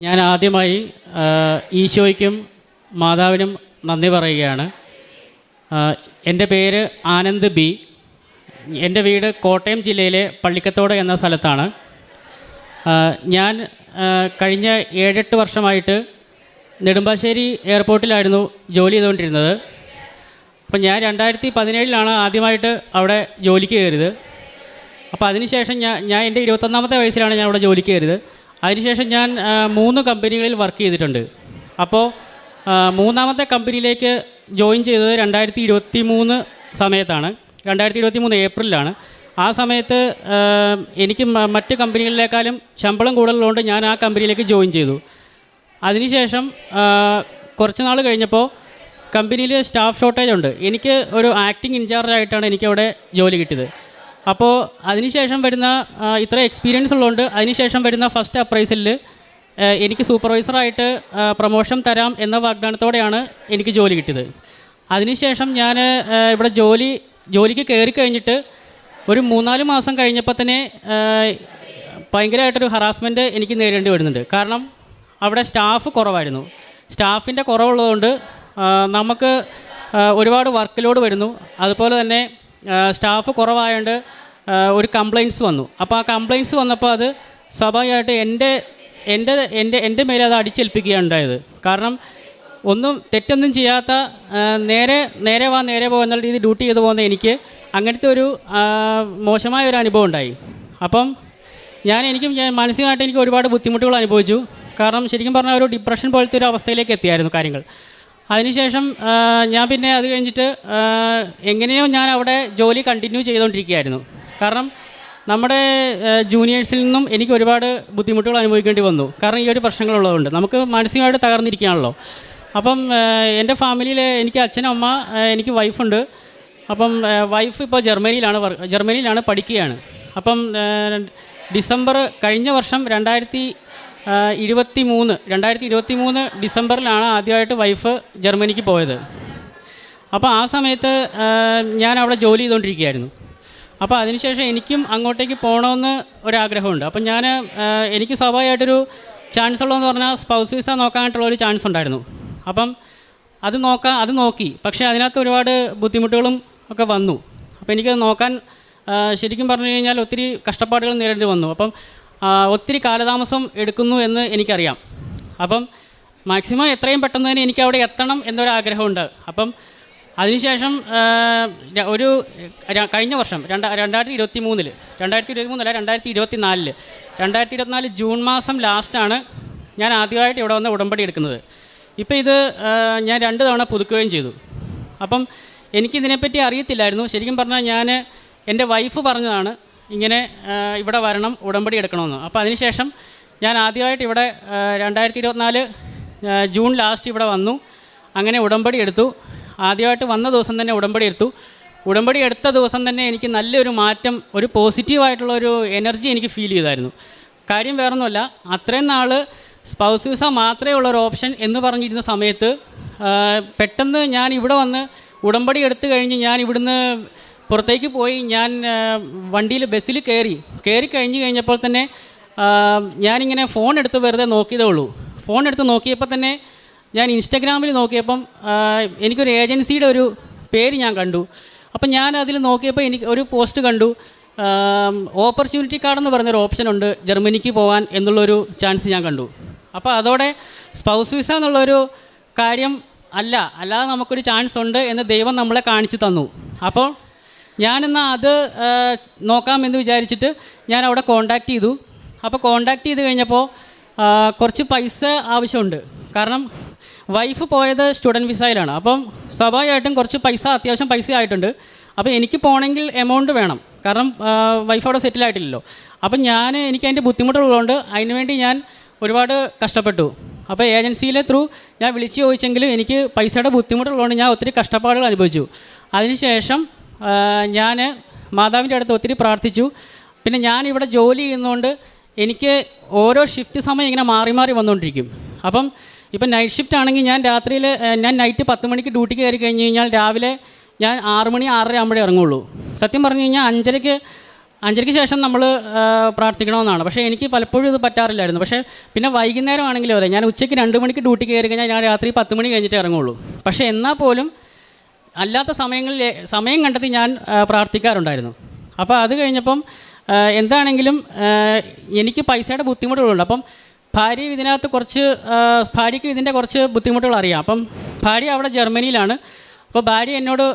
ഞാൻ ആദ്യമായി ഈശോയ്ക്കും മാതാവിനും നന്ദി പറയുകയാണ്. എൻ്റെ പേര് ആനന്ദ് ബി. എൻ്റെ വീട് കോട്ടയം ജില്ലയിലെ പള്ളിക്കത്തോട് എന്ന സ്ഥലത്താണ്. ഞാൻ കഴിഞ്ഞ 7-8 വർഷമായിട്ട് നെടുമ്പാശ്ശേരി എയർപോർട്ടിലായിരുന്നു ജോലി ചെയ്തുകൊണ്ടിരുന്നത്. അപ്പം ഞാൻ 2017 ആദ്യമായിട്ട് അവിടെ ജോലിക്ക് കയറിയത്. അപ്പോൾ അതിനുശേഷം ഞാൻ എൻ്റെ 21ാമത്തെ വയസ്സിലാണ് ഞാൻ അവിടെ ജോലിക്ക് കയറിയത്. അതിനുശേഷം ഞാൻ 3 കമ്പനികളിൽ വർക്ക് ചെയ്തിട്ടുണ്ട്. അപ്പോൾ 3ാമത്തെ കമ്പനിയിലേക്ക് ജോയിൻ ചെയ്തത് 2023 സമയത്താണ്. 2023 ഏപ്രിലാണ്. ആ സമയത്ത് എനിക്ക് മറ്റ് കമ്പനികളിലേക്കാളും ശമ്പളം കൂടുതലുള്ളതുകൊണ്ട് ഞാൻ ആ കമ്പനിയിലേക്ക് ജോയിൻ ചെയ്തു. അതിനുശേഷം കുറച്ച് നാൾ കഴിഞ്ഞപ്പോൾ കമ്പനിയിൽ സ്റ്റാഫ് ഷോർട്ടേജ് ഉണ്ട്. എനിക്ക് ഒരു ആക്ടിങ് ഇൻചാർജായിട്ടാണ് എനിക്കവിടെ ജോലി കിട്ടിയത്. അപ്പോൾ അതിനുശേഷം വരുന്ന ഇത്ര എക്സ്പീരിയൻസ് ഉള്ളതുകൊണ്ട് അതിനുശേഷം വരുന്ന ഫസ്റ്റ് അപ്രൈസലിൽ എനിക്ക് സൂപ്പർവൈസറായിട്ട് പ്രൊമോഷൻ തരാം എന്ന വാഗ്ദാനത്തോടെയാണ് എനിക്ക് ജോലി കിട്ടിയത്. അതിനുശേഷം ഞാൻ ഇവിടെ ജോലിക്ക് കയറി കഴിഞ്ഞിട്ട് ഒരു 3-4 മാസം കഴിഞ്ഞപ്പോൾ തന്നെ ഭയങ്കരമായിട്ടൊരു ഹറാസ്മെൻറ്റ് എനിക്ക് നേരിടേണ്ടി വരുന്നുണ്ട്. കാരണം അവിടെ സ്റ്റാഫ് കുറവായിരുന്നു. സ്റ്റാഫിൻ്റെ കുറവുള്ളതുകൊണ്ട് നമുക്ക് ഒരുപാട് വർക്ക് ലോഡ് വരുന്നു. അതുപോലെ തന്നെ സ്റ്റാഫ് കുറവായതുകൊണ്ട് ഒരു കംപ്ലയിൻറ്റ്സ് വന്നു. അപ്പോൾ ആ കംപ്ലയിൻറ്റ്സ് വന്നപ്പോൾ അത് സ്വാഭാവികമായിട്ട് എൻ്റെ മേലെ അത് അടിച്ചേൽപ്പിക്കുകയാണ് ഉണ്ടായത്. കാരണം തെറ്റൊന്നും ചെയ്യാത്ത നേരെ വാ എന്നുള്ള രീതി ഡ്യൂട്ടി ചെയ്ത് പോകുന്ന എനിക്ക് അങ്ങനത്തെ ഒരു മോശമായ ഒരു അനുഭവം ഉണ്ടായി. അപ്പം ഞാൻ മാനസികമായിട്ട് എനിക്ക് ഒരുപാട് ബുദ്ധിമുട്ടുകൾ അനുഭവിച്ചു. കാരണം ശരിക്കും പറഞ്ഞാൽ ഒരു ഡിപ്രഷൻ പോലത്തെ ഒരു അവസ്ഥയിലേക്ക് എത്തിയായിരുന്നു കാര്യങ്ങൾ. അതിനുശേഷം ഞാൻ പിന്നെ അത് കഴിഞ്ഞിട്ട് എങ്ങനെയോ ഞാൻ അവിടെ ജോലി കണ്ടിന്യൂ ചെയ്തുകൊണ്ടിരിക്കുകയായിരുന്നു. കാരണം നമ്മുടെ ജൂനിയേഴ്സിൽ നിന്നും എനിക്ക് ഒരുപാട് ബുദ്ധിമുട്ടുകൾ അനുഭവിക്കേണ്ടി വന്നു. കാരണം ഈ ഒരു പ്രശ്നങ്ങളുള്ളതുകൊണ്ട് നമുക്ക് മാനസികമായിട്ട് തകർന്നിരിക്കുകയാണല്ലോ. അപ്പം എൻ്റെ ഫാമിലിയിൽ എനിക്ക് അച്ഛനും അമ്മ, എനിക്ക് വൈഫുണ്ട്. അപ്പം വൈഫ് ഇപ്പോൾ ജർമ്മനിയിലാണ് പഠിക്കുകയാണ്. അപ്പം കഴിഞ്ഞ വർഷം 2023 ഡിസംബറിലാണ് ആദ്യമായിട്ട് വൈഫ് ജർമ്മനിക്ക് പോയത്. അപ്പോൾ ആ സമയത്ത് ഞാൻ അവിടെ ജോലി ചെയ്തുകൊണ്ടിരിക്കുകയായിരുന്നു. അപ്പോൾ അതിനുശേഷം എനിക്കും അങ്ങോട്ടേക്ക് പോകണമെന്ന് ഒരാഗ്രഹമുണ്ട്. അപ്പം എനിക്ക് സ്വാഭാവികമായിട്ടൊരു ചാൻസ് ഉള്ളതെന്ന് പറഞ്ഞാൽ സ്പൗസ് വിസ നോക്കാനായിട്ടുള്ളൊരു ചാൻസ് ഉണ്ടായിരുന്നു. അപ്പം അത് നോക്കി. പക്ഷേ അതിനകത്ത് ഒരുപാട് ബുദ്ധിമുട്ടുകളും ഒക്കെ വന്നു. അപ്പോൾ എനിക്കത് നോക്കാൻ ശരിക്കും പറഞ്ഞു കഴിഞ്ഞാൽ ഒത്തിരി കഷ്ടപ്പാടുകൾ നേരിടേണ്ടി വന്നു. അപ്പം ഒത്തിരി കാലതാമസം എടുക്കുന്നു എന്ന് എനിക്കറിയാം. അപ്പം മാക്സിമം എത്രയും പെട്ടെന്ന് തന്നെ എനിക്ക് അവിടെ എത്തണം എന്നൊരാഗ്രഹമുണ്ട്. അപ്പം അതിനുശേഷം കഴിഞ്ഞ വർഷം 2024 ജൂൺ മാസം ലാസ്റ്റാണ് ഞാൻ ആദ്യമായിട്ട് ഇവിടെ വന്ന് ഉടമ്പടി എടുക്കുന്നത്. ഇപ്പോൾ ഇത് ഞാൻ 2 തവണ പുതുക്കുകയും ചെയ്തു. അപ്പം എനിക്കിതിനെപ്പറ്റി അറിയത്തില്ലായിരുന്നു. ശരിക്കും പറഞ്ഞാൽ എൻ്റെ വൈഫ് പറഞ്ഞതാണ് ഇങ്ങനെ ഇവിടെ വരണം, ഉടമ്പടി എടുക്കണമെന്ന്. അപ്പോൾ അതിനുശേഷം ഞാൻ ആദ്യമായിട്ട് ഇവിടെ 2024 ജൂൺ ലാസ്റ്റ് ഇവിടെ വന്നു. അങ്ങനെ ഉടമ്പടി എടുത്തു. ആദ്യമായിട്ട് വന്ന ദിവസം തന്നെ ഉടമ്പടി എടുത്ത ദിവസം തന്നെ എനിക്ക് നല്ലൊരു മാറ്റം, ഒരു പോസിറ്റീവായിട്ടുള്ളൊരു എനർജി എനിക്ക് ഫീൽ ചെയ്തായിരുന്നു. കാര്യം വേറൊന്നുമല്ല, അത്രയും നാൾ സ്പൗസ് വിസ മാത്രമേ ഉള്ളൊരു ഓപ്ഷൻ എന്ന് പറഞ്ഞിരുന്ന സമയത്ത് പെട്ടെന്ന് ഞാൻ ഇവിടെ വന്ന് ഉടമ്പടി എടുത്തു കഴിഞ്ഞ് ഞാൻ ഇവിടുന്ന് പുറത്തേക്ക് പോയി. ഞാൻ ബസ്സിൽ കയറി കഴിഞ്ഞപ്പോൾ തന്നെ ഞാനിങ്ങനെ ഫോൺ എടുത്ത് വെറുതെ നോക്കിയതേ ഉള്ളൂ. ഫോൺ എടുത്ത് നോക്കിയപ്പോൾ തന്നെ ഞാൻ ഇൻസ്റ്റഗ്രാമിൽ നോക്കിയപ്പം എനിക്കൊരു ഏജൻസിയുടെ ഒരു പേര് ഞാൻ കണ്ടു. അപ്പം ഞാൻ അതിൽ നോക്കിയപ്പോൾ എനിക്ക് ഒരു പോസ്റ്റ് കണ്ടു, ഓപ്പർച്യൂണിറ്റി കാർഡെന്ന് പറഞ്ഞൊരു ഓപ്ഷനുണ്ട് ജർമ്മനിക്ക് പോകാൻ എന്നുള്ളൊരു ചാൻസ് ഞാൻ കണ്ടു. അപ്പോൾ അതോടെ സ്പൗസ് വിസ എന്നുള്ളൊരു കാര്യം അല്ലാതെ നമുക്കൊരു ചാൻസ് ഉണ്ട് എന്ന് ദൈവം നമ്മളെ കാണിച്ചു തന്നു. അപ്പോൾ ഞാനെന്നാൽ അത് നോക്കാമെന്ന് വിചാരിച്ചിട്ട് ഞാൻ അവിടെ കോണ്ടാക്ട് ചെയ്തു. അപ്പോൾ കോണ്ടാക്ട് ചെയ്ത് കഴിഞ്ഞപ്പോൾ കുറച്ച് പൈസ ആവശ്യമുണ്ട്. കാരണം വൈഫ് പോയത് സ്റ്റുഡൻറ്റ് വിസയിലാണ്. അപ്പം സ്വാഭാവികമായിട്ടും കുറച്ച് അത്യാവശ്യം പൈസ ആയിട്ടുണ്ട്. അപ്പോൾ എനിക്ക് പോകണമെങ്കിൽ എമൗണ്ട് വേണം. കാരണം വൈഫ് അവിടെ സെറ്റിലായിട്ടില്ലല്ലോ. അപ്പം എനിക്ക് അതിൻ്റെ ബുദ്ധിമുട്ടുള്ളതുകൊണ്ട് അതിനുവേണ്ടി ഞാൻ ഒരുപാട് കഷ്ടപ്പെട്ടു. അപ്പോൾ ഏജൻസിയിലെ ത്രൂ ഞാൻ വിളിച്ച് ചോദിച്ചെങ്കിലും എനിക്ക് പൈസയുടെ ബുദ്ധിമുട്ടുള്ളതുകൊണ്ട് ഞാൻ ഒത്തിരി കഷ്ടപ്പാടുകൾ അനുഭവിച്ചു. അതിനുശേഷം ഞാൻ മാതാവിൻ്റെ അടുത്ത് ഒത്തിരി പ്രാർത്ഥിച്ചു. പിന്നെ ഞാനിവിടെ ജോലി ചെയ്യുന്നതുകൊണ്ട് എനിക്ക് ഓരോ ഷിഫ്റ്റ് സമയം ഇങ്ങനെ മാറി വന്നുകൊണ്ടിരിക്കും. അപ്പം ഇപ്പം നൈറ്റ് ഷിഫ്റ്റ് ആണെങ്കിൽ ഞാൻ നൈറ്റ് 10 മണിക്ക് ഡ്യൂട്ടിക്ക് കയറി കഴിഞ്ഞ് കഴിഞ്ഞാൽ രാവിലെ ഞാൻ 6 മണി 6:30 ആകുമ്പോഴേ ഇറങ്ങുള്ളൂ. സത്യം പറഞ്ഞു കഴിഞ്ഞാൽ 5:30-ക്ക് ശേഷം നമ്മൾ പ്രാർത്ഥിക്കണമെന്നാണ്. പക്ഷേ എനിക്ക് പലപ്പോഴും ഇത് പറ്റാറില്ലായിരുന്നു. പക്ഷേ പിന്നെ വൈകുന്നേരം ആണെങ്കിലും അതെ, ഞാൻ ഉച്ചയ്ക്ക് 2 മണിക്ക് ഡ്യൂട്ടി കയറി കഴിഞ്ഞാൽ ഞാൻ രാത്രി 10 മണി കഴിഞ്ഞിട്ട് ഇറങ്ങുള്ളൂ. പക്ഷേ എന്നാൽ പോലും അല്ലാത്ത സമയങ്ങളിൽ സമയം കണ്ടെത്തി ഞാൻ പ്രാർത്ഥിക്കാറുണ്ടായിരുന്നു. അപ്പോൾ അത് കഴിഞ്ഞപ്പം എന്താണെങ്കിലും എനിക്ക് പൈസയുടെ ബുദ്ധിമുട്ടുകളുണ്ട്. അപ്പം ഭാര്യയ്ക്ക് ഇതിൻ്റെ കുറച്ച് ബുദ്ധിമുട്ടുകൾ അറിയാം. അപ്പം ഭാര്യ അവിടെ ജർമ്മനിയിലാണ്. അപ്പോൾ ഭാര്യ എന്നോട്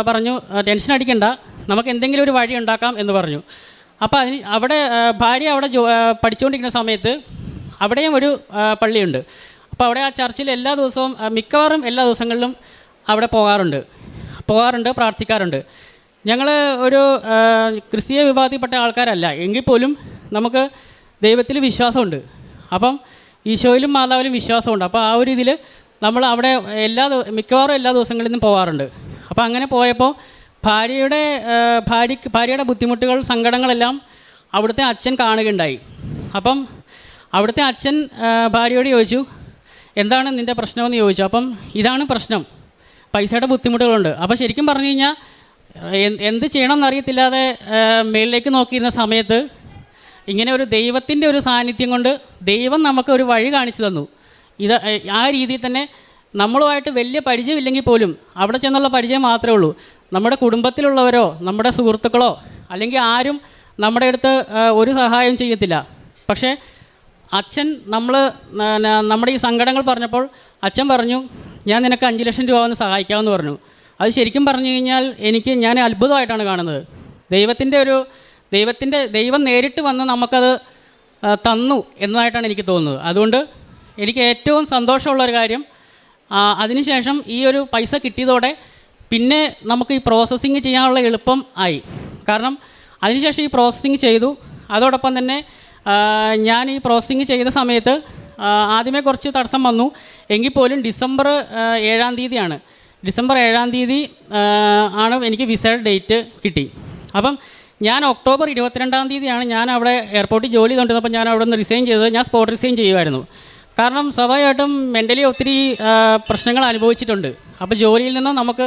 പറഞ്ഞു, ടെൻഷൻ അടിക്കണ്ട, നമുക്ക് എന്തെങ്കിലും ഒരു വഴി ഉണ്ടാക്കാം എന്ന് പറഞ്ഞു. അപ്പോൾ ഭാര്യ അവിടെ പഠിച്ചുകൊണ്ടിരിക്കുന്ന സമയത്ത് അവിടെയും ഒരു പള്ളിയുണ്ട്. അപ്പോൾ അവിടെ ആ ചർച്ചിൽ എല്ലാ ദിവസവും മിക്കവാറും എല്ലാ ദിവസങ്ങളിലും അവിടെ പോകാറുണ്ട്, പ്രാർത്ഥിക്കാറുണ്ട്. ഞങ്ങൾ ഒരു ക്രിസ്തീയ വിഭാഗത്തിൽപ്പെട്ട ആൾക്കാരല്ല, എങ്കിൽ പോലും നമുക്ക് ദൈവത്തിൽ വിശ്വാസമുണ്ട്. അപ്പം ഈശോയിലും മാതാവിലും വിശ്വാസമുണ്ട്. അപ്പോൾ ആ ഒരു ഇതിൽ നമ്മൾ അവിടെ മിക്കവാറും എല്ലാ ദിവസങ്ങളിലും പോകാറുണ്ട്. അപ്പോൾ അങ്ങനെ പോയപ്പോൾ ഭാര്യയുടെ ബുദ്ധിമുട്ടുകൾ, സങ്കടങ്ങളെല്ലാം അവിടുത്തെ അച്ഛൻ കാണുകയുണ്ടായി. അപ്പം അവിടുത്തെ അച്ഛൻ ഭാര്യയോട് ചോദിച്ചു, എന്താണ് നിൻ്റെ പ്രശ്നമെന്ന് ചോദിച്ചു. അപ്പം ഇതാണ് പ്രശ്നം, പൈസയുടെ ബുദ്ധിമുട്ടുകളുണ്ട്. അപ്പോൾ ശരിക്കും പറഞ്ഞു കഴിഞ്ഞാൽ എന്ത് ചെയ്യണമെന്നറിയത്തില്ലാതെ മേളിലേക്ക് നോക്കിയിരുന്ന സമയത്ത് ഇങ്ങനെ ഒരു ദൈവത്തിൻ്റെ ഒരു സാന്നിധ്യം കൊണ്ട് ദൈവം നമുക്ക് ഒരു വഴി കാണിച്ചു തന്നു. ആ രീതിയിൽ തന്നെ നമ്മളുമായിട്ട് വലിയ പരിചയമില്ലെങ്കിൽ പോലും അവിടെ ചെന്നുള്ള പരിചയം മാത്രമേ ഉള്ളൂ. നമ്മുടെ കുടുംബത്തിലുള്ളവരോ നമ്മുടെ സുഹൃത്തുക്കളോ അല്ലെങ്കിൽ ആരും നമ്മുടെ അടുത്ത് ഒരു സഹായം ചെയ്യത്തില്ല. പക്ഷേ അച്ഛൻ നമ്മുടെ ഈ സങ്കടങ്ങൾ പറഞ്ഞപ്പോൾ അച്ഛൻ പറഞ്ഞു, ഞാൻ നിനക്ക് 5 ലക്ഷം രൂപ ഒന്ന് സഹായിക്കാമെന്ന് പറഞ്ഞു. അത് ശരിക്കും പറഞ്ഞു കഴിഞ്ഞാൽ ഞാൻ അത്ഭുതമായിട്ടാണ് കാണുന്നത്. ദൈവം നേരിട്ട് വന്ന് നമുക്കത് തന്നു എന്നതായിട്ടാണ് എനിക്ക് തോന്നുന്നത്. അതുകൊണ്ട് എനിക്ക് ഏറ്റവും സന്തോഷമുള്ളൊരു കാര്യം, അതിനുശേഷം ഈ ഒരു പൈസ കിട്ടിയതോടെ പിന്നെ നമുക്ക് ഈ പ്രോസസ്സിങ് ചെയ്യാനുള്ള എളുപ്പം ആയി. കാരണം അതിനുശേഷം ഈ പ്രോസസ്സിങ് ചെയ്തു. അതോടൊപ്പം തന്നെ ഞാൻ ഈ പ്രോസസ്സിങ് ചെയ്ത സമയത്ത് ആദ്യമേ കുറച്ച് തടസ്സം വന്നു. എങ്കിൽ പോലും ഡിസംബർ 7-ാം തീയതിയാണ്. ഡിസംബർ 7-ാം തീയതി ആണ് എനിക്ക് വിസയുടെ ഡേറ്റ് കിട്ടി. അപ്പം ഞാൻ ഒക്ടോബർ 22-ാം തീയതിയാണ് ഞാൻ അവിടെ എയർപോർട്ടിൽ ജോലി ചെയ്തുകൊണ്ടിരുന്നപ്പോൾ ഞാൻ അവിടെ നിന്ന് റിസൈൻ ചെയ്തത്. ഞാൻ സ്പോട്ട് റിസൈൻ ചെയ്യുമായിരുന്നു. കാരണം സ്വാഭാവികമായിട്ടും മെൻ്റലി ഒത്തിരി പ്രശ്നങ്ങൾ അനുഭവിച്ചിട്ടുണ്ട്. അപ്പോൾ ജോലിയിൽ നിന്ന് നമുക്ക്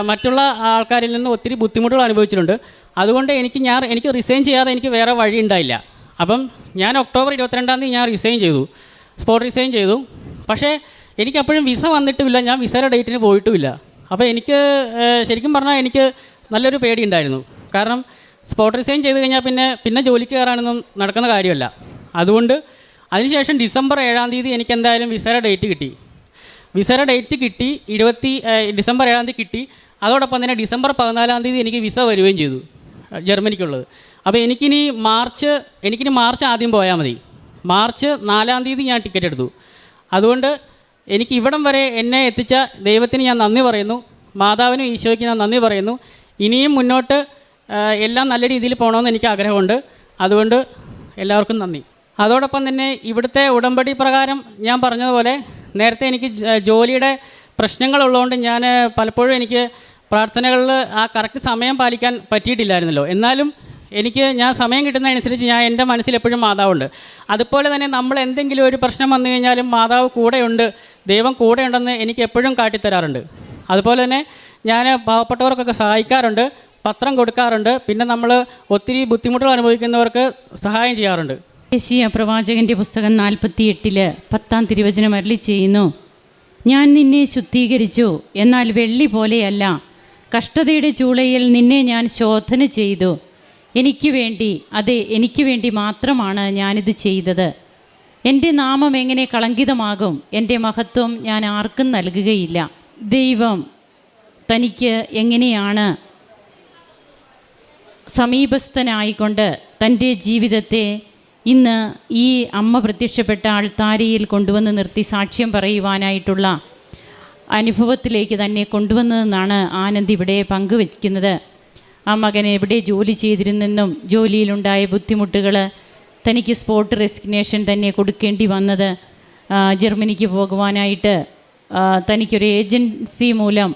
മറ്റുള്ള ആൾക്കാരിൽ നിന്ന് ഒത്തിരി ബുദ്ധിമുട്ടുകൾ അനുഭവിച്ചിട്ടുണ്ട്. അതുകൊണ്ട് എനിക്ക് റിസൈൻ ചെയ്യാതെ എനിക്ക് വേറെ വഴി ഉണ്ടായില്ല. അപ്പം ഞാൻ ഒക്ടോബർ 22-ാം തീയതി ഞാൻ സ്പോട്ട് റിസൈൻ ചെയ്തു. പക്ഷേ എനിക്കപ്പോഴും വിസ വന്നിട്ടുമില്ല, ഞാൻ വിസയുടെ ഡേറ്റിന് പോയിട്ടുമില്ല. അപ്പോൾ എനിക്ക് ശരിക്കും പറഞ്ഞാൽ എനിക്ക് നല്ലൊരു പേടി ഉണ്ടായിരുന്നു. കാരണം സ്പോട്ട് റിസൈൻ ചെയ്ത് കഴിഞ്ഞാൽ പിന്നെ ജോലിക്ക് കയറാനൊന്നും നടക്കുന്ന കാര്യമല്ല. അതുകൊണ്ട് അതിനുശേഷം ഡിസംബർ 7-ാം തീയതി എനിക്ക് എന്തായാലും വിസയുടെ ഡേറ്റ് കിട്ടി. ഡിസംബർ 7-ാം തീയതി കിട്ടി. അതോടൊപ്പം തന്നെ ഡിസംബർ 14-ാം തീയതി എനിക്ക് വിസ വരികയും ചെയ്തു, ജർമ്മനിക്കുള്ളത്. അപ്പോൾ എനിക്കിനി മാർച്ച് ആദ്യം പോയാൽ മതി. മാർച്ച് 4-ാം തീയതി ഞാൻ ടിക്കറ്റ് എടുത്തു. അതുകൊണ്ട് എനിക്ക് ഇവിടം വരെ എന്നെ എത്തിച്ച ദൈവത്തിന് ഞാൻ നന്ദി പറയുന്നു, മാതാവിനും ഈശോയ്ക്ക് ഞാൻ നന്ദി പറയുന്നു. ഇനിയും മുന്നോട്ട് എല്ലാം നല്ല രീതിയിൽ പോകണമെന്ന് എനിക്ക് ആഗ്രഹമുണ്ട്. അതുകൊണ്ട് എല്ലാവർക്കും നന്ദി. അതോടൊപ്പം തന്നെ ഇവിടുത്തെ ഉടമ്പടി പ്രകാരം ഞാൻ പറഞ്ഞതുപോലെ നേരത്തെ എനിക്ക് ജോലിയുടെ പ്രശ്നങ്ങളുള്ളതുകൊണ്ട് ഞാൻ പലപ്പോഴും എനിക്ക് പ്രാർത്ഥനകളിൽ ആ കറക്റ്റ് സമയം പാലിക്കാൻ പറ്റിയിട്ടില്ലായിരുന്നല്ലോ. എന്നാലും ഞാൻ സമയം കിട്ടുന്നതനുസരിച്ച് എൻ്റെ മനസ്സിൽ എപ്പോഴും മാതാവുണ്ട്. അതുപോലെ തന്നെ നമ്മൾ എന്തെങ്കിലും ഒരു പ്രശ്നം വന്നു കഴിഞ്ഞാലും മാതാവ് കൂടെയുണ്ട്, ദൈവം കൂടെയുണ്ടെന്ന് എനിക്ക് എപ്പോഴും കാട്ടിത്തരാറുണ്ട്. അതുപോലെ തന്നെ ഞാൻ പാവപ്പെട്ടവർക്കൊക്കെ സഹായിക്കാറുണ്ട്, പത്രം കൊടുക്കാറുണ്ട്. പിന്നെ നമ്മൾ ഒത്തിരി ബുദ്ധിമുട്ടുകൾ അനുഭവിക്കുന്നവർക്ക് സഹായം ചെയ്യാറുണ്ട്. യെശയ്യാ പ്രവാചകൻ്റെ പുസ്തകം 48 10-ാം തിരുവചനം അരുളി ചെയ്യുന്നു, ഞാൻ നിന്നെ ശുദ്ധീകരിച്ചു, എന്നാൽ വെള്ളി പോലെയല്ല. കഷ്ടതയുടെ ചൂളയിൽ നിന്നെ ഞാൻ ശോധന ചെയ്തു. എനിക്ക് വേണ്ടി മാത്രമാണ് ഞാനിത് ചെയ്തത്. എൻ്റെ നാമം എങ്ങനെ കളങ്കിതമാകും? എൻ്റെ മഹത്വം ഞാൻ ആർക്കും നൽകുകയില്ല. ദൈവം തനിക്ക് എങ്ങനെയാണ് സമീപസ്ഥനായിക്കൊണ്ട് തൻ്റെ ജീവിതത്തെ ഇന്ന് ഈ അമ്മ പ്രത്യക്ഷപ്പെട്ട ആൾത്താരയിൽ കൊണ്ടുവന്ന് നിർത്തി സാക്ഷ്യം പറയുവാനായിട്ടുള്ള അനുഭവത്തിലേക്ക് തന്നെ കൊണ്ടുവന്നതെന്നാണ് ആനന്ദ് ഇവിടെ പങ്കുവയ്ക്കുന്നത്. ആ മകൻ എവിടെ ജോലി ചെയ്തിരുന്നെന്നും ജോലിയിലുണ്ടായ ബുദ്ധിമുട്ടുകൾ, തനിക്ക് സ്പോട്ട് റെസിഗ്നേഷൻ തന്നെ കൊടുക്കേണ്ടി വന്നത്, ജർമ്മനിക്ക് പോകുവാനായിട്ട് തനിക്കൊരു ഏജൻസി മൂലം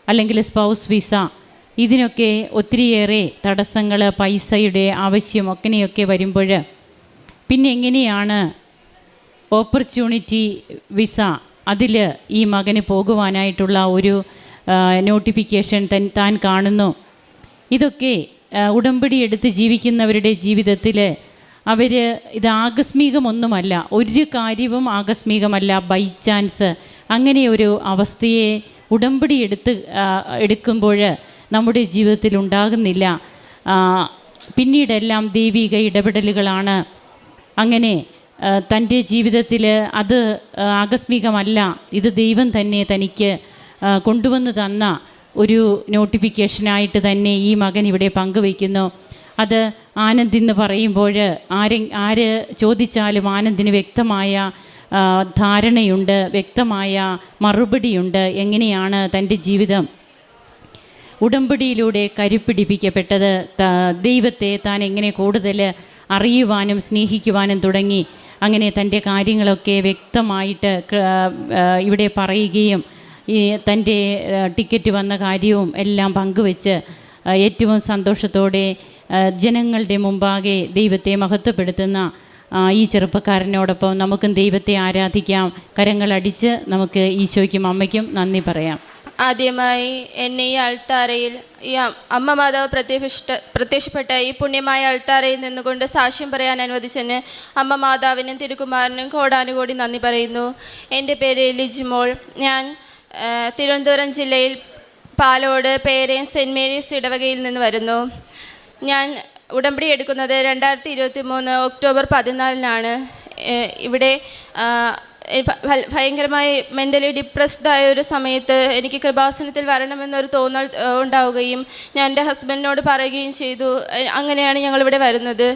അല്ലെങ്കിൽ സ്പൗസ് വിസ, ഇതിനൊക്കെ ഒത്തിരിയേറെ തടസ്സങ്ങൾ, പൈസയുടെ ആവശ്യം ഒക്കെയൊക്കെ വരുമ്പോൾ പിന്നെ എങ്ങനെയാണ് ഓപ്പർച്യൂണിറ്റി വിസ അതിൽ ഈ മകന് പോകുവാനായിട്ടുള്ള ഒരു നോട്ടിഫിക്കേഷൻ താൻ കാണുന്നു. ഇതൊക്കെ ഉടമ്പടി എടുത്ത് ജീവിക്കുന്നവരുടെ ജീവിതത്തിൽ ഇത് ആകസ്മികമൊന്നുമല്ല, ഒരു കാര്യവും ആകസ്മികമല്ല. ബൈ ചാൻസ് അങ്ങനെ ഒരു അവസ്ഥയെ ഉടമ്പടി എടുക്കുമ്പോൾ നമ്മുടെ ജീവിതത്തിൽ ഉണ്ടാകുന്നില്ല. പിന്നീടെല്ലാം ദൈവിക ഇടപെടലുകളാണ്. അങ്ങനെ തൻ്റെ ജീവിതത്തിൽ അത് ആകസ്മികമല്ല, ഇത് ദൈവം തന്നെ തനിക്ക് കൊണ്ടുവന്ന് തന്ന ഒരു നോട്ടിഫിക്കേഷനായിട്ട് തന്നെ ഈ മകൻ ഇവിടെ പങ്കുവയ്ക്കുന്നു. അത് ആനന്ദ് എന്ന് പറയുമ്പോൾ ആര് ചോദിച്ചാലും ആനന്ദിന് വ്യക്തമായ ധാരണയുണ്ട്, വ്യക്തമായ മറുപടിയുണ്ട്. എങ്ങനെയാണ് തൻ്റെ ജീവിതം ഉടമ്പടിയിലൂടെ കരുപ്പിടിപ്പിക്കപ്പെട്ടത്, ദൈവത്തെ താൻ എങ്ങനെ കൂടുതൽ അറിയുവാനും സ്നേഹിക്കുവാനും തുടങ്ങി. അങ്ങനെ തൻ്റെ കാര്യങ്ങളൊക്കെ വ്യക്തമായിട്ട് ഇവിടെ പറയുകയും തൻ്റെ ടിക്കറ്റ് വന്ന കാര്യവും എല്ലാം പങ്കുവെച്ച് ഏറ്റവും സന്തോഷത്തോടെ ജനങ്ങളുടെ മുമ്പാകെ ദൈവത്തെ മഹത്വപ്പെടുത്തുന്ന ഈ ചെറുപ്പക്കാരനോടൊപ്പം നമുക്കും ദൈവത്തെ ആരാധിക്കാം. കരങ്ങളടിച്ച് നമുക്ക് ഈശോയ്ക്കും അമ്മയ്ക്കും നന്ദി പറയാം. ആദ്യമായി എന്നെ ഈ അൾത്താരയിൽ ഈ അമ്മ മാതാവ് പ്രത്യക്ഷപ്പെട്ട ഈ പുണ്യമായ അൾത്താരയിൽ നിന്നുകൊണ്ട് സാക്ഷ്യം പറയാൻ അനുവദിച്ചതിന് അമ്മ മാതാവിനും തിരുക്കുമാരനും കോടാനുകോടി നന്ദി പറയുന്നു. എൻ്റെ പേര് ലിജിമോൾ. ഞാൻ തിരുവനന്തപുരം ജില്ലയിൽ പാലോട് പേരയം സെൻറ്റ് മേരീസ് ഇടവകയിൽ നിന്ന് വരുന്നു. ഞാൻ ഉടമ്പടി എടുക്കുന്നത് 2023 ഒക്ടോബർ 14 ഇവിടെ ഭയങ്കരമായി മെൻ്റലി ഡിപ്രസ്ഡ് ആയ ഒരു സമയത്ത് എനിക്ക് കൃപാസനത്തിൽ വരണമെന്നൊരു തോന്നൽ ഉണ്ടാവുകയും ഞാൻ എൻ്റെ ഹസ്ബൻഡിനോട് പറയുകയും ചെയ്തു. അങ്ങനെയാണ് ഞങ്ങളിവിടെ വരുന്നത്.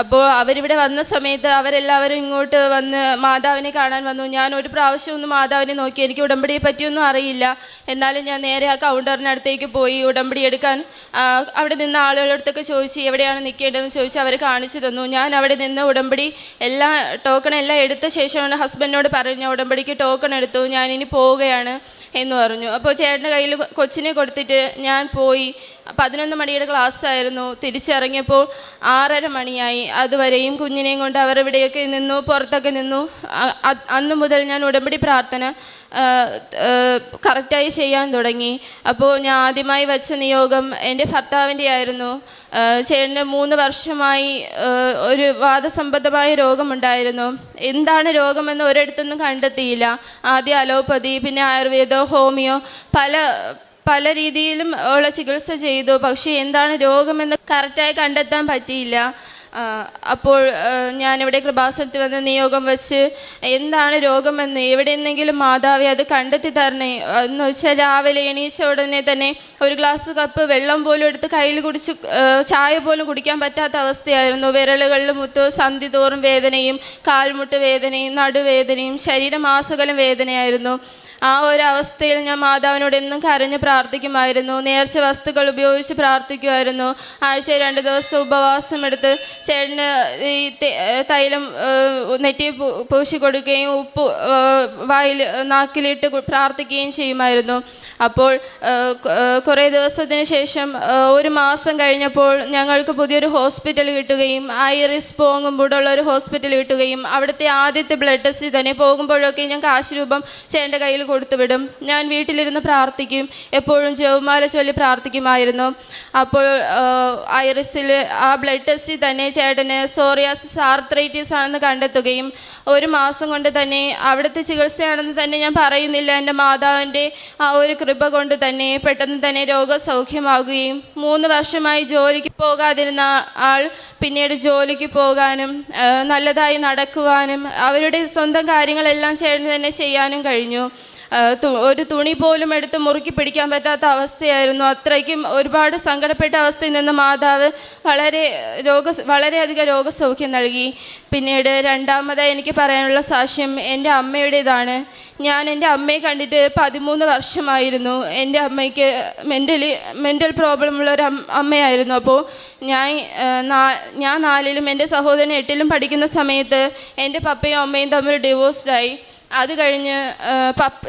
അപ്പോൾ അവരിവിടെ വന്ന സമയത്ത് അവരെല്ലാവരും ഇങ്ങോട്ട് വന്ന് മാതാവിനെ കാണാൻ വന്നു. ഞാൻ ഒരു പ്രാവശ്യം ഒന്ന് മാതാവിനെ നോക്കി. എനിക്ക് ഉടമ്പടിയെ പറ്റിയൊന്നും അറിയില്ല. എന്നാലും ഞാൻ നേരെ ആ കൗണ്ടറിനടുത്തേക്ക് പോയി ഉടമ്പടി എടുക്കാൻ അവിടെ നിന്ന് ആളുകളടുത്തൊക്കെ ചോദിച്ചു എവിടെയാണ് നിൽക്കേണ്ടതെന്ന് ചോദിച്ചു. അവർ കാണിച്ചു തന്നു. ഞാൻ അവിടെ നിന്ന് ഉടമ്പടി ടോക്കണെല്ലാം എടുത്ത ശേഷമാണ് ഹസ്ബൻഡിനോട് പറഞ്ഞു ഉടമ്പടിക്ക് ടോക്കൺ എടുത്തു, ഞാനിനി പോവുകയാണ് എന്ന് പറഞ്ഞു. അപ്പോൾ ചേട്ടൻ്റെ കയ്യിൽ കൊച്ചിനെ കൊടുത്തിട്ട് ഞാൻ പോയി. 11 മണിയുടെ ക്ലാസ് ആയിരുന്നു. തിരിച്ചിറങ്ങിയപ്പോൾ 6:30 മണിയായി. അതുവരെയും കുഞ്ഞിനെയും കൊണ്ട് അവരെവിടെയൊക്കെ നിന്നു, പുറത്തൊക്കെ നിന്നു. അന്നു മുതൽ ഞാൻ ഉടമ്പടി പ്രാർത്ഥന കറക്റ്റായി ചെയ്യാൻ തുടങ്ങി. അപ്പോൾ ഞാൻ ആദ്യമായി വച്ച നിയോഗം എൻ്റെ ഭർത്താവിൻ്റെ ആയിരുന്നു. ചേട്ടന് 3 വർഷമായി ഒരു വാദസംബന്ധമായ രോഗമുണ്ടായിരുന്നു. എന്താണ് രോഗമെന്ന് ഒരിടത്തൊന്നും കണ്ടെത്തിയില്ല. ആദ്യം അലോപ്പതി, പിന്നെ ആയുർവേദം, ഹോമിയോ, പല രീതിയിലും ഉള്ള ചികിത്സ ചെയ്തു. പക്ഷേ എന്താണ് രോഗമെന്ന് കറക്റ്റായി കണ്ടെത്താൻ പറ്റിയില്ല. അപ്പോൾ ഞാനിവിടെ കൃപാസനത്തിൽ വന്ന് നിയോഗം വെച്ച് എന്താണ് രോഗമെന്ന് എവിടെയെന്നെങ്കിലും മാതാവേ അത് കണ്ടെത്തി തരണേ എന്ന് വെച്ചാൽ രാവിലെ എണീച്ച ഉടനെ തന്നെ ഒരു കപ്പ് വെള്ളം പോലും എടുത്ത് കയ്യിൽ കുടിച്ച് ചായ പോലും കുടിക്കാൻ പറ്റാത്ത അവസ്ഥയായിരുന്നു. വിരലുകളിൽ മുത്ത് സന്ധി തോറും വേദനയും, കാൽമുട്ട് വേദനയും, നടുവേദനയും, ശരീരമാസകലം വേദനയായിരുന്നു. ആ ഒരു അവസ്ഥയിൽ ഞാൻ മാതാവിനോട് എന്നും കരഞ്ഞ് പ്രാർത്ഥിക്കുമായിരുന്നു. നേർച്ച വസ്തുക്കൾ ഉപയോഗിച്ച് പ്രാർത്ഥിക്കുമായിരുന്നു. ആഴ്ചയിൽ 2 ദിവസം ഉപവാസം എടുത്ത് ചേട്ടന് ഈ തൈലം നെറ്റി പൂശി കൊടുക്കുകയും ഉപ്പ് വായിൽ നാക്കിലിട്ട് പ്രാർത്ഥിക്കുകയും ചെയ്യുമായിരുന്നു. അപ്പോൾ കുറേ ദിവസത്തിന് ശേഷം 1 മാസം കഴിഞ്ഞപ്പോൾ ഞങ്ങൾക്ക് പുതിയൊരു ഹോസ്പിറ്റൽ കിട്ടുകയും ഐറിസ് പോകുമ്പോഴുള്ള ഒരു ഹോസ്പിറ്റൽ കിട്ടുകയും അവിടുത്തെ ആദ്യത്തെ ബ്ലഡ് ടെസ്റ്റ് തന്നെ പോകുമ്പോഴൊക്കെ ഞാൻ കാശ് രൂപം ചേട്ടൻ്റെ കയ്യിൽ കൊടുത്തുവിടും. ഞാൻ വീട്ടിലിരുന്ന് പ്രാർത്ഥിക്കും. എപ്പോഴും ജപമാല ചൊല്ലി പ്രാർത്ഥിക്കുമായിരുന്നു. അപ്പോൾ ഐറിസിൽ ആ ബ്ലഡ് ടെസ്റ്റിൽ തന്നെ ചേട്ടന് സോറിയാസിസ് ആർത്രൈറ്റിസ് ആണെന്ന് കണ്ടെത്തുകയും 1 മാസം കൊണ്ട് തന്നെ അവിടുത്തെ ചികിത്സയാണെന്ന് തന്നെ ഞാൻ പറയുന്നില്ല, എൻ്റെ മാതാവിൻ്റെ ആ ഒരു കൃപ കൊണ്ട് തന്നെ പെട്ടെന്ന് തന്നെ രോഗസൗഖ്യമാകുകയും 3 വർഷമായി ജോലിക്ക് പോകാതിരുന്ന ആൾ പിന്നീട് ജോലിക്ക് പോകാനും നല്ലതായി നടക്കുവാനും അവരുടെ സ്വന്തം കാര്യങ്ങളെല്ലാം ചേട്ടന് തന്നെ ചെയ്യാനും കഴിഞ്ഞു. ഒരു തുണി പോലും എടുത്ത് മുറുക്കി പിടിക്കാൻ പറ്റാത്ത അവസ്ഥയായിരുന്നു. അത്രയ്ക്കും ഒരുപാട് സങ്കടപ്പെട്ട അവസ്ഥയിൽ നിന്ന് മാതാവ് വളരെയധികം രോഗസൗഖ്യം നൽകി. പിന്നീട് രണ്ടാമതായി എനിക്ക് പറയാനുള്ള സാക്ഷ്യം എൻ്റെ അമ്മയുടേതാണ്. ഞാൻ എൻ്റെ അമ്മയെ കണ്ടിട്ട് 13 വർഷമായിരുന്നു. എൻ്റെ അമ്മയ്ക്ക് മെൻ്റൽ പ്രോബ്ലമുള്ള ഒരു അമ്മയായിരുന്നു. അപ്പോൾ ഞാൻ 4-ലും എൻ്റെ സഹോദരൻ 8-ലും പഠിക്കുന്ന സമയത്ത് എൻ്റെ പപ്പയും അമ്മയും തമ്മിൽ ഡിവോഴ്സ്ഡായി. അത് കഴിഞ്ഞ്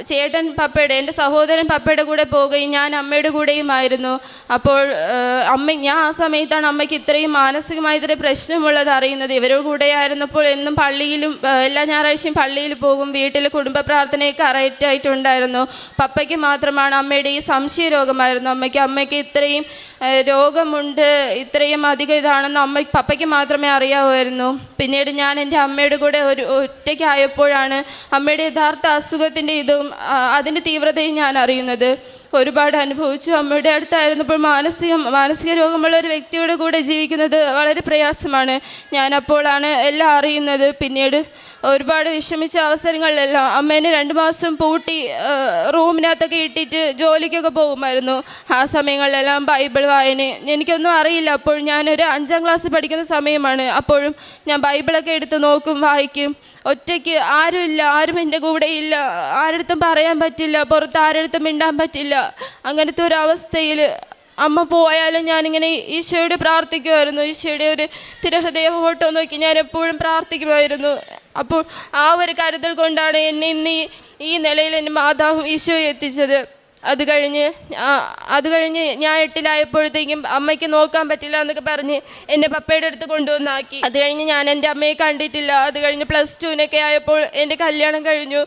ചേട്ടൻ പപ്പയുടെ, എൻ്റെ സഹോദരൻ പപ്പയുടെ കൂടെ പോവുകയും ഞാൻ അമ്മയുടെ കൂടെയുമായിരുന്നു. അപ്പോൾ ഞാൻ ആ സമയത്താണ് അമ്മയ്ക്ക് ഇത്രയും മാനസികമായി ഇത്രയും പ്രശ്നമുള്ളത് അറിയുന്നത്. ഇവരുടെ കൂടെ ആയിരുന്നപ്പോൾ എന്നും പള്ളിയിലും എല്ലാ ഞായറാഴ്ചയും പള്ളിയിൽ പോകും. വീട്ടിൽ കുടുംബ പ്രാർത്ഥനയൊക്കെ കറക്റ്റായിട്ടുണ്ടായിരുന്നു. പപ്പയ്ക്ക് മാത്രമാണ് അമ്മയുടെ ഈ സംശയ രോഗമായിരുന്നു. അമ്മയ്ക്ക് ഇത്രയും രോഗമുണ്ട്, ഇത്രയും അധികം ഇതാണെന്ന് പപ്പയ്ക്ക് മാത്രമേ അറിയാമായിരുന്നു. പിന്നീട് ഞാൻ എൻ്റെ അമ്മയുടെ കൂടെ ഒറ്റയ്ക്കായപ്പോഴാണ് അമ്മയുടെ യഥാർത്ഥ അസുഖത്തിൻ്റെ ഇതും അതിൻ്റെ തീവ്രതയും ഞാൻ അറിയുന്നത്. ഒരുപാട് അനുഭവിച്ചു. അമ്മയുടെ അടുത്തായിരുന്നപ്പോൾ മാനസിക രോഗമുള്ള ഒരു വ്യക്തിയുടെ കൂടെ ജീവിക്കുന്നത് വളരെ പ്രയാസമാണ്. ഞാൻ അപ്പോഴാണ് എല്ലാം അറിയുന്നത്. പിന്നീട് ഒരുപാട് വിഷമിച്ച അവസരങ്ങളിലെല്ലാം അമ്മേനെ 2 മാസം പൂട്ടി റൂമിനകത്തൊക്കെ ഇട്ടിട്ട് ജോലിക്കൊക്കെ പോകുമായിരുന്നു. ആ സമയങ്ങളിലെല്ലാം ബൈബിൾ വായന, എനിക്കൊന്നും അറിയില്ല. അപ്പോൾ ഞാനൊരു 5ാം ക്ലാസ് പഠിക്കുന്ന സമയമാണ്. അപ്പോഴും ഞാൻ ബൈബിളൊക്കെ എടുത്ത് നോക്കും, വായിക്കും. ഒറ്റയ്ക്ക് ആരുമില്ല, ആരും എൻ്റെ കൂടെ ഇല്ല, ആരടുത്തും പറയാൻ പറ്റില്ല, പുറത്ത് ആരടുത്തും മിണ്ടാൻ പറ്റില്ല. അങ്ങനത്തെ ഒരു അവസ്ഥയിൽ അമ്മ പോയാലും ഞാനിങ്ങനെ ഈശോയോട് പ്രാർത്ഥിക്കുമായിരുന്നു. ഈശോയുടെ ഒരു തിരുഹൃദയ ഫോട്ടോ നോക്കി ഞാൻ എപ്പോഴും പ്രാർത്ഥിക്കുമായിരുന്നു. അപ്പോൾ ആ ഒരു കരുതൽ കൊണ്ടാണ് എന്നെ ഇന്ന് ഈ നിലയിൽ എൻ്റെ മാതാവും ഈശോയെ എത്തിച്ചത്. അത് കഴിഞ്ഞ് ഞാൻ 8ലായപ്പോഴത്തേക്കും അമ്മയ്ക്ക് നോക്കാൻ പറ്റില്ല എന്നൊക്കെ പറഞ്ഞ് എന്നെ പപ്പയുടെ അടുത്ത് കൊണ്ടുവന്നാക്കി. അത് കഴിഞ്ഞ് ഞാൻ എൻ്റെ അമ്മയെ കണ്ടിട്ടില്ല. അത് കഴിഞ്ഞ് +2 ആയപ്പോൾ എൻ്റെ കല്യാണം കഴിഞ്ഞു.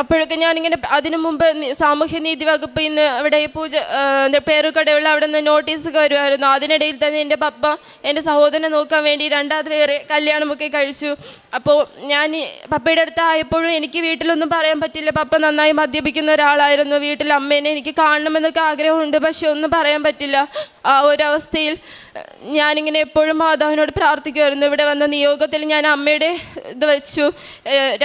അപ്പോഴൊക്കെ ഞാനിങ്ങനെ അതിനു മുമ്പ് സാമൂഹ്യനീതി വകുപ്പിൽ നിന്ന് അവിടെ പേരുക്കടയുള്ള അവിടെ നിന്ന് നോട്ടീസൊക്കെ വരുമായിരുന്നു. അതിനിടയിൽ തന്നെ എൻ്റെ പപ്പ എൻ്റെ സഹോദരനെ നോക്കാൻ വേണ്ടി 2ാമത് വേറെ കല്യാണമൊക്കെ കഴിച്ചു. അപ്പോൾ ഞാൻ പപ്പയുടെ അടുത്തായപ്പോഴും എനിക്ക് വീട്ടിലൊന്നും പറയാൻ പറ്റില്ല. പപ്പ നന്നായി മദ്യപിക്കുന്ന ഒരാളായിരുന്നു. വീട്ടിൽ അമ്മേനെ എനിക്ക് കാണണമെന്നൊക്കെ ആഗ്രഹമുണ്ട്, പക്ഷെ ഒന്നും പറയാൻ പറ്റില്ല. ആ ഒരവസ്ഥയിൽ ഞാനിങ്ങനെ എപ്പോഴും മാതാവിനോട് പ്രാർത്ഥിക്കുമായിരുന്നു. ഇവിടെ വന്ന നിയോഗത്തിൽ ഞാൻ അമ്മയുടെ ഇത് വെച്ചു.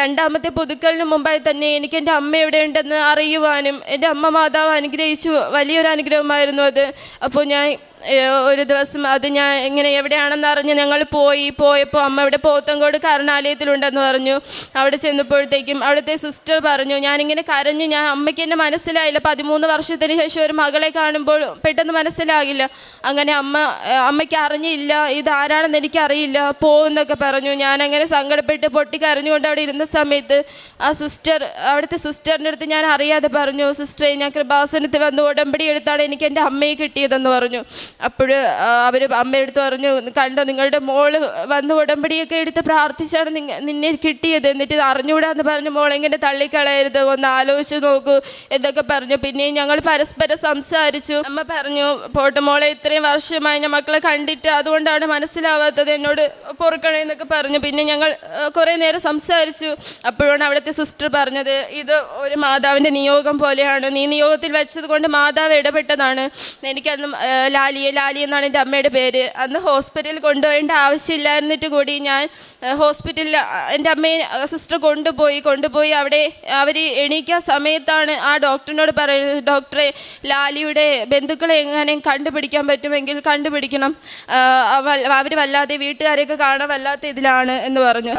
2ാമത്തെ പുതുക്കലിന് മുമ്പായി തന്നെ എനിക്ക് എൻ്റെ അമ്മ എവിടെയുണ്ടെന്ന് അറിയുവാനും എൻ്റെ അമ്മ മാതാവ് അനുഗ്രഹിച്ചു. വലിയൊരു അനുഗ്രഹമായിരുന്നു അത്. അപ്പോൾ ഞാൻ ഒരു ദിവസം അത് ഞാൻ ഇങ്ങനെ എവിടെയാണെന്ന് അറിഞ്ഞ് ഞങ്ങൾ പോയപ്പോൾ അമ്മ ഇവിടെ പോത്തങ്കോട് കരുണാലയത്തിലുണ്ടെന്ന് പറഞ്ഞു. അവിടെ ചെന്നപ്പോഴത്തേക്കും അവിടുത്തെ സിസ്റ്റർ പറഞ്ഞു, ഞാനിങ്ങനെ കരഞ്ഞ്, അമ്മയ്ക്ക് എന്നെ മനസ്സിലായില്ല. 13 വർഷത്തിന് ശേഷം ഒരു മകളെ കാണുമ്പോൾ പെട്ടെന്ന് മനസ്സിലാകില്ല. അങ്ങനെ അമ്മയ്ക്ക് അറിഞ്ഞില്ല, ഇതാരാണെന്ന് എനിക്കറിയില്ല, പോകുന്നൊക്കെ പറഞ്ഞു. ഞാനങ്ങനെ സങ്കടപ്പെട്ട് പൊട്ടിക്കരഞ്ഞുകൊണ്ട് അവിടെ ഇരുന്ന സമയത്ത് അവിടുത്തെ സിസ്റ്ററിൻ്റെ അടുത്ത് ഞാൻ അറിയാതെ പറഞ്ഞു, സിസ്റ്ററെ, ഞാൻ കൃപാസനത്തിൽ വന്ന് ഉടമ്പടി എടുത്താണ് എനിക്ക് എൻ്റെ അമ്മയെ കിട്ടിയതെന്ന് പറഞ്ഞു. അപ്പോൾ അവർ അമ്മയെടുത്ത് പറഞ്ഞു, കണ്ടോ, നിങ്ങളുടെ മോള് വന്ന് ഉടമ്പടിയൊക്കെ എടുത്ത് പ്രാർത്ഥിച്ചാണ് നിന്നെ കിട്ടിയത്, എന്നിട്ട് അറിഞ്ഞുകൂടാന്ന് പറഞ്ഞു മോളെങ്ങനെ തള്ളിക്കളയരുത്, ഒന്ന് ആലോചിച്ച് നോക്കൂ എന്നൊക്കെ പറഞ്ഞു. പിന്നെയും ഞങ്ങൾ പരസ്പരം സംസാരിച്ചു. അമ്മ പറഞ്ഞു, പോട്ടെ മോളെ, ഇത്രയും വർഷമായി ഞാൻ മക്കളെ കണ്ടിട്ട് അതുകൊണ്ടാണ് മനസ്സിലാവാത്തത്, എന്നോട് പൊറുക്കണേ എന്നൊക്കെ പറഞ്ഞു. പിന്നെ ഞങ്ങൾ കുറേ നേരം സംസാരിച്ചു. അപ്പോഴാണ് അവിടുത്തെ സിസ്റ്റർ പറഞ്ഞത്, ഇത് ഒരു മാതാവിൻ്റെ നിയോഗം പോലെയാണ്, നീ നിയോഗത്തിൽ വെച്ചത് കൊണ്ട് മാതാവ് ഇടപെട്ടതാണ്. എനിക്കന്നും ലാലി എന്നാണ് എൻ്റെ അമ്മയുടെ പേര്. അന്ന് ഹോസ്പിറ്റലിൽ കൊണ്ടുപോകേണ്ട ആവശ്യമില്ലായിരുന്നിട്ട് കൂടി ഞാൻ ഹോസ്പിറ്റലിൽ എൻ്റെ അമ്മയെ സിസ്റ്റർ കൊണ്ടുപോയി അവിടെ അവർ എണീക്കാൻ സമയത്താണ് ആ ഡോക്ടറിനോട് പറയുന്നത്, ഡോക്ടറെ, ലാലിയുടെ ബന്ധുക്കളെ എങ്ങനെ കണ്ടുപിടിക്കാൻ പറ്റുമെങ്കിൽ കണ്ടുപിടിക്കണം, അവർ വല്ലാതെ വീട്ടുകാരെയൊക്കെ കാണാൻ വല്ലാത്ത ഇതിലാണ് എന്ന് പറഞ്ഞു.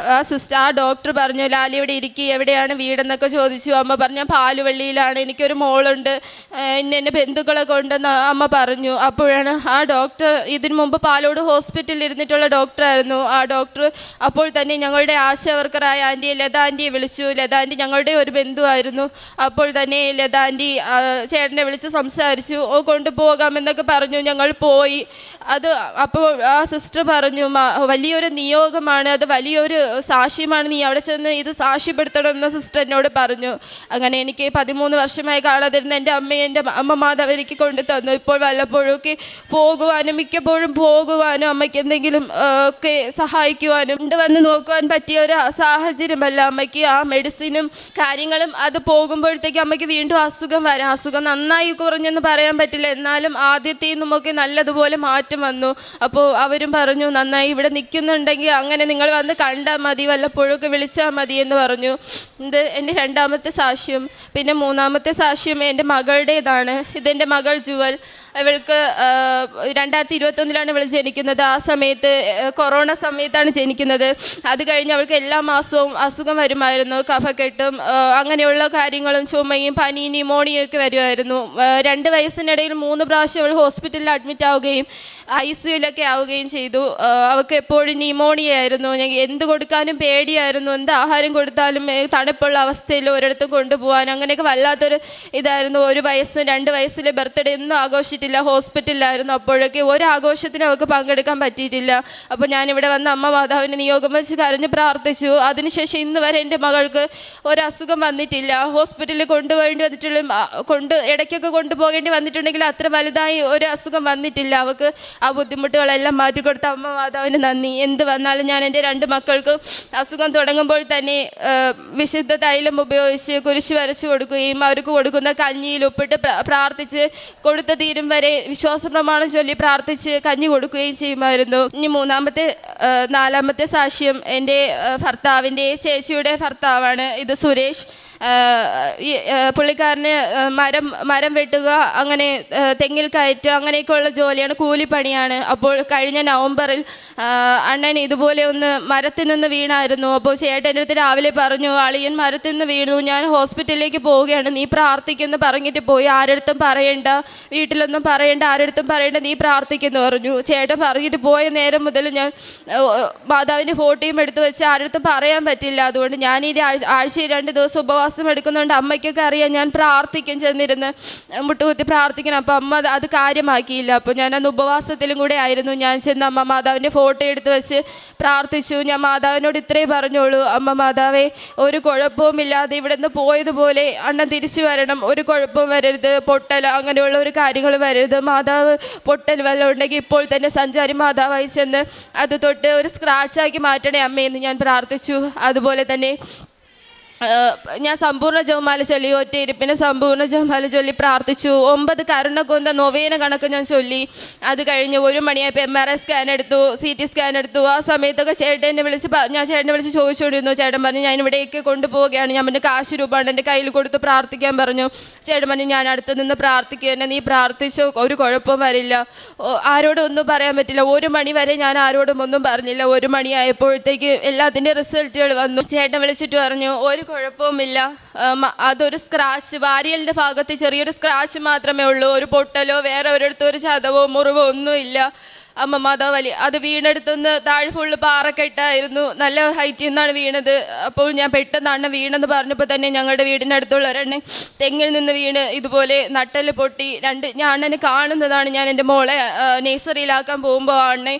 ആ ഡോക്ടർ പറഞ്ഞു, ലാലിയുടെ ഇരിക്കി, എവിടെയാണ് വീടെന്നൊക്കെ ചോദിച്ചു. അമ്മ പറഞ്ഞു, പാലുവള്ളിയിലാണ്, എനിക്കൊരു മോളുണ്ട്, എൻ്റെ ബന്ധുക്കളൊക്കെ ഉണ്ടെന്ന് അമ്മ പറഞ്ഞു. അപ്പോഴാണ് ആ ഡോക്ടർ, ഇതിനു മുമ്പ് പാലോട് ഹോസ്പിറ്റലിൽ ഇരുന്നിട്ടുള്ള ഡോക്ടറായിരുന്നു ആ ഡോക്ടർ. അപ്പോൾ തന്നെ ഞങ്ങളുടെ ആശാ വർക്കറായ ലത ആൻറ്റിയെ വിളിച്ചു. ലത ആൻറ്റി ഞങ്ങളുടെ ഒരു ബന്ധുവായിരുന്നു. അപ്പോൾ തന്നെ ലത ആൻറ്റി ചേട്ടനെ വിളിച്ച് സംസാരിച്ചു, കൊണ്ടുപോകാമെന്നൊക്കെ പറഞ്ഞു. ഞങ്ങൾ പോയി. അപ്പോൾ ആ സിസ്റ്റർ പറഞ്ഞു, വലിയൊരു നിയോഗമാണ്, അത് വലിയൊരു സാക്ഷ്യമാണ്, നീ അവിടെ ചെന്ന് ഇത് സാക്ഷ്യപ്പെടുത്തണമെന്ന് സിസ്റ്റർ എന്നോട് പറഞ്ഞു. അങ്ങനെ എനിക്ക് 13 വർഷമായി കാണാതിരുന്ന എൻ്റെ അമ്മയെ എൻ്റെ അമ്മ മാതാവ് എനിക്ക് കൊണ്ടു തന്നു. ഇപ്പോൾ വല്ലപ്പോഴൊക്കെ പോകുവാനും മിക്കപ്പോഴും പോകുവാനും അമ്മയ്ക്ക് എന്തെങ്കിലും ഒക്കെ സഹായിക്കുവാനും വന്ന് നോക്കുവാൻ പറ്റിയ ഒരു സാഹചര്യമല്ല അമ്മയ്ക്ക്. ആ മെഡിസിനും കാര്യങ്ങളും അത് പോകുമ്പോഴത്തേക്ക് അമ്മയ്ക്ക് വീണ്ടും അസുഖം വരാം. അസുഖം നന്നായി കുറഞ്ഞെന്ന് പറയാൻ പറ്റില്ല, എന്നാലും ആദ്യത്തിൽ നിന്നുമൊക്കെ നല്ലതുപോലെ മാറ്റം വന്നു. അപ്പോൾ അവരും പറഞ്ഞു, നന്നായി ഇവിടെ നിൽക്കുന്നുണ്ടെങ്കിൽ അങ്ങനെ നിങ്ങൾ വന്ന് കണ്ടാൽ മതി, വല്ലപ്പോഴൊക്കെ വിളിച്ചാൽ മതി എന്ന് പറഞ്ഞു. ഇത് എൻ്റെ 2ാമത്തെ സാക്ഷ്യം. പിന്നെ 3ാമത്തെ സാക്ഷ്യം എൻ്റെ മകളുടേതാണ്. ഇതെൻ്റെ മകൾ ജുവൽ. ഇവൾക്ക് 2021 ഇവൾ ജനിക്കുന്നത്. ആ സമയത്ത് കൊറോണ സമയത്താണ് ജനിക്കുന്നത്. അത് കഴിഞ്ഞ് അവൾക്ക് എല്ലാ മാസവും അസുഖം വരുമായിരുന്നു, കഫക്കെട്ടും അങ്ങനെയുള്ള കാര്യങ്ങളും, ചുമയും പനി ന്യൂമോണിയൊക്കെ വരുമായിരുന്നു. 2 വയസ്സിനിടയിൽ 3 പ്രാവശ്യം അവൾ ഹോസ്പിറ്റലിൽ അഡ്മിറ്റ് ആവുകയും ICUലൊക്കെ ആവുകയും ചെയ്തു. അവൾക്ക് എപ്പോഴും ന്യൂമോണിയ ആയിരുന്നു. ഞാൻ എന്ത് കൊടുക്കാനും പേടിയായിരുന്നു. എന്ത് ആഹാരം കൊടുത്താലും തണുപ്പുള്ള അവസ്ഥയിൽ ഒരിടത്തും കൊണ്ടുപോകാൻ അങ്ങനെയൊക്കെ വല്ലാത്തൊരു ഇതായിരുന്നു. 1 വയസ്സ് 2 വയസ്സിൽ ബർത്ത്ഡേ ഒന്നും ആഘോഷിച്ചിട്ടില്ല, ഹോസ്പിറ്റലിലായിരുന്നു. അപ്പോഴൊക്കെ ഒരു ആഘോഷത്തിനും അവൾക്ക് പങ്കെടുക്കാൻ പറ്റിയിട്ടില്ല. അപ്പോൾ ഞാനിവിടെ വന്ന് അമ്മ മാതാവിന് നിയോഗം വെച്ച് കരഞ്ഞ് പ്രാർത്ഥിച്ചു. അതിനുശേഷം ഇന്ന് വരെ എൻ്റെ മകൾക്ക് ഒരസുഖം വന്നിട്ടില്ല. ഹോസ്പിറ്റലിൽ കൊണ്ടുപോകേണ്ടി വന്നിട്ടുള്ള ഇടയ്ക്കൊക്കെ കൊണ്ടുപോകേണ്ടി വന്നിട്ടുണ്ടെങ്കിൽ അത്ര വലുതായി ഒരു അസുഖം വന്നിട്ടില്ല. അവൾക്ക് ആ ബുദ്ധിമുട്ടുകളെല്ലാം മാറ്റിക്കൊടുത്ത അമ്മ മാതാവിന് നന്ദി. എന്ത് വന്നാലും ഞാൻ എൻ്റെ 2 മക്കൾക്ക് അസുഖം തുടങ്ങുമ്പോൾ തന്നെ വിശുദ്ധ തൈലം ഉപയോഗിച്ച് കുരിശ് വരച്ചു കൊടുക്കുകയും അവർക്ക് കൊടുക്കുന്ന കഞ്ഞിയിൽ ഉപ്പിട്ട് പ്രാർത്ഥിച്ച് കൊടുത്ത തീരും വരെ വിശ്വാസ പ്രമാണം ചൊല്ലി പ്രാർത്ഥിച്ച് കഞ്ഞി കൊടുക്കുകയും ചെയ്യുമായിരുന്നു. ഇനി 4ാമത്തെ സാക്ഷ്യം എൻ്റെ ഭർത്താവിൻ്റെ ചേച്ചിയുടെ ഭർത്താവാണ്. ഇത് സുരേഷ്. പുള്ളിക്കാരന് മരം വെട്ടുക, അങ്ങനെ തെങ്ങിൽ കയറ്റുക, അങ്ങനെയൊക്കെയുള്ള ജോലിയാണ്, കൂലിപ്പണിയാണ്. അപ്പോൾ കഴിഞ്ഞ നവംബറിൽ അണ്ണൻ ഇതുപോലെ ഒന്ന് മരത്തിൽ നിന്ന് വീണായിരുന്നു. അപ്പോൾ ചേട്ടൻ്റെ അടുത്ത് രാവിലെ പറഞ്ഞു, അളിയൻ മരത്തിൽ നിന്ന് വീണു, ഞാൻ ഹോസ്പിറ്റലിലേക്ക് പോവുകയാണ്, നീ പ്രാർത്ഥിക്കുമെന്ന് പറഞ്ഞിട്ട് പോയി, ആരടുത്തും പറയണ്ട, വീട്ടിലൊന്നും പറയണ്ട, ആരടുത്തും പറയണ്ട, നീ പ്രാർത്ഥിക്കുമെന്ന് പറഞ്ഞു. ചേട്ടൻ പറഞ്ഞിട്ട് പോയ നേരം മുതൽ ഞാൻ മാതാവിൻ്റെ ഫോട്ടോയും എടുത്ത് വെച്ച് ആരടുത്തും പറയാൻ പറ്റില്ല. അതുകൊണ്ട് ഞാൻ ഈ ആഴ്ചയിൽ 2 ദിവസം ഉപവാസം എടുക്കുന്നുണ്ട്. അമ്മയ്ക്കൊക്കെ അറിയാം ഞാൻ പ്രാർത്ഥിക്കും, ചെന്നിരുന്ന് മുട്ടുകുത്തി പ്രാർത്ഥിക്കണം. അപ്പം അമ്മ അത് കാര്യമാക്കിയില്ല. അപ്പോൾ ഞാൻ അന്ന് ഉപവാസത്തിലും കൂടെ ആയിരുന്നു. ഞാൻ ചെന്ന് അമ്മ മാതാവിൻ്റെ ഫോട്ടോ എടുത്ത് വെച്ച് പ്രാർത്ഥിച്ചു. ഞാൻ മാതാവിനോട് ഇത്രേ പറഞ്ഞോളൂ, അമ്മ മാതാവേ, ഒരു കുഴപ്പവുമില്ലാതെ ഇവിടെ നിന്ന് പോയതുപോലെ അണ്ണൻ തിരിച്ചു വരണം, ഒരു കുഴപ്പവും വരരുത്, പൊട്ടൽ അങ്ങനെയുള്ള ഒരു കാര്യങ്ങൾ വരരുത്. മാതാവ് പൊട്ടൽ വല്ലതും ഉണ്ടെങ്കിൽ ഇപ്പോൾ തന്നെ സഞ്ചാരി മാതാവായി ചെന്ന് അത് തൊട്ട് ഒരു സ്ക്രാച്ചാക്കി മാറ്റണേ അമ്മയെന്ന് ഞാൻ പ്രാർത്ഥിച്ചു. അതുപോലെ തന്നെ ഞാൻ സമ്പൂർണ്ണ ജപമാല ചൊല്ലി, ഒറ്റ ഇരിപ്പിന് സമ്പൂർണ്ണ ജപമാല ചൊല്ലി പ്രാർത്ഥിച്ചു. 9 കരുണക്കൊന്ത നൊവേന കണക്ക് ഞാൻ ചൊല്ലി. അത് കഴിഞ്ഞ് 1 മണിയായപ്പോൾ MRI സ്കാൻ എടുത്തു, CT സ്കാൻ എടുത്തു. ആ സമയത്തൊക്കെ ചേട്ടനെ വിളിച്ച് ചോദിച്ചുകൊണ്ടിരുന്നു. ചേട്ടൻ പറഞ്ഞു, ഞാൻ ഇവിടേക്ക് കൊണ്ടുപോവുകയാണ്. ഞാൻ പിന്നെ കാശ് രൂപ എൻ്റെ കയ്യിൽ കൊടുത്ത് പ്രാർത്ഥിക്കാൻ പറഞ്ഞു. ചേട്ടൻ പറഞ്ഞു, ഞാൻ അടുത്ത് നിന്ന് പ്രാർത്ഥിക്കുക തന്നെ, നീ പ്രാർത്ഥിച്ചോ, ഒരു കുഴപ്പവും വരില്ല, ആരോടും ഒന്നും പറയാൻ പറ്റില്ല. 1 മണി വരെ ഞാൻ ആരോടും ഒന്നും പറഞ്ഞില്ല. 1 മണിയായപ്പോഴത്തേക്ക് എല്ലാത്തിൻ്റെ റിസൾട്ടുകൾ വന്നു. ചേട്ടൻ വിളിച്ചിട്ട് പറഞ്ഞു, ഒരു കുഴപ്പവുമില്ല, അതൊരു സ്ക്രാച്ച്, വാരിയലിൻ്റെ ഭാഗത്ത് ചെറിയൊരു സ്ക്രാച്ച് മാത്രമേ ഉള്ളൂ, ഒരു പൊട്ടലോ വേറെ ഒരിടത്തും ഒരു ചതവോ മുറിവോ ഒന്നുമില്ല. അമ്മ മാതാവ് അത് വീണെടുത്തുനിന്ന് താഴെ ഫുള്ള് പാറക്കെട്ടായിരുന്നു, നല്ല ഹൈറ്റിൽ നിന്നാണ് വീണത്. അപ്പോൾ ഞാൻ പെട്ടെന്നാണ് വീണെന്ന് പറഞ്ഞപ്പോൾ തന്നെ ഞങ്ങളുടെ വീടിനടുത്തുള്ള ഒരെണ്ണ തെങ്ങിൽ നിന്ന് വീണ് ഇതുപോലെ നട്ടൽ പൊട്ടി. ഞാൻ അണ്ണനെ കാണുന്നതാണ്. ഞാൻ എൻ്റെ മോളെ നേഴ്സറിയിലാക്കാൻ പോകുമ്പോൾ അണ്ണൻ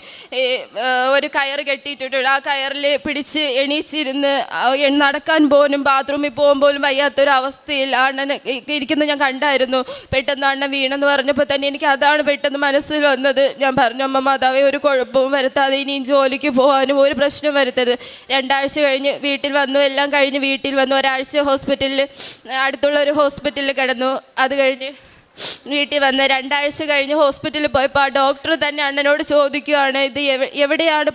ഒരു കയറ് കെട്ടിയിട്ടിട്ടുണ്ട്. ആ കയറിൽ പിടിച്ച് എണീച്ചിരുന്ന് നടക്കാൻ പോലും ബാത്റൂമിൽ പോകാൻ പോലും വയ്യാത്തൊരവസ്ഥയിൽ അണ്ണൻ ഇരിക്കുന്നത് ഞാൻ കണ്ടായിരുന്നു. പെട്ടെന്ന് അണ്ണൻ വീണെന്ന് പറഞ്ഞപ്പോൾ തന്നെ എനിക്ക് അതാണ് പെട്ടെന്ന് മനസ്സിൽ വന്നത്. ഞാൻ പറഞ്ഞു, അമ്മ മാതാവേ, ഒരു കുഴപ്പവും വരുത്താതെ ഇനിയും ജോലിക്ക് പോകാനും ഒരു പ്രശ്നം വരുത്തരുത്. 2 ആഴ്ച കഴിഞ്ഞ് വീട്ടിൽ വന്നു, എല്ലാം കഴിഞ്ഞ് വീട്ടിൽ വന്നു. 1 ആഴ്ച ഹോസ്പിറ്റലിൽ, അടുത്തുള്ള ഒരു ഹോസ്പിറ്റലിൽ കിടന്നു. അത് കഴിഞ്ഞ് വീട്ടിൽ വന്ന് 2 ആഴ്ച കഴിഞ്ഞ് ഹോസ്പിറ്റലിൽ പോയപ്പോൾ ആ ഡോക്ടർ തന്നെ അണ്ണനോട് ചോദിക്കുകയാണ്, ഇത് എവിടെയാണ്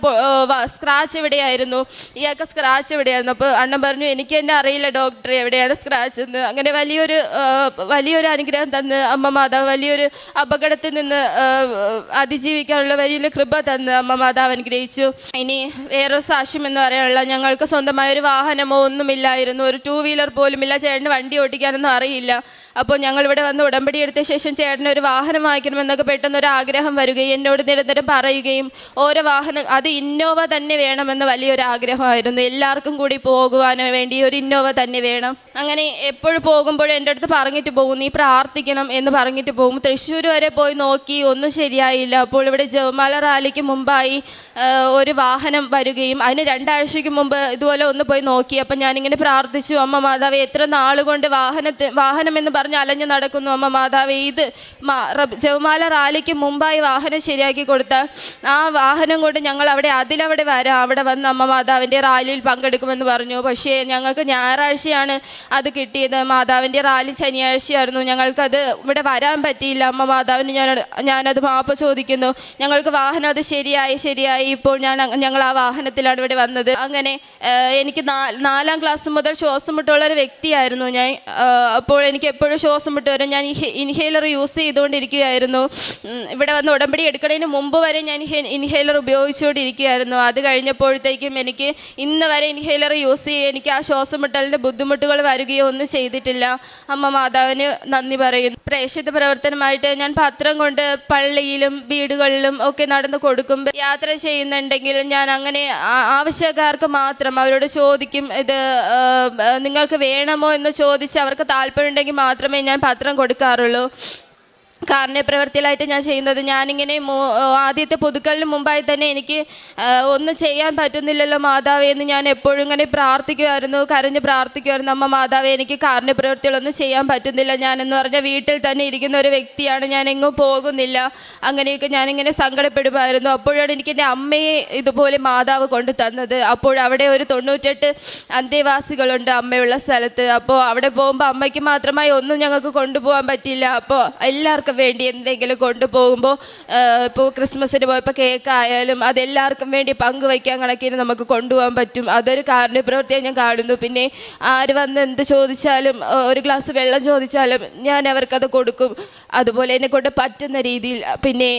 സ്ക്രാച്ച് എവിടെയായിരുന്നു, ഇയാൾക്ക് സ്ക്രാച്ച് എവിടെയായിരുന്നു. അപ്പോൾ അണ്ണൻ പറഞ്ഞു, എനിക്ക് തന്നെ അറിയില്ല ഡോക്ടർ എവിടെയാണ് സ്ക്രാച്ച് എന്ന്. അങ്ങനെ വലിയൊരു അനുഗ്രഹം തന്ന് അമ്മ മാതാവ്, വലിയൊരു അപകടത്തിൽ നിന്ന് അതിജീവിക്കാനുള്ള വലിയൊരു കൃപ തന്ന് അമ്മ മാതാവ് അനുഗ്രഹിച്ചു. ഇനി വേറൊരു സാക്ഷ്യം എന്ന് പറയാനുള്ള, ഞങ്ങൾക്ക് സ്വന്തമായ ഒരു വാഹനമോ ഒന്നുമില്ലായിരുന്നു, ഒരു 2 വീലർ പോലും ഇല്ല, ചേട്ടന് വണ്ടി ഓടിക്കാനൊന്നും അറിയില്ല. അപ്പോൾ ഞങ്ങളിവിടെ വന്ന് ഉടമ്പടി എടുത്ത ശേഷം ചേട്ടന് ഒരു വാഹനം വാങ്ങിക്കണമെന്നൊക്കെ പെട്ടെന്നൊരു ആഗ്രഹം വരികയും എന്നോട് നിരന്തരം പറയുകയും, ഓരോ വാഹനം അത് ഇന്നോവ തന്നെ വേണമെന്ന് വലിയൊരു ആഗ്രഹമായിരുന്നു. എല്ലാവർക്കും കൂടി പോകുവാൻ വേണ്ടി ഒരു ഇന്നോവ തന്നെ വേണം. അങ്ങനെ എപ്പോഴും പോകുമ്പോഴും എൻ്റെ അടുത്ത് പറഞ്ഞിട്ട് പോകും, നീ പ്രാർത്ഥിക്കണം എന്ന് പറഞ്ഞിട്ട് പോകും. തൃശ്ശൂർ വരെ പോയി നോക്കി, ഒന്നും ശരിയായില്ല. അപ്പോൾ ഇവിടെ ജപമാല റാലിക്ക് മുമ്പായി ഒരു വാഹനം വരികയും അതിന് 2 ആഴ്ചയ്ക്ക് മുമ്പ് ഇതുപോലെ ഒന്ന് പോയി നോക്കി. അപ്പം ഞാനിങ്ങനെ പ്രാർത്ഥിച്ചു, അമ്മ മാതാവേ, എത്ര നാളുകൊണ്ട് വാഹനം എന്ന് പറഞ്ഞ് അലഞ്ഞു നടക്കുന്നു അമ്മ മാതാവേ, ഇത് ജപമാല റാലിക്ക് മുമ്പായി വാഹനം ശരിയാക്കി കൊടുത്താൽ ആ വാഹനം കൊണ്ട് ഞങ്ങൾ അതിലവിടെ വരാം, അവിടെ വന്ന് അമ്മ മാതാവിൻ്റെ റാലിയിൽ പങ്കെടുക്കുമെന്ന് പറഞ്ഞു. പക്ഷേ ഞങ്ങൾക്ക് ഞായറാഴ്ചയാണ് അത് കിട്ടിയത്. മാതാവിൻ്റെ റാലി ശനിയാഴ്ചയായിരുന്നു. ഞങ്ങൾക്കത് ഇവിടെ വരാൻ പറ്റിയില്ല. അമ്മ മാതാവിന് ഞാനത് മാപ്പ് ചോദിക്കുന്നു. ഞങ്ങൾക്ക് വാഹനം അത് ശരിയായി ഇപ്പോൾ ഞങ്ങൾ ആ വാഹനത്തിലാണ് ഇവിടെ വന്നത്. അങ്ങനെ എനിക്ക് 4ാം ക്ലാസ് മുതൽ ശ്വാസം മുട്ടുള്ള ഒരു വ്യക്തിയായിരുന്നു ഞാൻ. അപ്പോൾ എനിക്ക് എപ്പോഴും ശ്വാസം മുട്ട് വരും. ഞാൻ ഇൻഹേലർ യൂസ് ചെയ്തുകൊണ്ടിരിക്കുകയായിരുന്നു. ഇവിടെ വന്ന് ഉടമ്പടി എടുക്കുന്നതിന് മുമ്പ് വരെ ഞാൻ ഇൻഹേലർ ഉപയോഗിച്ചുകൊണ്ടിരിക്കുകയായിരുന്നു. അത് കഴിഞ്ഞപ്പോഴത്തേക്കും എനിക്ക് ഇന്ന് വരെ ഇൻഹേലർ യൂസ് ചെയ്യുക, എനിക്ക് ആ ശ്വാസം മുട്ടലിൻ്റെ ബുദ്ധിമുട്ടുകൾ വരികയോ ഒന്നും ചെയ്തിട്ടില്ല. അമ്മ മാതാവിന് നന്ദി പറയുന്നു. പ്രേക്ഷിത പ്രവർത്തനമായിട്ട് ഞാൻ പത്രം കൊണ്ട് പള്ളിയിലും വീടുകളിലും ഒക്കെ നടന്ന് കൊടുക്കും. യാത്ര ചെയ്യുന്നുണ്ടെങ്കിൽ ഞാൻ അങ്ങനെ ആവശ്യക്കാർക്ക് മാത്രം അവരോട് ചോദിക്കും, ഇത് നിങ്ങൾക്ക് വേണമോ എന്ന് ചോദിച്ച് അവർക്ക് താല്പര്യമുണ്ടെങ്കിൽ മാത്രമേ ഞാൻ പത്രം കൊടുക്കാറുള്ളൂ. കാരുണ്യ പ്രവൃത്തിയിലായിട്ട് ഞാൻ ചെയ്യുന്നത്, ഞാനിങ്ങനെ ആദ്യത്തെ പുതുക്കലിന് മുമ്പായി തന്നെ എനിക്ക് ഒന്നും ചെയ്യാൻ പറ്റുന്നില്ലല്ലോ മാതാവേ എന്ന് ഞാൻ എപ്പോഴും ഇങ്ങനെ പ്രാർത്ഥിക്കുമായിരുന്നു, കരഞ്ഞ് പ്രാർത്ഥിക്കുമായിരുന്നു. അമ്മ മാതാവേ, എനിക്ക് കാരുണ്യ പ്രവൃത്തികളൊന്നും ചെയ്യാൻ പറ്റുന്നില്ല. ഞാനെന്ന് പറഞ്ഞാൽ വീട്ടിൽ തന്നെ ഇരിക്കുന്ന ഒരു വ്യക്തിയാണ്, ഞാൻ എങ്ങും പോകുന്നില്ല. അങ്ങനെയൊക്കെ ഞാനിങ്ങനെ സങ്കടപ്പെടുമായിരുന്നു. അപ്പോഴാണ് എനിക്ക് എൻ്റെ അമ്മയെ ഇതുപോലെ മാതാവ് കൊണ്ടു തന്നത്. അപ്പോൾ അവിടെ ഒരു 98 അന്തേവാസികളുണ്ട് അമ്മയുള്ള സ്ഥലത്ത്. അപ്പോൾ അവിടെ പോകുമ്പോൾ അമ്മയ്ക്ക് മാത്രമായി ഒന്നും ഞങ്ങൾക്ക് കൊണ്ടുപോകാൻ പറ്റില്ല. അപ്പോൾ എല്ലാവർക്കും വേണ്ടി എന്തെങ്കിലും കൊണ്ടുപോകുമ്പോൾ, ഇപ്പോൾ ക്രിസ്മസിന് പോയപ്പോൾ കേക്ക് ആയാലും അതെല്ലാവർക്കും വേണ്ടി പങ്കുവയ്ക്കാൻ കണക്കിന് നമുക്ക് കൊണ്ടുപോകാൻ പറ്റും. അതൊരു കാരുണ്യ പ്രവൃത്തിയായി ഞാൻ കാണുന്നു. പിന്നെ ആര് വന്ന് എന്ത് ചോദിച്ചാലും, ഒരു ഗ്ലാസ് വെള്ളം ചോദിച്ചാലും ഞാൻ അവർക്കത് കൊടുക്കും. അതുപോലെ എന്നെ കൊണ്ട് പറ്റുന്ന രീതിയിൽ. പിന്നെ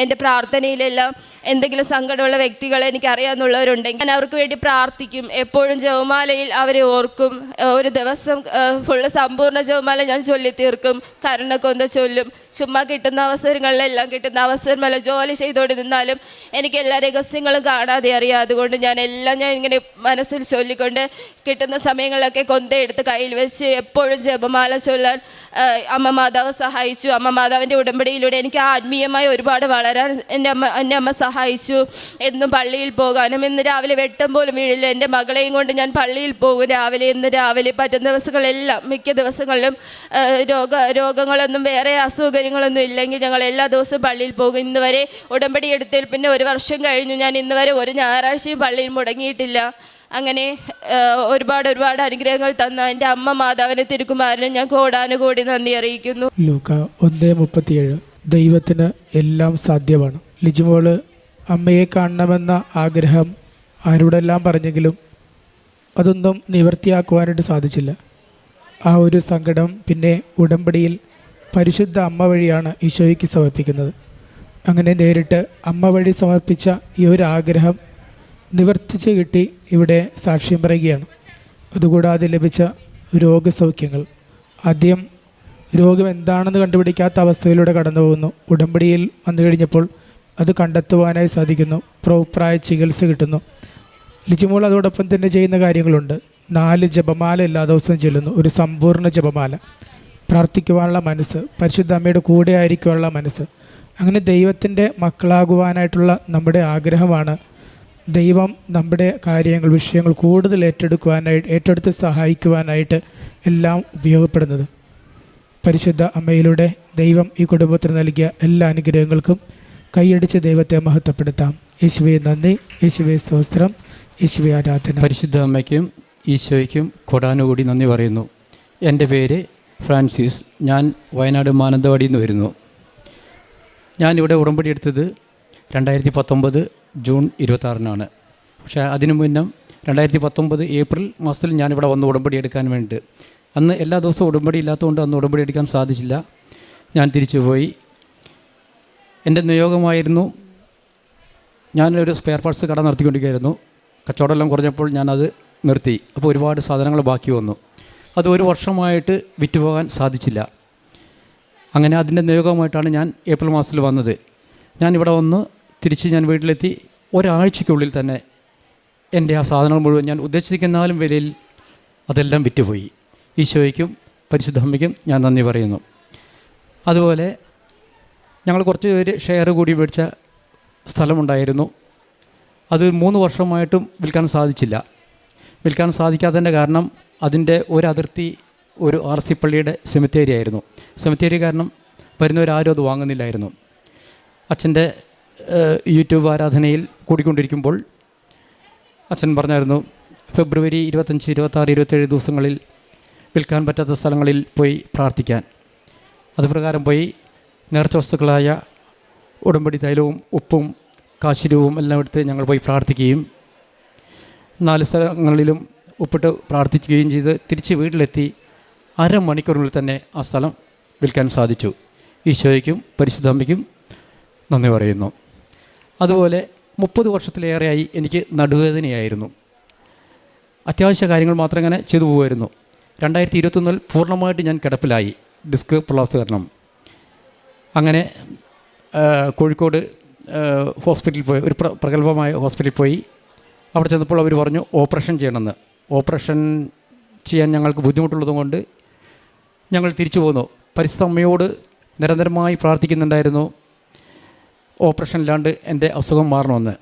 എൻ്റെ പ്രാർത്ഥനയിലെല്ലാം എന്തെങ്കിലും സങ്കടമുള്ള വ്യക്തികളെ എനിക്കറിയാവുന്നവരുണ്ടെങ്കിൽ ഞാൻ അവർക്ക് വേണ്ടി പ്രാർത്ഥിക്കും. എപ്പോഴും ജപമാലയിൽ അവരെ ഓർക്കും. ഒരു ദിവസം ഫുള്ള് സമ്പൂർണ്ണ ജപമാല ഞാൻ ചൊല്ലി തീർക്കും. കരുണക്കൊന്ത ചൊല്ലും. ചുമ്മാ കിട്ടുന്ന അവസരങ്ങളിലെല്ലാം, കിട്ടുന്ന അവസരമല്ല, ജോലി ചെയ്തുകൊണ്ട് നിന്നാലും എനിക്ക് എല്ലാ രഹസ്യങ്ങളും കാണാതെ അറിയാം. അതുകൊണ്ട് ഞാൻ ഇങ്ങനെ മനസ്സിൽ ചൊല്ലിക്കൊണ്ട് കിട്ടുന്ന സമയങ്ങളിലൊക്കെ കൊന്തയെടുത്ത് കയ്യിൽ വെച്ച് എപ്പോഴും ജപമാല ചൊല്ലാൻ അമ്മ മാതാവ് സഹായിച്ചു. അമ്മ മാതാവിൻ്റെ ഉടമ്പടിയിലൂടെ എനിക്ക് ആത്മീയമായി ഒരുപാട് വളരാൻ എൻ്റെ അമ്മ സഹായിച്ചു. എന്നും പള്ളിയിൽ പോകാനും, ഇന്ന് രാവിലെ വെട്ടം പോലും വീഴില്ല, എൻ്റെ മകളെയും കൊണ്ട് ഞാൻ പള്ളിയിൽ പോകും രാവിലെ. ഇന്ന് രാവിലെ പറ്റുന്ന ദിവസങ്ങളെല്ലാം, മിക്ക ദിവസങ്ങളിലും രോഗങ്ങളൊന്നും വേറെ അസൗകര്യങ്ങളൊന്നും ഇല്ലെങ്കിൽ ഞങ്ങൾ എല്ലാ ദിവസവും പള്ളിയിൽ പോകും. ഇന്ന് വരെ ഉടമ്പടി എടുത്തതിൽ പിന്നെ 1 വർഷം കഴിഞ്ഞു. ഞാൻ ഇന്ന് വരെ ഒരു ഞായറാഴ്ചയും പള്ളിയിൽ മുടങ്ങിയിട്ടില്ല. അങ്ങനെ ഒരുപാട് അനുഗ്രഹങ്ങൾ തന്ന എൻ്റെ അമ്മ മാതാവിനെ തിരുക്കുമാരനെ ഞാൻ കോടാനുകോടി നന്ദി അറിയിക്കുന്നു. ലൂക്ക 1:37. ദൈവത്തിന് എല്ലാം സാധ്യമാണ്. ലിജിമോള് അമ്മയെ കാണണമെന്ന ആഗ്രഹം ആരോടെല്ലാം പറഞ്ഞെങ്കിലും അതൊന്നും നിവൃത്തിയാക്കുവാനായിട്ട് സാധിച്ചില്ല. ആ ഒരു സങ്കടം പിന്നെ ഉടമ്പടിയിൽ പരിശുദ്ധ അമ്മ വഴിയാണ് ഈശോയ്ക്ക് സമർപ്പിക്കുന്നത്. അങ്ങനെ നേരിട്ട് അമ്മ വഴി സമർപ്പിച്ച ഈ ഒരു ആഗ്രഹം നിവർത്തിച്ച് കിട്ടി ഇവിടെ സാക്ഷ്യം പറയുകയാണ്. അതുകൂടാതെ ലഭിച്ച രോഗസൗഖ്യങ്ങൾ, ആദ്യം രോഗം എന്താണെന്ന് കണ്ടുപിടിക്കാത്ത അവസ്ഥയിലൂടെ കടന്നു പോകുന്നു. ഉടമ്പടിയിൽ വന്നു കഴിഞ്ഞപ്പോൾ അത് കണ്ടെത്തുവാനായി സാധിക്കുന്നു. പ്രോപ്പറായ ചികിത്സ കിട്ടുന്നു. ലിജിമോൾ അതോടൊപ്പം തന്നെ ചെയ്യുന്ന കാര്യങ്ങളുണ്ട്. 4 ജപമാല എല്ലാ ദിവസവും ചൊല്ലുന്നു. ഒരു സമ്പൂർണ്ണ ജപമാല. പ്രാർത്ഥിക്കുവാനുള്ള മനസ്സ്, പരിശുദ്ധ അമ്മയുടെ കൂടെ ആയിരിക്കുവാനുള്ള മനസ്സ്. അങ്ങനെ ദൈവത്തിൻ്റെ മക്കളാകുവാനായിട്ടുള്ള നമ്മുടെ ആഗ്രഹമാണ് ദൈവം നമ്മുടെ കാര്യങ്ങൾ, വിഷയങ്ങൾ കൂടുതൽ ഏറ്റെടുത്ത് സഹായിക്കുവാനായിട്ട് എല്ലാം ഉപയോഗപ്പെടുന്നത്. പരിശുദ്ധ അമ്മയിലൂടെ ദൈവം ഈ കുടുംബത്തിന് നൽകിയ എല്ലാ അനുഗ്രഹങ്ങൾക്കും കൈയടിച്ച് ദൈവത്തെ മഹത്വപ്പെടുത്താം. യേശുവേ നന്ദി, യേശുവേ സ്തോത്രം, യേശുവേ ആരാധന. പരിശുദ്ധ അമ്മയ്ക്കും ഈശോയ്ക്കും കൊടാനുകൂടി നന്ദി പറയുന്നു. എൻ്റെ പേര് ഫ്രാൻസിസ്. ഞാൻ വയനാട് മാനന്തവാടിയിൽ നിന്ന് വരുന്നു. ഞാനിവിടെ ഉടമ്പടി എടുത്തത് 2019 ജൂൺ 26-നാണ്. പക്ഷേ അതിനു മുന്നേ 2019 ഏപ്രിൽ മാസത്തിൽ ഞാനിവിടെ വന്ന് ഉടമ്പടി എടുക്കാൻ വേണ്ടി, അന്ന് എല്ലാ ദിവസവും ഉടമ്പടി ഇല്ലാത്തതുകൊണ്ട് അന്ന് ഉടമ്പടി എടുക്കാൻ സാധിച്ചില്ല. ഞാൻ തിരിച്ചു പോയി. എൻ്റെ നിയോഗമായിരുന്നു, ഞാനൊരു സ്പെയർ പാർട്സ് കട നടത്തിക്കൊണ്ടിരിക്കുകയായിരുന്നു. കച്ചവടമെല്ലാം കുറഞ്ഞപ്പോൾ ഞാനത് നിർത്തി. അപ്പോൾ ഒരുപാട് സാധനങ്ങൾ ബാക്കി വന്നു. അത് 1 വർഷമായിട്ട് വിറ്റുപോകാൻ സാധിച്ചില്ല. അങ്ങനെ അതിൻ്റെ നിയോഗമായിട്ടാണ് ഞാൻ ഏപ്രിൽ മാസത്തിൽ വന്നത്. ഞാനിവിടെ വന്ന് തിരിച്ച് ഞാൻ വീട്ടിലെത്തി. ഒരാഴ്ചയ്ക്കുള്ളിൽ തന്നെ എൻ്റെ ആ സാധനങ്ങൾ മുഴുവൻ ഞാൻ ഉദ്ദേശിക്കുന്നാലും വിലയിൽ അതെല്ലാം വിറ്റുപോയി. ഈശോയ്ക്കും പരിശുദ്ധ അമ്മയ്ക്കും ഞാൻ നന്ദി പറയുന്നു. അതുപോലെ ഞങ്ങൾ കുറച്ച് പേര് ഷെയർ കൂടി മേടിച്ച സ്ഥലമുണ്ടായിരുന്നു. അത് 3 വർഷമായിട്ടും വിൽക്കാൻ സാധിച്ചില്ല. വിൽക്കാൻ സാധിക്കാത്തതിൻ്റെ കാരണം അതിൻ്റെ ഒരതിർത്തി ഒരു RC പള്ളിയുടെ സെമിത്തേരി ആയിരുന്നു. സെമിത്തേരി കാരണം വരുന്നവരാരും അത് വാങ്ങുന്നില്ലായിരുന്നു. അച്ഛൻ്റെ യൂട്യൂബ് ആരാധനയിൽ കൂടിക്കൊണ്ടിരിക്കുമ്പോൾ അച്ഛൻ പറഞ്ഞായിരുന്നു, ഫെബ്രുവരി 25, 26, 27 ദിവസങ്ങളിൽ വിൽക്കാൻ പറ്റാത്ത സ്ഥലങ്ങളിൽ പോയി പ്രാർത്ഥിക്കാൻ. അതുപ്രകാരം പോയി നേർച്ച വസ്തുക്കളായ ഉടമ്പടി തൈലവും ഉപ്പും കാശിരവും എല്ലാം എടുത്ത് ഞങ്ങൾ പോയി പ്രാർത്ഥിക്കുകയും 4 സ്ഥലങ്ങളിലും ഉപ്പിട്ട് പ്രാർത്ഥിക്കുകയും ചെയ്ത് തിരിച്ച് വീട്ടിലെത്തി. അരമണിക്കൂറിനുള്ളിൽ തന്നെ ആ സ്ഥലം വിൽക്കാൻ സാധിച്ചു. ഈശോയ്ക്കും പരിശുദ്ധാമ്മയ്ക്കും നന്ദി പറയുന്നു. അതുപോലെ 30 വർഷത്തിലേറെയായി എനിക്ക് നടുവേദനയായിരുന്നു. അത്യാവശ്യ കാര്യങ്ങൾ മാത്രം ഇങ്ങനെ ചെയ്തു പോകുമായിരുന്നു. 2021 പൂർണ്ണമായിട്ട് ഞാൻ കിടപ്പിലായി, ഡിസ്ക് പ്രൊലാപ്സ് കാരണം. അങ്ങനെ കോഴിക്കോട് ഹോസ്പിറ്റലിൽ പോയി, ഒരു പ്രഗത്ഭമായ ഹോസ്പിറ്റലിൽ പോയി. അവിടെ ചെന്നപ്പോൾ അവർ പറഞ്ഞു ഓപ്പറേഷൻ ചെയ്യണമെന്ന്. ഓപ്പറേഷൻ ചെയ്യാൻ ഞങ്ങൾക്ക് ബുദ്ധിമുട്ടുള്ളതുകൊണ്ട് ഞങ്ങൾ തിരിച്ചു പോന്നു. പരിശുദ്ധ അമ്മയോട് നിരന്തരമായി പ്രാർത്ഥിക്കുന്നുണ്ടായിരുന്നു ഓപ്പറേഷൻ ഇല്ലാണ്ട് എൻ്റെ അസുഖം മാറണമെന്ന്.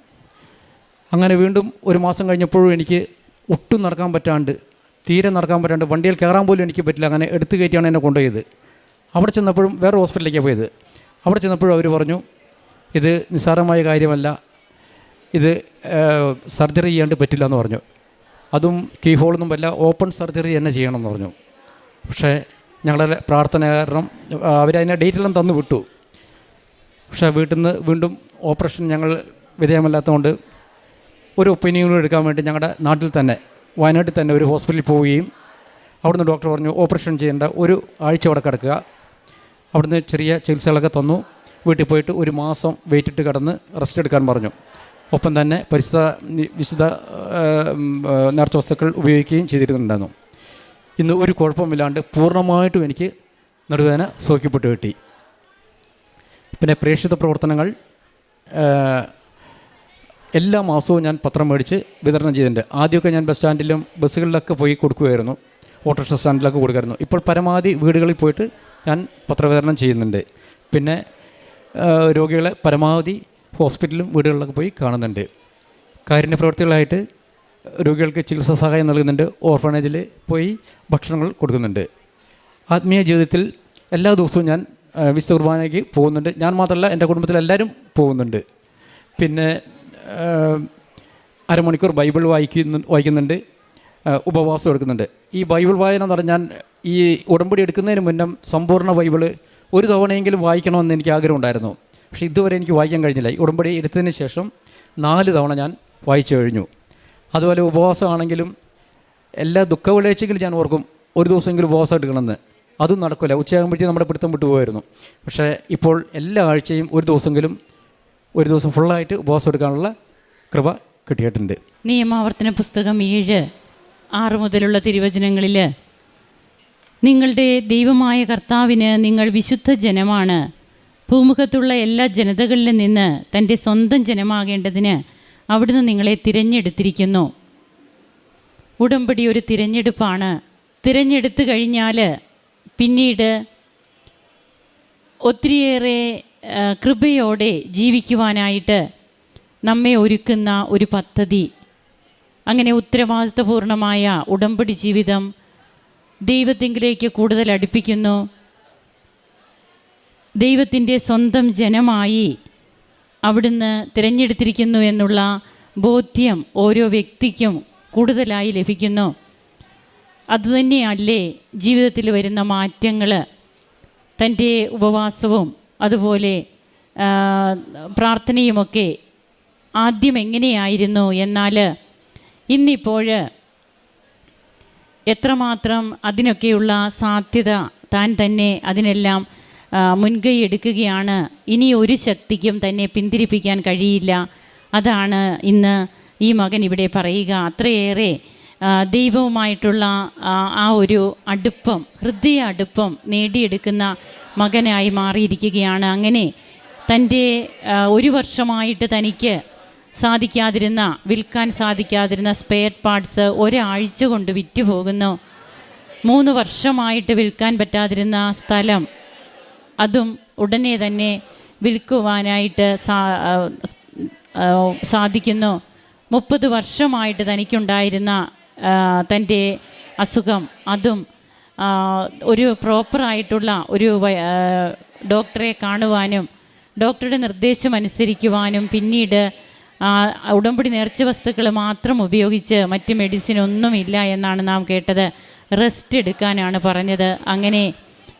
അങ്ങനെ വീണ്ടും 1 മാസം കഴിഞ്ഞപ്പോഴും എനിക്ക് ഒട്ടും നടക്കാൻ പറ്റാണ്ട്, തീരെ നടക്കാൻ പറ്റാണ്ട്, വണ്ടിയിൽ കയറാൻ പോലും എനിക്ക് പറ്റില്ല. അങ്ങനെ എടുത്തു കയറ്റിയാണ് എന്നെ കൊണ്ടുപോയത്. അവിടെ ചെന്നപ്പോഴും വേറെ ഹോസ്പിറ്റലിലേക്കാണ് പോയത്. അവിടെ ചെന്നപ്പോഴും അവർ പറഞ്ഞു ഇത് നിസ്സാരമായ കാര്യമല്ല, ഇത് സർജറി ചെയ്യാണ്ട് പറ്റില്ല എന്ന് പറഞ്ഞു. അതും കീ ഹോളൊന്നും പറ്റില്ല, ഓപ്പൺ സർജറി തന്നെ ചെയ്യണമെന്ന് പറഞ്ഞു. പക്ഷേ ഞങ്ങളുടെ പ്രാർത്ഥന കാരണം അവരതിനെ ഡേറ്റെല്ലാം തന്നു വിട്ടു. പക്ഷേ വീട്ടിൽ നിന്ന് വീണ്ടും ഓപ്പറേഷൻ ഞങ്ങൾ വിധേയമല്ലാത്തതുകൊണ്ട് ഒരു ഒപ്പീനിയൻ എടുക്കാൻ വേണ്ടി ഞങ്ങളുടെ നാട്ടിൽ തന്നെ, വയനാട്ടിൽ തന്നെ ഒരു ഹോസ്പിറ്റലിൽ പോവുകയും അവിടുന്ന് ഡോക്ടർ പറഞ്ഞു ഓപ്പറേഷൻ ചെയ്യേണ്ട, 1 ആഴ്ച അവിടെ കിടക്കുക. അവിടുന്ന് ചെറിയ ചികിത്സകളൊക്കെ തന്നു. വീട്ടിൽ പോയിട്ട് 1 മാസം വെയിറ്റിട്ട് കിടന്ന് റെസ്റ്റ് എടുക്കാൻ പറഞ്ഞു. ഒപ്പം തന്നെ വിശുദ്ധ നേർച്ച വസ്തുക്കൾ ഉപയോഗിക്കുകയും ചെയ്തിരുന്നുണ്ടായിരുന്നു. ഇന്ന് ഒരു കുഴപ്പമില്ലാണ്ട് പൂർണ്ണമായിട്ടും എനിക്ക് നടുവേദന സൗഖ്യപ്പെട്ട് കിട്ടി. പിന്നെ പ്രേക്ഷിത പ്രവർത്തനങ്ങൾ എല്ലാ മാസവും ഞാൻ പത്രം മേടിച്ച് വിതരണം ചെയ്തിട്ടുണ്ട്. ആദ്യമൊക്കെ ഞാൻ ബസ് സ്റ്റാൻഡിലും ബസ്സുകളിലൊക്കെ പോയി കൊടുക്കുമായിരുന്നു, ഓട്ടോറിക്ഷ സ്റ്റാൻഡിലൊക്കെ കൊടുക്കുമായിരുന്നു. ഇപ്പോൾ പരമാവധി വീടുകളിൽ പോയിട്ട് ഞാൻ പത്രവിതരണം ചെയ്യുന്നുണ്ട്. പിന്നെ രോഗികളെ പരമാവധി ഹോസ്പിറ്റലും വീടുകളിലൊക്കെ പോയി കാണുന്നുണ്ട്. കാരുണ്യ പ്രവർത്തികളായിട്ട് രോഗികൾക്ക് ചികിത്സാ സഹായം നൽകുന്നുണ്ട്. ഓർഫനേജിൽ പോയി ഭക്ഷണങ്ങൾ കൊടുക്കുന്നുണ്ട്. ആത്മീയ ജീവിതത്തിൽ എല്ലാ ദിവസവും ഞാൻ വിശുദ്ധ കുർബാനയ്ക്ക് പോകുന്നുണ്ട്. ഞാൻ മാത്രമല്ല, എൻ്റെ കുടുംബത്തിലെല്ലാവരും പോകുന്നുണ്ട്. പിന്നെ അരമണിക്കൂർ ബൈബിൾ വായിക്കുന്നുണ്ട്, ഉപവാസം എടുക്കുന്നുണ്ട്. ഈ ബൈബിൾ വായന എന്ന് പറഞ്ഞാൽ ഈ ഉടമ്പടി എടുക്കുന്നതിന് മുന്നേ സമ്പൂർണ്ണ ബൈബിള് ഒരു തവണയെങ്കിലും വായിക്കണമെന്ന് എനിക്ക് ആഗ്രഹം ഉണ്ടായിരുന്നു. പക്ഷേ ഇതുവരെ എനിക്ക് വായിക്കാൻ കഴിഞ്ഞില്ല. ഈ ഉടമ്പടി എടുത്തതിന് ശേഷം 4 തവണ ഞാൻ വായിച്ചു കഴിഞ്ഞു. അതുപോലെ ഉപവാസമാണെങ്കിലും എല്ലാ ദുഃഖവെള്ളിയാഴ്ചയ്ക്കും ഞാൻ ഓർക്കും ഒരു ദിവസമെങ്കിലും ഉപവാസം എടുക്കണമെന്ന്. അതും നടക്കില്ല, ഉച്ചയാകുമ്പോഴത്തേക്കും നമ്മുടെ പിടുത്തം വിട്ടുപോയിരുന്നു. പക്ഷേ ഇപ്പോൾ എല്ലാ ആഴ്ചയും ഒരു ദിവസം ഫുള്ളായിട്ട് ഉപവാസം എടുക്കാനുള്ള കൃപ കിട്ടിയിട്ടുണ്ട്. നിയമാവർത്തന പുസ്തകം 7:6 മുതലുള്ള തിരുവചനങ്ങളിൽ നിങ്ങളുടെ ദൈവമായ കർത്താവിന് നിങ്ങൾ വിശുദ്ധ ജനമാണ്, ഭൂമുഖത്തുള്ള എല്ലാ ജനതകളിലും നിന്ന് തൻ്റെ സ്വന്തം ജനമാകേണ്ടതിന് അവിടുന്ന് നിങ്ങളെ തിരഞ്ഞെടുത്തിരിക്കുന്നു. ഉടമ്പടി ഒരു തിരഞ്ഞെടുപ്പാണ്. തിരഞ്ഞെടുത്തു കഴിഞ്ഞാൽ പിന്നീട് ഒത്തിരിയേറെ കൃപയോടെ ജീവിക്കുവാനായിട്ട് നമ്മെ ഒരുക്കുന്ന ഒരു പദ്ധതി. അങ്ങനെ ഉത്തരവാദിത്വപൂർണമായ ഉടമ്പടി ജീവിതം ദൈവത്തിങ്കിലേക്ക് കൂടുതൽ അടുപ്പിക്കുന്നു. ദൈവത്തിൻ്റെ സ്വന്തം ജനമായി അവിടുന്ന് തിരഞ്ഞെടുത്തിരിക്കുന്നു എന്നുള്ള ബോധ്യം ഓരോ വ്യക്തിക്കും കൂടുതലായി ലഭിക്കുന്നു. അതുതന്നെയല്ലേ ജീവിതത്തിൽ വരുന്ന മാറ്റങ്ങൾ. തൻ്റെ ഉപവാസവും അതുപോലെ പ്രാർത്ഥനയുമൊക്കെ ആദ്യം എങ്ങനെയായിരുന്നു, എന്നാൽ ഇന്നിപ്പോൾ എത്രമാത്രം അതിനൊക്കെയുള്ള സാധ്യത താൻ തന്നെ അതിനെല്ലാം മുൻകൈ എടുക്കുകയാണ്. ഇനി ഒരു ശക്തിക്കും തന്നെ പിന്തിരിപ്പിക്കാൻ കഴിയില്ല. അതാണ് ഇന്ന് ഈ മകൻ ഇവിടെ പറയുക. അത്രയേറെ ദൈവവുമായിട്ടുള്ള ആ ഒരു അടുപ്പം, ഹൃദയ അടുപ്പം നേടിയെടുക്കുന്ന മകനായി മാറിയിരിക്കുകയാണ്. അങ്ങനെ തൻ്റെ 1 വർഷമായിട്ട് തനിക്ക് വിൽക്കാൻ സാധിക്കാതിരുന്ന സ്പെയർ പാർട്സ് ഒരാഴ്ച കൊണ്ട് വിറ്റുപോകുന്നു. 3 വർഷമായിട്ട് വിൽക്കാൻ പറ്റാതിരുന്ന സ്ഥലം, അതും ഉടനെ തന്നെ വിൽക്കുവാനായിട്ട് സാധിക്കുന്നു. 30 വർഷമായിട്ട് തനിക്കുണ്ടായിരുന്ന തൻ്റെ അസുഖം, അതും ഒരു പ്രോപ്പറായിട്ടുള്ള ഒരു ഡോക്ടറെ കാണുവാനും ഡോക്ടറുടെ നിർദ്ദേശം അനുസരിക്കുവാനും പിന്നീട് ഉടമ്പടി നേർച്ച വസ്തുക്കൾ മാത്രം ഉപയോഗിച്ച് മറ്റ് മെഡിസിൻ ഒന്നുമില്ല എന്നാണ് നാം കേട്ടത്. റെസ്റ്റ് എടുക്കാനാണ് പറഞ്ഞത്. അങ്ങനെ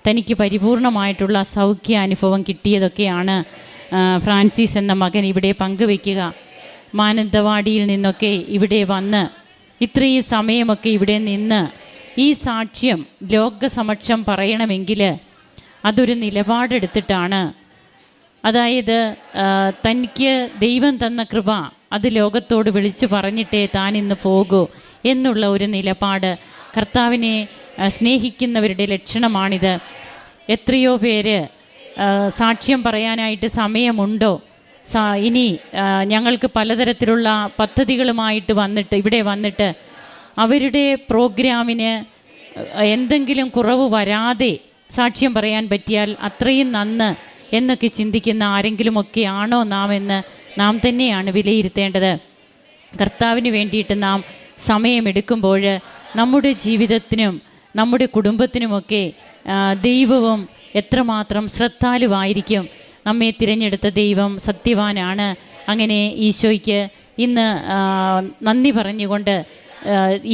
തനിക്ക് പരിപൂർണമായിട്ടുള്ള സൗഖ്യ അനുഭവം കിട്ടിയതൊക്കെയാണ് ഫ്രാൻസിസ് എന്ന മകൻ ഇവിടെ പങ്കുവയ്ക്കുക. മാനന്തവാടിയിൽ നിന്നൊക്കെ ഇവിടെ വന്ന് ഇത്രയും സമയമൊക്കെ ഇവിടെ നിന്ന് ഈ സാക്ഷ്യം ലോകസമക്ഷം പറയണമെങ്കിൽ അതൊരു നിലപാടെടുത്തിട്ടാണ്. അതായത് തനിക്ക് ദൈവം തന്ന കൃപ അത് ലോകത്തോട് വിളിച്ചു പറഞ്ഞിട്ടേ താൻ ഇന്ന് പോകൂ എന്നുള്ള ഒരു നിലപാട്. കർത്താവിനെ സ്നേഹിക്കുന്നവരുടെ ലക്ഷണമാണിത്. എത്രയോ പേര് സാക്ഷ്യം പറയാനായിട്ട് സമയമുണ്ടോ? ഇനി ഞങ്ങൾക്ക് പലതരത്തിലുള്ള പദ്ധതികളുമായിട്ട് ഇവിടെ വന്നിട്ട് അവരുടെ പ്രോഗ്രാമിന് എന്തെങ്കിലും കുറവ് വരാതെ സാക്ഷ്യം പറയാൻ പറ്റിയാൽ അത്രയും നന്ന് എന്നൊക്കെ ചിന്തിക്കുന്ന ആരെങ്കിലുമൊക്കെ ആണോ നാം എന്ന് നാം തന്നെയാണ് വിലയിരുത്തേണ്ടത്. കർത്താവിന് വേണ്ടിയിട്ട് നാം സമയമെടുക്കുമ്പോൾ നമ്മുടെ ജീവിതത്തിനും നമ്മുടെ കുടുംബത്തിനുമൊക്കെ ദൈവവും എത്രമാത്രം ശ്രദ്ധാലുവായിരിക്കും. നമ്മെ തിരഞ്ഞെടുത്ത ദൈവം സത്യവാനാണ്. അങ്ങനെ ഈശോയ്ക്ക് ഇന്ന് നന്ദി പറഞ്ഞുകൊണ്ട്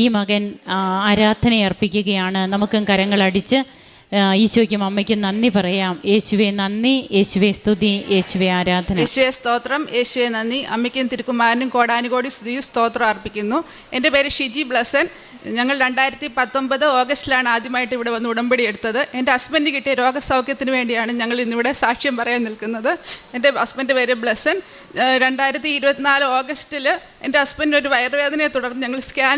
ഈ മകൻ ആരാധനയർപ്പിക്കുകയാണ്. നമുക്കും കരങ്ങളടിച്ച് ഈശോയ്ക്കും അമ്മയ്ക്കും നന്ദി പറയാം. യേശുവേ നന്ദി, യേശുവേ സ്തുതി, യേശുവേ ആരാധന. യേശുവേ സ്തോത്രം, യേശുവേ നന്ദി. അമ്മയ്ക്കും തിരുക്കുമാരനും കോടാനുകോടി സ്തുതിയും സ്തോത്രം അർപ്പിക്കുന്നു. എൻ്റെ പേര് ഷിജി ബ്ലസൻ. ഞങ്ങൾ 2019 ഓഗസ്റ്റിലാണ് ആദ്യമായിട്ട് ഇവിടെ വന്ന് ഉടമ്പടി എടുത്തത്. എൻ്റെ ഹസ്ബൻഡ് കിട്ടിയ രോഗസൗഖ്യത്തിന് വേണ്ടിയാണ് ഞങ്ങൾ ഇന്നിവിടെ സാക്ഷ്യം പറയാൻ നിൽക്കുന്നത്. എൻ്റെ ഹസ്ബൻഡ് പേര് ബ്ലസൻ. 2024 ഓഗസ്റ്റിൽ എൻ്റെ ഹസ്ബൻഡിന് ഒരു വയറുവേദനയെ തുടർന്ന് ഞങ്ങൾ സ്കാൻ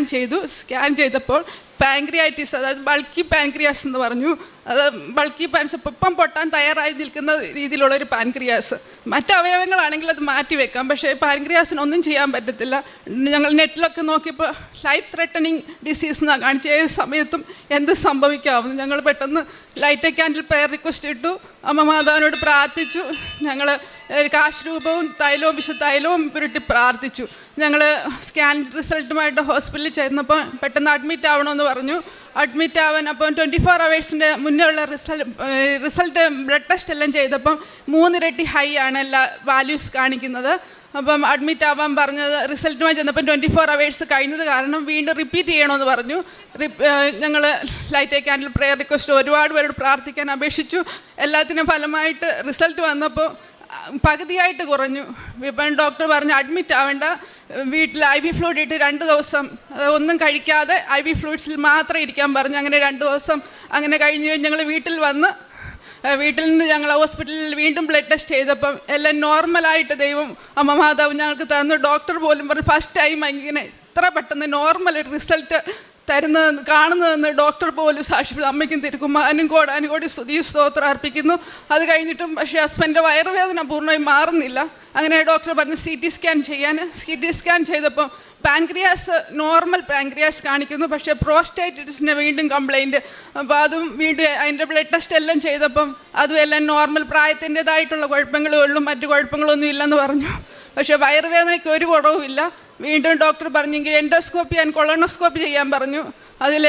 ചെയ്തപ്പോൾ പാൻക്രിയാറ്റിസ്, അതായത് ബൾക്കി പാൻക്രിയാസ് എന്ന് പറഞ്ഞു. അത് ബൾക്കി ഇപ്പം പൊട്ടാൻ തയ്യാറായി നിൽക്കുന്ന രീതിയിലുള്ളൊരു പാൻക്രിയാസ്. മറ്റ് അവയവങ്ങളാണെങ്കിൽ അത് മാറ്റി വെക്കാം, പക്ഷേ പാൻക്രിയാസിന് ഒന്നും ചെയ്യാൻ പറ്റത്തില്ല. ഞങ്ങൾ നെറ്റിലൊക്കെ നോക്കിയപ്പോൾ ലൈഫ് ത്രെട്ടനിങ് ഡിസീസ് എന്നാണ് കാണിച്ച് ഏത് സമയത്തും എന്ത് സംഭവിക്കാവുന്നു. ഞങ്ങൾ പെട്ടെന്ന് light a candle prayer request ഇട്ടു, അമ്മ മാതാവിനോട് പ്രാർത്ഥിച്ചു. ഞങ്ങൾ കാശ് രൂപവും തൈലവും വിശുദ്ധ തൈലവും പുരട്ടി പ്രാർത്ഥിച്ചു. ഞങ്ങൾ സ്കാൻ റിസൾട്ടുമായിട്ട് ഹോസ്പിറ്റലിൽ ചെന്നപ്പോൾ പെട്ടെന്ന് അഡ്മിറ്റ് ആവണമെന്ന് പറഞ്ഞു. അഡ്മിറ്റ് ആവാൻ അപ്പം 24 hours മുന്നേ ഉള്ള റിസൾട്ട് ബ്ലഡ് ടെസ്റ്റ് എല്ലാം ചെയ്തപ്പം 3 ഇരട്ടി ഹൈ ആണ് എല്ലാ വാല്യൂസ് കാണിക്കുന്നത്. അപ്പം അഡ്മിറ്റ് ആവാൻ പറഞ്ഞത് റിസൾട്ടുമായി ചെന്നപ്പം 24 hours കഴിഞ്ഞത് കാരണം വീണ്ടും റിപ്പീറ്റ് ചെയ്യണമെന്ന് പറഞ്ഞു. ഞങ്ങൾ light a candle prayer request ഒരുപാട് പേരോട് പ്രാർത്ഥിക്കാൻ അപേക്ഷിച്ചു. എല്ലാത്തിനും ഫലമായിട്ട് റിസൾട്ട് വന്നപ്പോൾ പകുതിയായിട്ട് കുറഞ്ഞു. ഇപ്പം ഡോക്ടർ പറഞ്ഞു അഡ്മിറ്റ് ആവേണ്ട, വീട്ടിൽ IV ഫ്ലൂയിഡ് ഇട്ട് 2 ദിവസം ഒന്നും കഴിക്കാതെ IV ഫ്ലൂയിഡ്സിൽ മാത്രം ഇരിക്കാൻ പറഞ്ഞു. അങ്ങനെ 2 ദിവസം അങ്ങനെ കഴിഞ്ഞ് ഞങ്ങൾ വീട്ടിൽ നിന്ന് ഞങ്ങൾ ഹോസ്പിറ്റലിൽ വീണ്ടും ബ്ലഡ് ടെസ്റ്റ് ചെയ്തപ്പം എല്ലാം നോർമലായിട്ട് ദൈവം അമ്മ മാതാവ് ഞങ്ങൾക്ക് തന്നു. ഡോക്ടർ പോലും പറഞ്ഞു ഫസ്റ്റ് ടൈം ഇങ്ങനെ ഇത്ര പെട്ടെന്ന് നോർമൽ ഒരു റിസൾട്ട് കാണുന്നതെന്ന് ഡോക്ടർ പോലും സാക്ഷിപ്പെട്ടു. അമ്മയ്ക്കും തിരുക്കുമാരനും കോടാനുകോടി സ്തുതി സ്തോത്രം അർപ്പിക്കുന്നു. അത് കഴിഞ്ഞിട്ടും പക്ഷേ ഹസ്ബൻഡിൻ്റെ വയറുവേദന പൂർണ്ണമായും മാറുന്നില്ല. അങ്ങനെ ഡോക്ടർ പറഞ്ഞു CT സ്കാൻ ചെയ്യാൻ. CT സ്കാൻ ചെയ്തപ്പോൾ പാൻക്രിയാസ് നോർമൽ പാൻക്രിയാസ് കാണിക്കുന്നു, പക്ഷേ പ്രോസ്റ്റേറ്റിസിന് വീണ്ടും കംപ്ലൈൻറ്റ്. അപ്പോൾ അതും വീണ്ടും അതിൻ്റെ ബ്ലഡ് ടെസ്റ്റ് എല്ലാം ചെയ്തപ്പം അതും എല്ലാം നോർമൽ, പ്രായത്തിൻ്റെതായിട്ടുള്ള കുഴപ്പങ്ങളേ ഉള്ളൂ, മറ്റു കുഴപ്പങ്ങളൊന്നും ഇല്ലെന്ന് പറഞ്ഞു. പക്ഷേ വയറുവേദനയ്ക്ക് ഒരു കുറവുമില്ല. വീണ്ടും ഡോക്ടർ പറഞ്ഞെങ്കിൽ എൻഡോസ്കോപ്പി ആൻഡ് കൊളോണോസ്കോപ്പി ചെയ്യാൻ പറഞ്ഞു. അതിൽ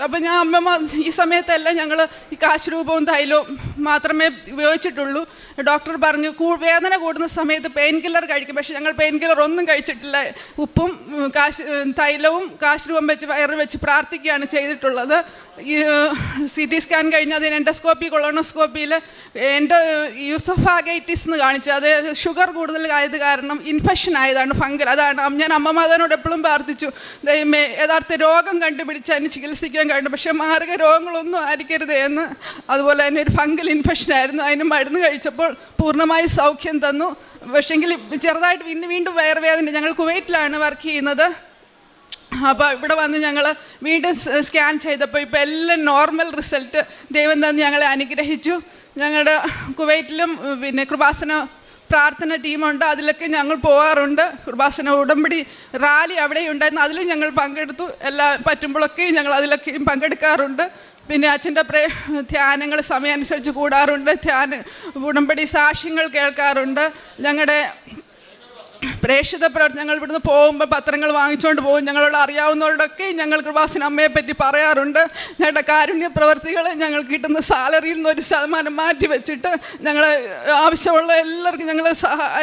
അപ്പോൾ ഞാൻ അമ്മ ഈ സമയത്തെല്ലാം ഞങ്ങൾ ഈ കാശ് രൂപവും തൈലവും മാത്രമേ ഉപയോഗിച്ചിട്ടുള്ളൂ. ഡോക്ടർ പറഞ്ഞു വേദന കൂടുന്ന സമയത്ത് പെയിൻ കില്ലർ കഴിക്കും, പക്ഷേ ഞങ്ങൾ പെയിൻ കില്ലർ ഒന്നും കഴിച്ചിട്ടില്ല. ഉപ്പും തൈലവും കാശ് രൂപം വെച്ച് വയറ് വെച്ച് പ്രാർത്ഥിക്കുകയാണ് ചെയ്തിട്ടുള്ളത്. ഈ CT സ്കാൻ കഴിഞ്ഞ് അതിന് എൻഡോസ്കോപ്പി കൊളോണോസ്കോപ്പിയിൽ യൂസോഫാഗൈറ്റിസ് എന്ന് കാണിച്ചു. അത് ഷുഗർ കൂടുതലായത് കാരണം ഇൻഫെക്ഷൻ ആയതാണ്, ഫംഗൽ. അതാണ് ഞാൻ അമ്മ മാതാവിനോട് എപ്പോഴും പ്രാർത്ഥിച്ചു, ദൈവമേ യഥാർത്ഥ രോഗം കണ്ടുപിടിച്ച് അതിന് ചികിത്സിക്കാൻ കഴിഞ്ഞു, പക്ഷേ മാരക രോഗങ്ങളൊന്നും ആയിരിക്കരുത് എന്ന്. അതുപോലെ തന്നെ ഒരു ഫംഗൽ ഇൻഫെക്ഷൻ ആയിരുന്നു, അതിന് മരുന്ന് കഴിച്ചപ്പോൾ പൂർണ്ണമായി സൗഖ്യം തന്നു. പക്ഷേങ്കിൽ ചെറുതായിട്ട് വീണ്ടും വയറുവേദന. ഞങ്ങൾ കുവൈറ്റിലാണ് വർക്ക് ചെയ്യുന്നത്. അപ്പോൾ ഇവിടെ വന്ന് ഞങ്ങൾ വീണ്ടും സ്കാൻ ചെയ്തപ്പോൾ ഇപ്പോൾ എല്ലാം നോർമൽ റിസൾട്ട് ദൈവം തന്ന് ഞങ്ങളെ അനുഗ്രഹിച്ചു. ഞങ്ങളുടെ കുവൈറ്റിലും പിന്നെ കൃപാസന പ്രാർത്ഥന ടീമുണ്ട്, അതിലൊക്കെ ഞങ്ങൾ പോകാറുണ്ട്. കൃപാസന ഉടമ്പടി റാലി അവിടെ ഉണ്ടായിരുന്നു, അതിലും ഞങ്ങൾ പങ്കെടുത്തു. പറ്റുമ്പോഴൊക്കെയും ഞങ്ങൾ അതിലൊക്കെയും പങ്കെടുക്കാറുണ്ട്. പിന്നെ അച്ഛൻ്റെ ധ്യാനങ്ങൾ സമയമനുസരിച്ച് കൂടാറുണ്ട്. ഉടമ്പടി സാക്ഷ്യങ്ങൾ കേൾക്കാറുണ്ട്. ഞങ്ങളുടെ പ്രേക്ഷിത പ്രവർത്തനം ഞങ്ങൾ ഇവിടുന്ന് പോകുമ്പോൾ പത്രങ്ങൾ വാങ്ങിച്ചുകൊണ്ട് പോകും. ഞങ്ങളോട് അറിയാവുന്നവരോടൊക്കെ ഞങ്ങൾ കൃപാസന അമ്മയെ പറ്റി പറയാറുണ്ട്. ഞങ്ങളുടെ കാരുണ്യ പ്രവർത്തികൾ ഞങ്ങൾ കിട്ടുന്ന സാലറിയിൽ നിന്ന് 1% മാറ്റി വെച്ചിട്ട് ഞങ്ങൾ ആവശ്യമുള്ള എല്ലാവർക്കും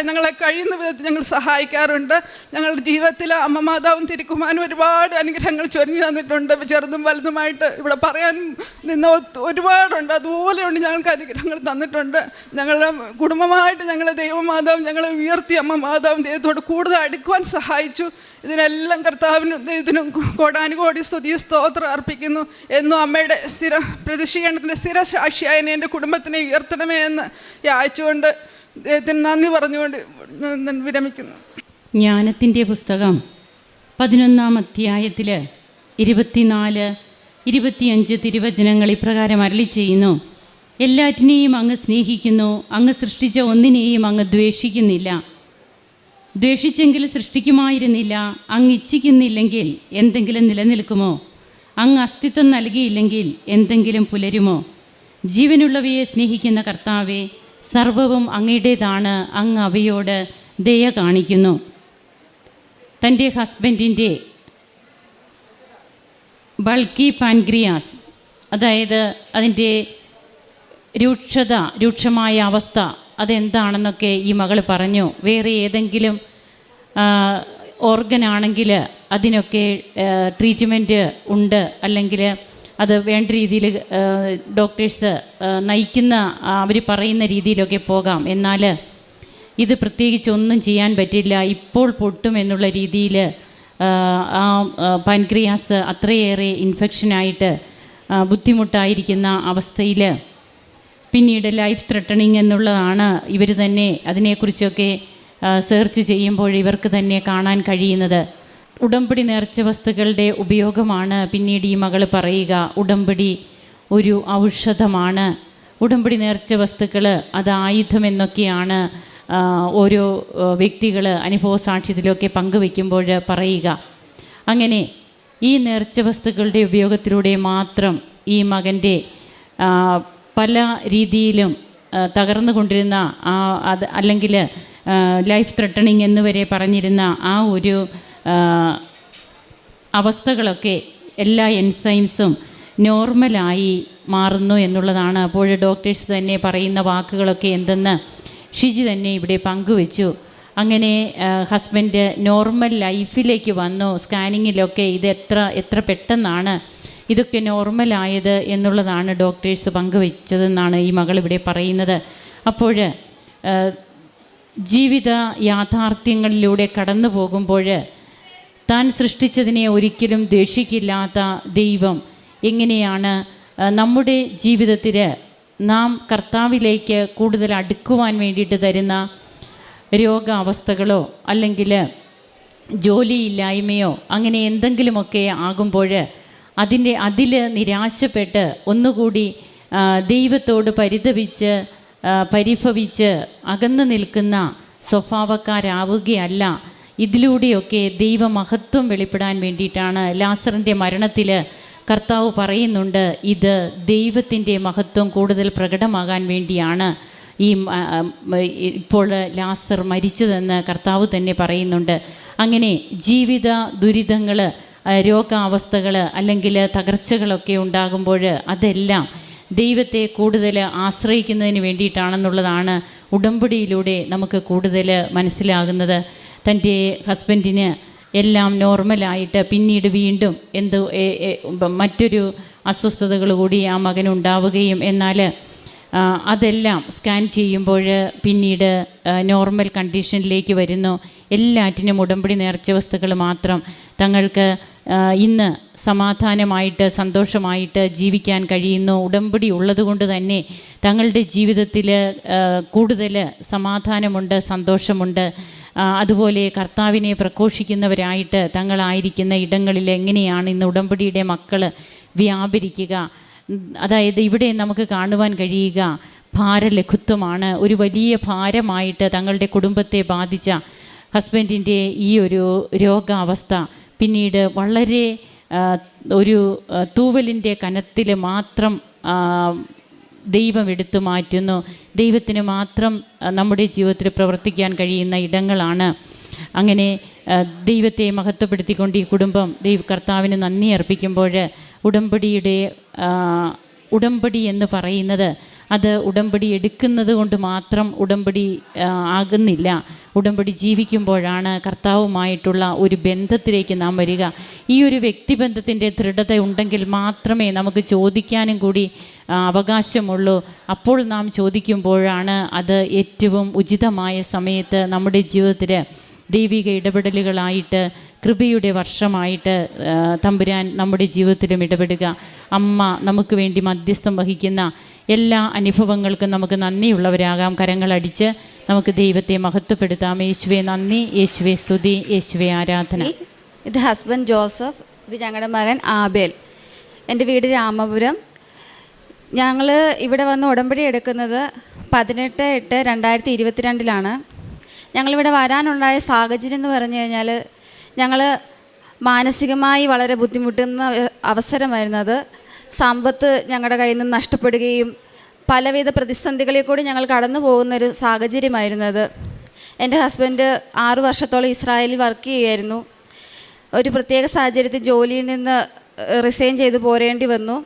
ഞങ്ങളെ കഴിയുന്ന വിധത്തിൽ ഞങ്ങൾ സഹായിക്കാറുണ്ട്. ഞങ്ങളുടെ ജീവിതത്തിൽ അമ്മ മാതാവും തിരുക്കുമാരനും ഒരുപാട് അനുഗ്രഹങ്ങൾ ചൊരിഞ്ഞു തന്നിട്ടുണ്ട്. ചെറുതും വലുതുമായിട്ട് ഇവിടെ പറയാൻ നിന്ന് ഒരുപാടുണ്ട്. അതുപോലെയുണ്ട് ഞങ്ങൾക്ക് അനുഗ്രഹങ്ങൾ തന്നിട്ടുണ്ട്. ഞങ്ങളുടെ കുടുംബമായിട്ട് ഞങ്ങളെ ദൈവമാതാവും ഞങ്ങളെ ഉയർത്തി അമ്മ മാതാവും ദൈവത്തോട് കൂടുതൽ അടുക്കുവാൻ സഹായിച്ചു. ഇതിനെല്ലാം കർത്താവിനും ഇതിനും കോടാനുകോടി സ്തുതി സ്തോത്രം അർപ്പിക്കുന്നു. എന്നും അമ്മയുടെ പ്രതിഷ്ഠീകരണത്തിൻ്റെ സ്ഥിരസാക്ഷിയായ എൻ്റെ കുടുംബത്തിനെ ഉയർത്തണമേ എന്ന് യാചിച്ചുകൊണ്ട് ദൈവത്തിന് നന്ദി പറഞ്ഞുകൊണ്ട് വിരമിക്കുന്നു. ജ്ഞാനത്തിൻ്റെ പുസ്തകം 11-ാം അധ്യായത്തിൽ 24-25 തിരുവചനങ്ങൾ ഇപ്രകാരം അരുളി ചെയ്യുന്നു: എല്ലാറ്റിനെയും അങ്ങ് സ്നേഹിക്കുന്നു, അങ്ങ് സൃഷ്ടിച്ച ഒന്നിനെയും അങ്ങ് ദ്വേഷിക്കുന്നില്ല. ദ്വേഷിച്ചെങ്കിൽ സൃഷ്ടിക്കുമായിരുന്നില്ല. അങ്ങ് ഇച്ഛിക്കുന്നില്ലെങ്കിൽ എന്തെങ്കിലും നിലനിൽക്കുമോ? അങ്ങ് അസ്തിത്വം നൽകിയില്ലെങ്കിൽ എന്തെങ്കിലും പുലരുമോ? ജീവനുള്ളവയെ സ്നേഹിക്കുന്ന കർത്താവെ, സർവവും അങ്ങയുടേതാണ്. അങ്ങ് അവയോട് ദയ കാണിക്കുന്നു. തൻ്റെ ഹസ്ബൻഡിൻ്റെ ബൾക്കി പാൻക്രിയാസ്, അതായത് അതിൻ്റെ രൂക്ഷമായ അവസ്ഥ അതെന്താണെന്നൊക്കെ ഈ മകൾ പറഞ്ഞു. വേറെ ഏതെങ്കിലും ഓർഗനാണെങ്കിൽ അതിനൊക്കെ ട്രീറ്റ്മെൻറ്റ് ഉണ്ട്, അല്ലെങ്കിൽ അത് വേണ്ട രീതിയിൽ ഡോക്ടേഴ്സ് നയിക്കുന്ന അവർ പറയുന്ന രീതിയിലൊക്കെ പോകാം. എന്നാൽ ഇത് പ്രത്യേകിച്ച് ഒന്നും ചെയ്യാൻ പറ്റില്ല. ഇപ്പോൾ പൊട്ടും എന്നുള്ള രീതിയിൽ ആ പാൻക്രിയാസ് അത്രയേറെ ഇൻഫെക്ഷനായിട്ട് ബുദ്ധിമുട്ടായിരിക്കുന്ന അവസ്ഥയിൽ പിന്നീട് ലൈഫ് ത്രെട്ടണിങ് എന്നുള്ളതാണ് ഇവർ തന്നെ അതിനെക്കുറിച്ചൊക്കെ സെർച്ച് ചെയ്യുമ്പോൾ ഇവർക്ക് തന്നെ കാണാൻ കഴിയുന്നത്. ഉടമ്പടി നേർച്ച വസ്തുക്കളുടെ ഉപയോഗമാണ് പിന്നീട് ഈ മകൾ പറയുക. ഉടമ്പടി ഒരു ഔഷധമാണ്. ഉടമ്പടി നേർച്ച വസ്തുക്കൾ അത് ആയുധമെന്നൊക്കെയാണ് ഓരോ വ്യക്തികൾ അനുഭവ സാക്ഷ്യത്തിലൊക്കെ പങ്കുവയ്ക്കുമ്പോൾ പറയുക. അങ്ങനെ ഈ നേർച്ച വസ്തുക്കളുടെ ഉപയോഗത്തിലൂടെ മാത്രം ഈ മകൻ്റെ പല രീതിയിലും തകർന്നുകൊണ്ടിരുന്ന അത് അല്ലെങ്കിൽ ലൈഫ് ത്രെട്ടണിങ് എന്നുവരെ പറഞ്ഞിരുന്ന ആ ഒരു അവസ്ഥകളൊക്കെ എല്ലാ എൻസൈംസും നോർമലായി മാറുന്നു എന്നുള്ളതാണ്. അപ്പോൾ ഡോക്ടേഴ്സ് തന്നെ പറയുന്ന വാക്കുകളൊക്കെ എന്തെന്ന് ഷിജി തന്നെ ഇവിടെ പങ്കുവെച്ചു. അങ്ങനെ ഹസ്ബൻഡ് നോർമൽ ലൈഫിലേക്ക് വന്നു. സ്കാനിങ്ങിലൊക്കെ ഇത് എത്ര പെട്ടെന്നാണ് ഇതൊക്കെ നോർമലായത് എന്നുള്ളതാണ് ഡോക്ടേഴ്സ് പങ്കുവെച്ചതെന്നാണ് ഈ മകൾ ഇവിടെ പറയുന്നത്. അപ്പോൾ ജീവിത യാഥാർത്ഥ്യങ്ങളിലൂടെ കടന്നു പോകുമ്പോൾ താൻ സൃഷ്ടിച്ചതിനെ ഒരിക്കലും ദ്വേഷിക്കില്ലാത്ത ദൈവം എങ്ങനെയാണ് നമ്മുടെ ജീവിതത്തിൽ നാം കർത്താവിലേക്ക് കൂടുതൽ അടുക്കുവാൻ വേണ്ടിയിട്ട് തരുന്ന രോഗാവസ്ഥകളോ അല്ലെങ്കിൽ ജോലിയില്ലായ്മയോ അങ്ങനെ എന്തെങ്കിലുമൊക്കെ ആകുമ്പോൾ അതിൽ നിരാശപ്പെട്ട് ഒന്നുകൂടി ദൈവത്തോട് പരിഭവിച്ച് അകന്നു നിൽക്കുന്ന സ്വഭാവക്കാരാവുകയല്ല. ഇതിലൂടെയൊക്കെ ദൈവമഹത്വം വെളിപ്പെടാൻ വേണ്ടിയിട്ടാണ്. ലാസറിൻ്റെ മരണത്തിൽ കർത്താവ് പറയുന്നുണ്ട്, ഇത് ദൈവത്തിൻ്റെ മഹത്വം കൂടുതൽ പ്രകടമാകാൻ വേണ്ടിയാണ് ഇപ്പോൾ ലാസർ മരിച്ചതെന്ന് കർത്താവ് തന്നെ പറയുന്നുണ്ട്. അങ്ങനെ ജീവിത ദുരിതങ്ങൾ, രോഗാവസ്ഥകൾ അല്ലെങ്കിൽ തകർച്ചകളൊക്കെ ഉണ്ടാകുമ്പോൾ അതെല്ലാം ദൈവത്തെ കൂടുതൽ ആശ്രയിക്കുന്നതിന് വേണ്ടിയിട്ടാണെന്നുള്ളതാണ് ഉടമ്പടിയിലൂടെ നമുക്ക് കൂടുതൽ മനസ്സിലാകുന്നത്. തൻ്റെ ഹസ്ബൻഡിന് എല്ലാം നോർമലായിട്ട് പിന്നീട് വീണ്ടും മറ്റൊരു അസ്വസ്ഥതകൾ കൂടി ആ മകനുണ്ടാവുകയും എന്നാൽ അതെല്ലാം സ്കാൻ ചെയ്യുമ്പോൾ പിന്നീട് നോർമൽ കണ്ടീഷനിലേക്ക് വരുന്നു. എല്ലാറ്റിനും ഉടമ്പടി നേർച്ച വസ്തുക്കൾ മാത്രം തങ്ങൾക്ക് ഇന്ന് സമാധാനമായിട്ട് സന്തോഷമായിട്ട് ജീവിക്കാൻ കഴിയുന്നു. ഉടമ്പടി ഉള്ളതുകൊണ്ട് തന്നെ തങ്ങളുടെ ജീവിതത്തിൽ കൂടുതൽ സമാധാനമുണ്ട്, സന്തോഷമുണ്ട്. അതുപോലെ കർത്താവിനെ പ്രഘോഷിക്കുന്നവരായിട്ട് തങ്ങളായിരിക്കുന്ന ഇടങ്ങളിൽ എങ്ങനെയാണ് ഇന്ന് ഉടമ്പടിയുടെ മക്കൾ വ്യാപരിക്കുക. അതായത് ഇവിടെ നമുക്ക് കാണുവാൻ കഴിയുക ഭാരലഘുത്വമാണ്. ഒരു വലിയ ഭാരമായിട്ട് തങ്ങളുടെ കുടുംബത്തെ ബാധിച്ച ഹസ്ബൻഡിൻ്റെ ഈ ഒരു രോഗാവസ്ഥ പിന്നീട് വളരെ ഒരു തൂവലിൻ്റെ കനത്തിൽ മാത്രം ദൈവം എടുത്തു മാറ്റുന്നു. ദൈവത്തിന് മാത്രം നമ്മുടെ ജീവിതത്തിൽ പ്രവർത്തിക്കാൻ കഴിയുന്ന ഇടങ്ങളാണ്. അങ്ങനെ ദൈവത്തെ മഹത്വപ്പെടുത്തിക്കൊണ്ട് ഈ കുടുംബം കർത്താവിന് നന്ദി അർപ്പിക്കുമ്പോൾ ഉടമ്പടി എന്ന് പറയുന്നത് അത് ഉടമ്പടി എടുക്കുന്നത് കൊണ്ട് മാത്രം ഉടമ്പടി ആകുന്നില്ല. ഉടമ്പടി ജീവിക്കുമ്പോഴാണ് കർത്താവുമായിട്ടുള്ള ഒരു ബന്ധത്തിലേക്ക് നാം വരിക. ഈ ഒരു വ്യക്തിബന്ധത്തിൻ്റെ ദൃഢത ഉണ്ടെങ്കിൽ മാത്രമേ നമുക്ക് ചോദിക്കാനും കൂടി അവകാശമുള്ളൂ. അപ്പോൾ നാം ചോദിക്കുമ്പോഴാണ് അത് ഏറ്റവും ഉചിതമായ സമയത്ത് നമ്മുടെ ജീവിതത്തിൽ ദൈവിക ഇടപെടലുകളായിട്ട്, കൃപയുടെ വർഷമായിട്ട് തമ്പുരാൻ നമ്മുടെ ജീവിതത്തിലും ഇടപെടുക. അമ്മ നമുക്ക് വേണ്ടി മധ്യസ്ഥം വഹിക്കുന്ന എല്ലാ അനുഭവങ്ങൾക്കും നമുക്ക് നന്ദിയുള്ളവരാകാം. കരങ്ങളടിച്ച് നമുക്ക് ദൈവത്തെ മഹത്വപ്പെടുത്താം. യേശുവേ നന്ദി, യേശുവേ സ്തുതി, യേശുവേ ആരാധന. ഇത് ഹസ്ബൻഡ് ജോസഫ്, ഇത് ഞങ്ങളുടെ മകൻ ആബേൽ. എൻ്റെ വീട് രാമപുരം. ഞങ്ങൾ ഇവിടെ വന്ന് ഉടമ്പടി എടുക്കുന്നത് 18/8/2022 ഞങ്ങളിവിടെ വരാനുണ്ടായ സാഹചര്യം എന്ന് പറഞ്ഞു കഴിഞ്ഞാൽ, ഞങ്ങൾ മാനസികമായി വളരെ ബുദ്ധിമുട്ടുന്ന അവസരമായിരുന്നു അത്. സമ്പത്ത് ഞങ്ങളുടെ കയ്യിൽ നിന്ന് നഷ്ടപ്പെടുകയും പലവിധ പ്രതിസന്ധികളിൽ കൂടി ഞങ്ങൾ കടന്നു പോകുന്നൊരു സാഹചര്യമായിരുന്നത്. എൻ്റെ ഹസ്ബൻഡ് 6 വർഷത്തോളം ഇസ്രായേലിൽ വർക്ക് ചെയ്യുമായിരുന്നു. ഒരു പ്രത്യേക സാഹചര്യത്തിൽ ജോലിയിൽ നിന്ന് റിസൈൻ ചെയ്ത് പോരേണ്ടി വന്നു.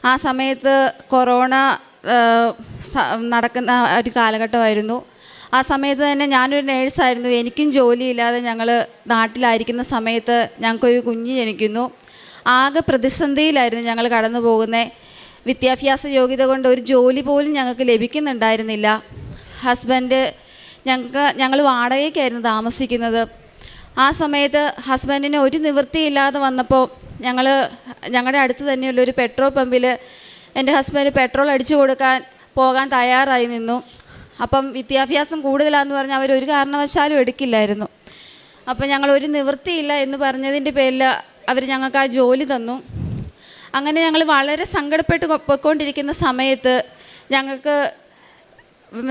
ആ സമയത്ത് കൊറോണ നടക്കുന്ന ഒരു കാലഘട്ടമായിരുന്നു. ആ സമയത്ത് തന്നെ ഞാനൊരു നേഴ്സായിരുന്നു. എനിക്കും ജോലിയില്ലാതെ ഞങ്ങൾ നാട്ടിലായിരിക്കുന്ന സമയത്ത് ഞങ്ങൾക്കൊരു കുഞ്ഞ് ജനിക്കുന്നു. ആകെ പ്രതിസന്ധിയിലായിരുന്നു ഞങ്ങൾ കടന്നു പോകുന്നത്. വിദ്യാഭ്യാസ യോഗ്യത കൊണ്ട് ഒരു ജോലി പോലും ഞങ്ങൾക്ക് ലഭിക്കുന്നുണ്ടായിരുന്നില്ല. ഹസ്ബൻഡ് ഞങ്ങൾ വാടകയ്ക്കായിരുന്നു താമസിക്കുന്നത്. ആ സമയത്ത് ഹസ്ബൻഡിന് ഒരു നിവൃത്തിയില്ലാതെ വന്നപ്പോൾ ഞങ്ങളുടെ അടുത്ത് തന്നെയുള്ളൊരു പെട്രോൾ പമ്പിൽ എൻ്റെ ഹസ്ബൻഡ് പെട്രോൾ അടിച്ചു കൊടുക്കാൻ പോകാൻ തയ്യാറായി നിന്നു. അപ്പം വിദ്യാഭ്യാസം കൂടുതലാണെന്ന് പറഞ്ഞാൽ അവരൊരു കാരണവശാലും എടുക്കില്ലായിരുന്നു. അപ്പം ഞങ്ങളൊരു നിവൃത്തിയില്ല എന്ന് പറഞ്ഞതിൻ്റെ പേരിൽ അവർ ഞങ്ങൾക്ക് ആ ജോലി തന്നു. അങ്ങനെ ഞങ്ങൾ വളരെ സങ്കടപ്പെട്ട് പൊയ്ക്കൊണ്ടിരിക്കുന്ന സമയത്ത്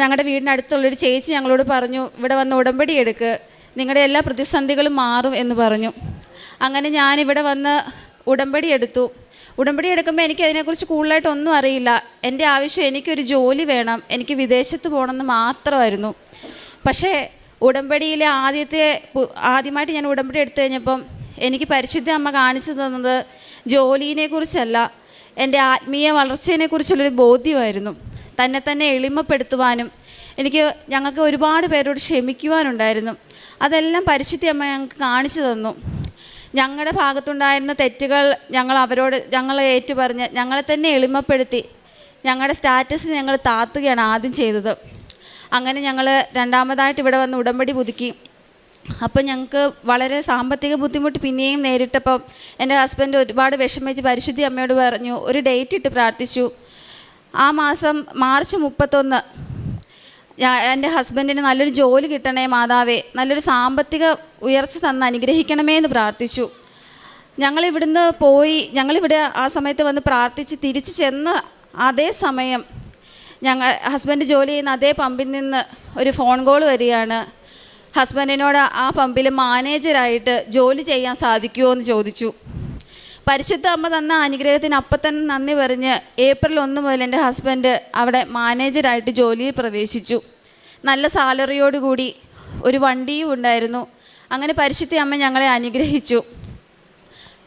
ഞങ്ങളുടെ വീടിനടുത്തുള്ളൊരു ചേച്ചി ഞങ്ങളോട് പറഞ്ഞു, ഇവിടെ വന്ന് ഉടമ്പടി എടുക്ക്, നിങ്ങളുടെ എല്ലാ പ്രതിസന്ധികളും മാറും എന്ന് പറഞ്ഞു. അങ്ങനെ ഞാനിവിടെ വന്ന് ഉടമ്പടി എടുത്തു. ഉടമ്പടി എടുക്കുമ്പോൾ എനിക്ക് അതിനെക്കുറിച്ച് കൂടുതലായിട്ടൊന്നും അറിയില്ല. എൻ്റെ ആവശ്യം എനിക്കൊരു ജോലി വേണം, എനിക്ക് വിദേശത്ത് പോകണമെന്ന് മാത്രമായിരുന്നു. പക്ഷേ ഉടമ്പടിയിലെ ആദ്യമായിട്ട് ഞാൻ ഉടമ്പടി എടുത്തു കഴിഞ്ഞപ്പം എനിക്ക് പരിശുദ്ധ അമ്മ കാണിച്ചു തന്നത് ജോലിയെക്കുറിച്ചല്ല, എൻ്റെ ആത്മീയ വളർച്ചയെക്കുറിച്ചുള്ളൊരു ബോധ്യമായിരുന്നു. തന്നെ എളിമപ്പെടുത്തുവാനും ഞങ്ങൾക്ക് ഒരുപാട് പേരോട് ക്ഷമിക്കുവാനുണ്ടായിരുന്നു. അതെല്ലാം പരിശുദ്ധ അമ്മ ഞങ്ങൾക്ക് കാണിച്ചു തന്നു. ഞങ്ങളുടെ ഭാഗത്തുണ്ടായിരുന്ന തെറ്റുകൾ ഞങ്ങൾ ഏറ്റുപറഞ്ഞ് ഞങ്ങളെ തന്നെ എളിമപ്പെടുത്തി ഞങ്ങളുടെ സ്റ്റാറ്റസ് ഞങ്ങൾ താത്തുകയാണ് ആദ്യം ചെയ്തത്. അങ്ങനെ ഞങ്ങൾ രണ്ടാമതായിട്ട് ഇവിടെ വന്ന് ഉടമ്പടി പുതുക്കി. അപ്പം ഞങ്ങൾക്ക് വളരെ സാമ്പത്തിക ബുദ്ധിമുട്ട് പിന്നെയും നേരിട്ടപ്പം എൻ്റെ ഹസ്ബൻഡ് ഒരുപാട് വിഷമിച്ച് പരിശുദ്ധ അമ്മയോട് പറഞ്ഞു, ഒരു ഡേറ്റ് ഇട്ട് പ്രാർത്ഥിച്ചു. ആ മാസം മാർച്ച് 31 എൻ്റെ ഹസ്ബൻഡിന് നല്ലൊരു ജോലി കിട്ടണേ മാതാവേ, നല്ലൊരു സാമ്പത്തിക ഉയർച്ച തന്ന് അനുഗ്രഹിക്കണമേ എന്ന് പ്രാർത്ഥിച്ചു. ഞങ്ങളിവിടെ ആ സമയത്ത് വന്ന് പ്രാർത്ഥിച്ച് തിരിച്ച് ചെന്ന് അതേ സമയം ഹസ്ബൻഡ് ജോലി ചെയ്യുന്ന അതേ പമ്പിൽ നിന്ന് ഒരു ഫോൺ കോൾ വരികയാണ്. ഹസ്ബൻഡിനോട് ആ പമ്പിൽ മാനേജരായിട്ട് ജോലി ചെയ്യാൻ സാധിക്കുമോ എന്ന് ചോദിച്ചു. പരിശുദ്ധ അമ്മ തന്ന അനുഗ്രഹത്തിന് അപ്പം തന്നെ നന്ദി പറഞ്ഞ് ഏപ്രിൽ 1 മുതൽ എൻ്റെ ഹസ്ബൻഡ് അവിടെ മാനേജരായിട്ട് ജോലിയിൽ പ്രവേശിച്ചു. നല്ല സാലറിയോടുകൂടി ഒരു വണ്ടിയും ഉണ്ടായിരുന്നു. അങ്ങനെ പരിശുദ്ധ അമ്മ ഞങ്ങളെ അനുഗ്രഹിച്ചു.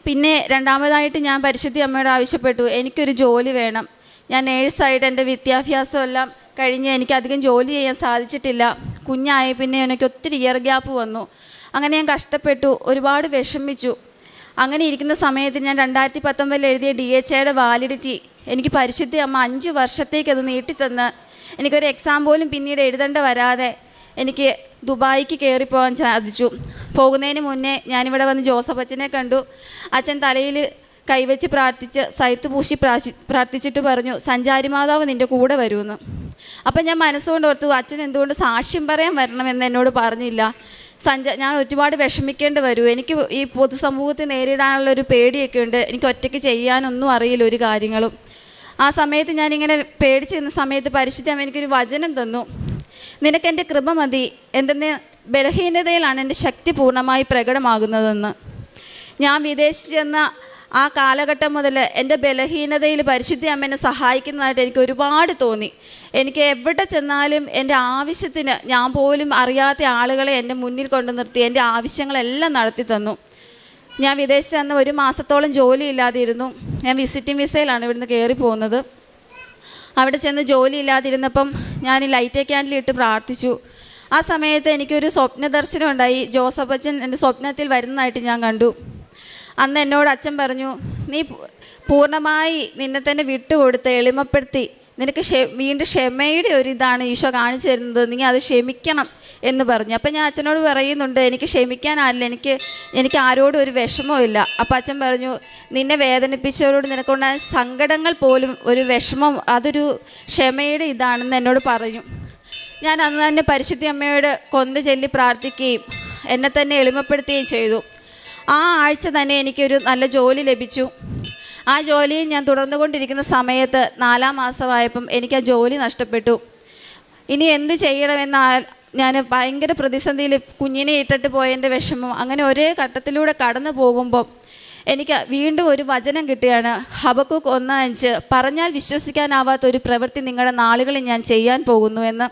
പിന്നെ രണ്ടാമതായിട്ട് ഞാൻ പരിശുദ്ധ അമ്മയോട് ആവശ്യപ്പെട്ടു, എനിക്കൊരു ജോലി വേണം. ഞാൻ നേഴ്സായിട്ട് എൻ്റെ വിദ്യാഭ്യാസം എല്ലാം കഴിഞ്ഞ് എനിക്കധികം ജോലി ചെയ്യാൻ സാധിച്ചിട്ടില്ല. കുഞ്ഞായി പിന്നെ എനിക്ക് ഒത്തിരി ഇയർ ഗ്യാപ്പ് വന്നു. അങ്ങനെ ഞാൻ കഷ്ടപ്പെട്ടു, ഒരുപാട് വിഷമിച്ചു. അങ്ങനെ ഇരിക്കുന്ന സമയത്ത് ഞാൻ 2019 എഴുതിയ DHAയുടെ വാലിഡിറ്റി എനിക്ക് പരിശുദ്ധ അമ്മ 5 വർഷത്തേക്ക് അത് നീട്ടിത്തന്ന് എനിക്കൊരു എക്സാം പോലും പിന്നീട് എഴുതേണ്ട വരാതെ എനിക്ക് ദുബായിക്ക് കയറിപ്പോകാൻ സാധിച്ചു. പോകുന്നതിന് മുന്നേ ഞാനിവിടെ വന്ന് ജോസഫ് അച്ഛനെ കണ്ടു. അച്ഛൻ തലയിൽ കൈവച്ച് പ്രാർത്ഥിച്ച് സൈത്ത് പൂശി പ്രാർത്ഥിച്ചിട്ട് പറഞ്ഞു, സഞ്ചാരി മാതാവ് നിൻ്റെ കൂടെ വരുമെന്ന്. അപ്പം ഞാൻ മനസ്സുകൊണ്ട് ഓർത്തു, അച്ഛൻ എന്തുകൊണ്ട് സാക്ഷ്യം പറയാൻ വരണമെന്ന് എന്നോട് പറഞ്ഞില്ല. ഞാൻ ഒരുപാട് വിഷമിക്കേണ്ടി വരും, എനിക്ക് ഈ പൊതുസമൂഹത്തെ നേരിടാനുള്ളൊരു പേടിയൊക്കെ ഉണ്ട്, എനിക്ക് ഒറ്റയ്ക്ക് ചെയ്യാനൊന്നും അറിയില്ല ഒരു കാര്യങ്ങളും. ആ സമയത്ത് ഞാനിങ്ങനെ പേടിച്ച് നിന്ന സമയത്ത് പരിശുദ്ധ അമ്മ എനിക്കൊരു വചനം തന്നു, നിനക്കെൻ്റെ കൃപ മതി, എന്തെന്ന് ബലഹീനതയിലാണ് എൻ്റെ ശക്തി പൂർണ്ണമായി പ്രകടമാകുന്നതെന്ന്. ഞാൻ വിദേശത്ത് ചെന്ന ആ കാലഘട്ടം മുതൽ എൻ്റെ ബലഹീനതയിൽ പരിശുദ്ധ അമ്മേനെ സഹായിക്കുന്നതായിട്ട് എനിക്ക് ഒരുപാട് തോന്നി. എനിക്ക് എവിടെ ചെന്നാലും എൻ്റെ ആവശ്യത്തിന് ഞാൻ പോലും അറിയാത്ത ആളുകളെ എൻ്റെ മുന്നിൽ കൊണ്ടു നിർത്തി എൻ്റെ ആവശ്യങ്ങളെല്ലാം നടത്തി തന്നു. ഞാൻ വിദേശത്ത് ചെന്ന് 1 മാസത്തോളം ജോലിയില്ലാതിരുന്നു. ഞാൻ വിസിറ്റിംഗ് വിസയിലാണ് ഇവിടുന്ന് കയറി പോകുന്നത്. അവിടെ ചെന്ന് ജോലിയില്ലാതിരുന്നപ്പം ഞാൻ ലൈറ്റ് ക്യാൻഡിൽ ഇട്ട് പ്രാർത്ഥിച്ചു. ആ സമയത്ത് എനിക്കൊരു സ്വപ്ന ദർശനം ഉണ്ടായി. ജോസഫ് അച്ഛൻ എൻ്റെ സ്വപ്നത്തിൽ വരുന്നതായിട്ട് ഞാൻ കണ്ടു. അന്ന് എന്നോട് അച്ഛൻ പറഞ്ഞു, നീ പൂർണ്ണമായി നിന്നെ തന്നെ വിട്ടുകൊടുത്ത് എളിമപ്പെടുത്തി നിനക്ക് വീണ്ടും ക്ഷമയുടെ ഒരു ഇതാണ് ഈശോ കാണിച്ചു തരുന്നത്, നീ അത് ക്ഷമിക്കണം എന്ന് പറഞ്ഞു. അപ്പം ഞാൻ അച്ഛനോട് പറയുന്നുണ്ട്, എനിക്ക് ക്ഷമിക്കാനല്ല, എനിക്ക് ആരോടും ഒരു വിഷമവും ഇല്ല. അപ്പം അച്ഛൻ പറഞ്ഞു, നിന്നെ വേദനിപ്പിച്ചവരോട് നിനക്കുണ്ടായ സങ്കടങ്ങൾ പോലും ഒരു വിഷമം, അതൊരു ക്ഷമയുടെ ഇതാണെന്ന് എന്നോട് പറഞ്ഞു. ഞാൻ അന്ന് തന്നെ പരിശുദ്ധ അമ്മയോട് കൊന്ത ചൊല്ലി പ്രാർത്ഥിക്കുകയും എന്നെ തന്നെ എളിമപ്പെടുത്തുകയും ചെയ്തു. ആ ആഴ്ച തന്നെ എനിക്കൊരു നല്ല ജോലി ലഭിച്ചു. ആ ജോലിയിൽ ഞാൻ തുടർന്നുകൊണ്ടിരിക്കുന്ന സമയത്ത് 4-ാം മാസമായപ്പം എനിക്ക് ആ ജോലി നഷ്ടപ്പെട്ടു. ഇനി എന്ത് ചെയ്യണമെന്ന് ഞാൻ ഭയങ്കര പ്രതിസന്ധിയിൽ, കുഞ്ഞിനെ ഇട്ടിട്ട് പോയതിൻ്റെ വിഷമം, അങ്ങനെ ഒരേ ഘട്ടത്തിലൂടെ കടന്നു പോകുമ്പം എനിക്ക് വീണ്ടും ഒരു വചനം കിട്ടുകയാണ്. ഹബക്കൂക്ക് 1:5, പറഞ്ഞാൽ വിശ്വസിക്കാനാവാത്ത ഒരു പ്രവൃത്തി നിങ്ങളുടെ നാളുകളിൽ ഞാൻ ചെയ്യാൻ പോകുന്നു എന്ന്.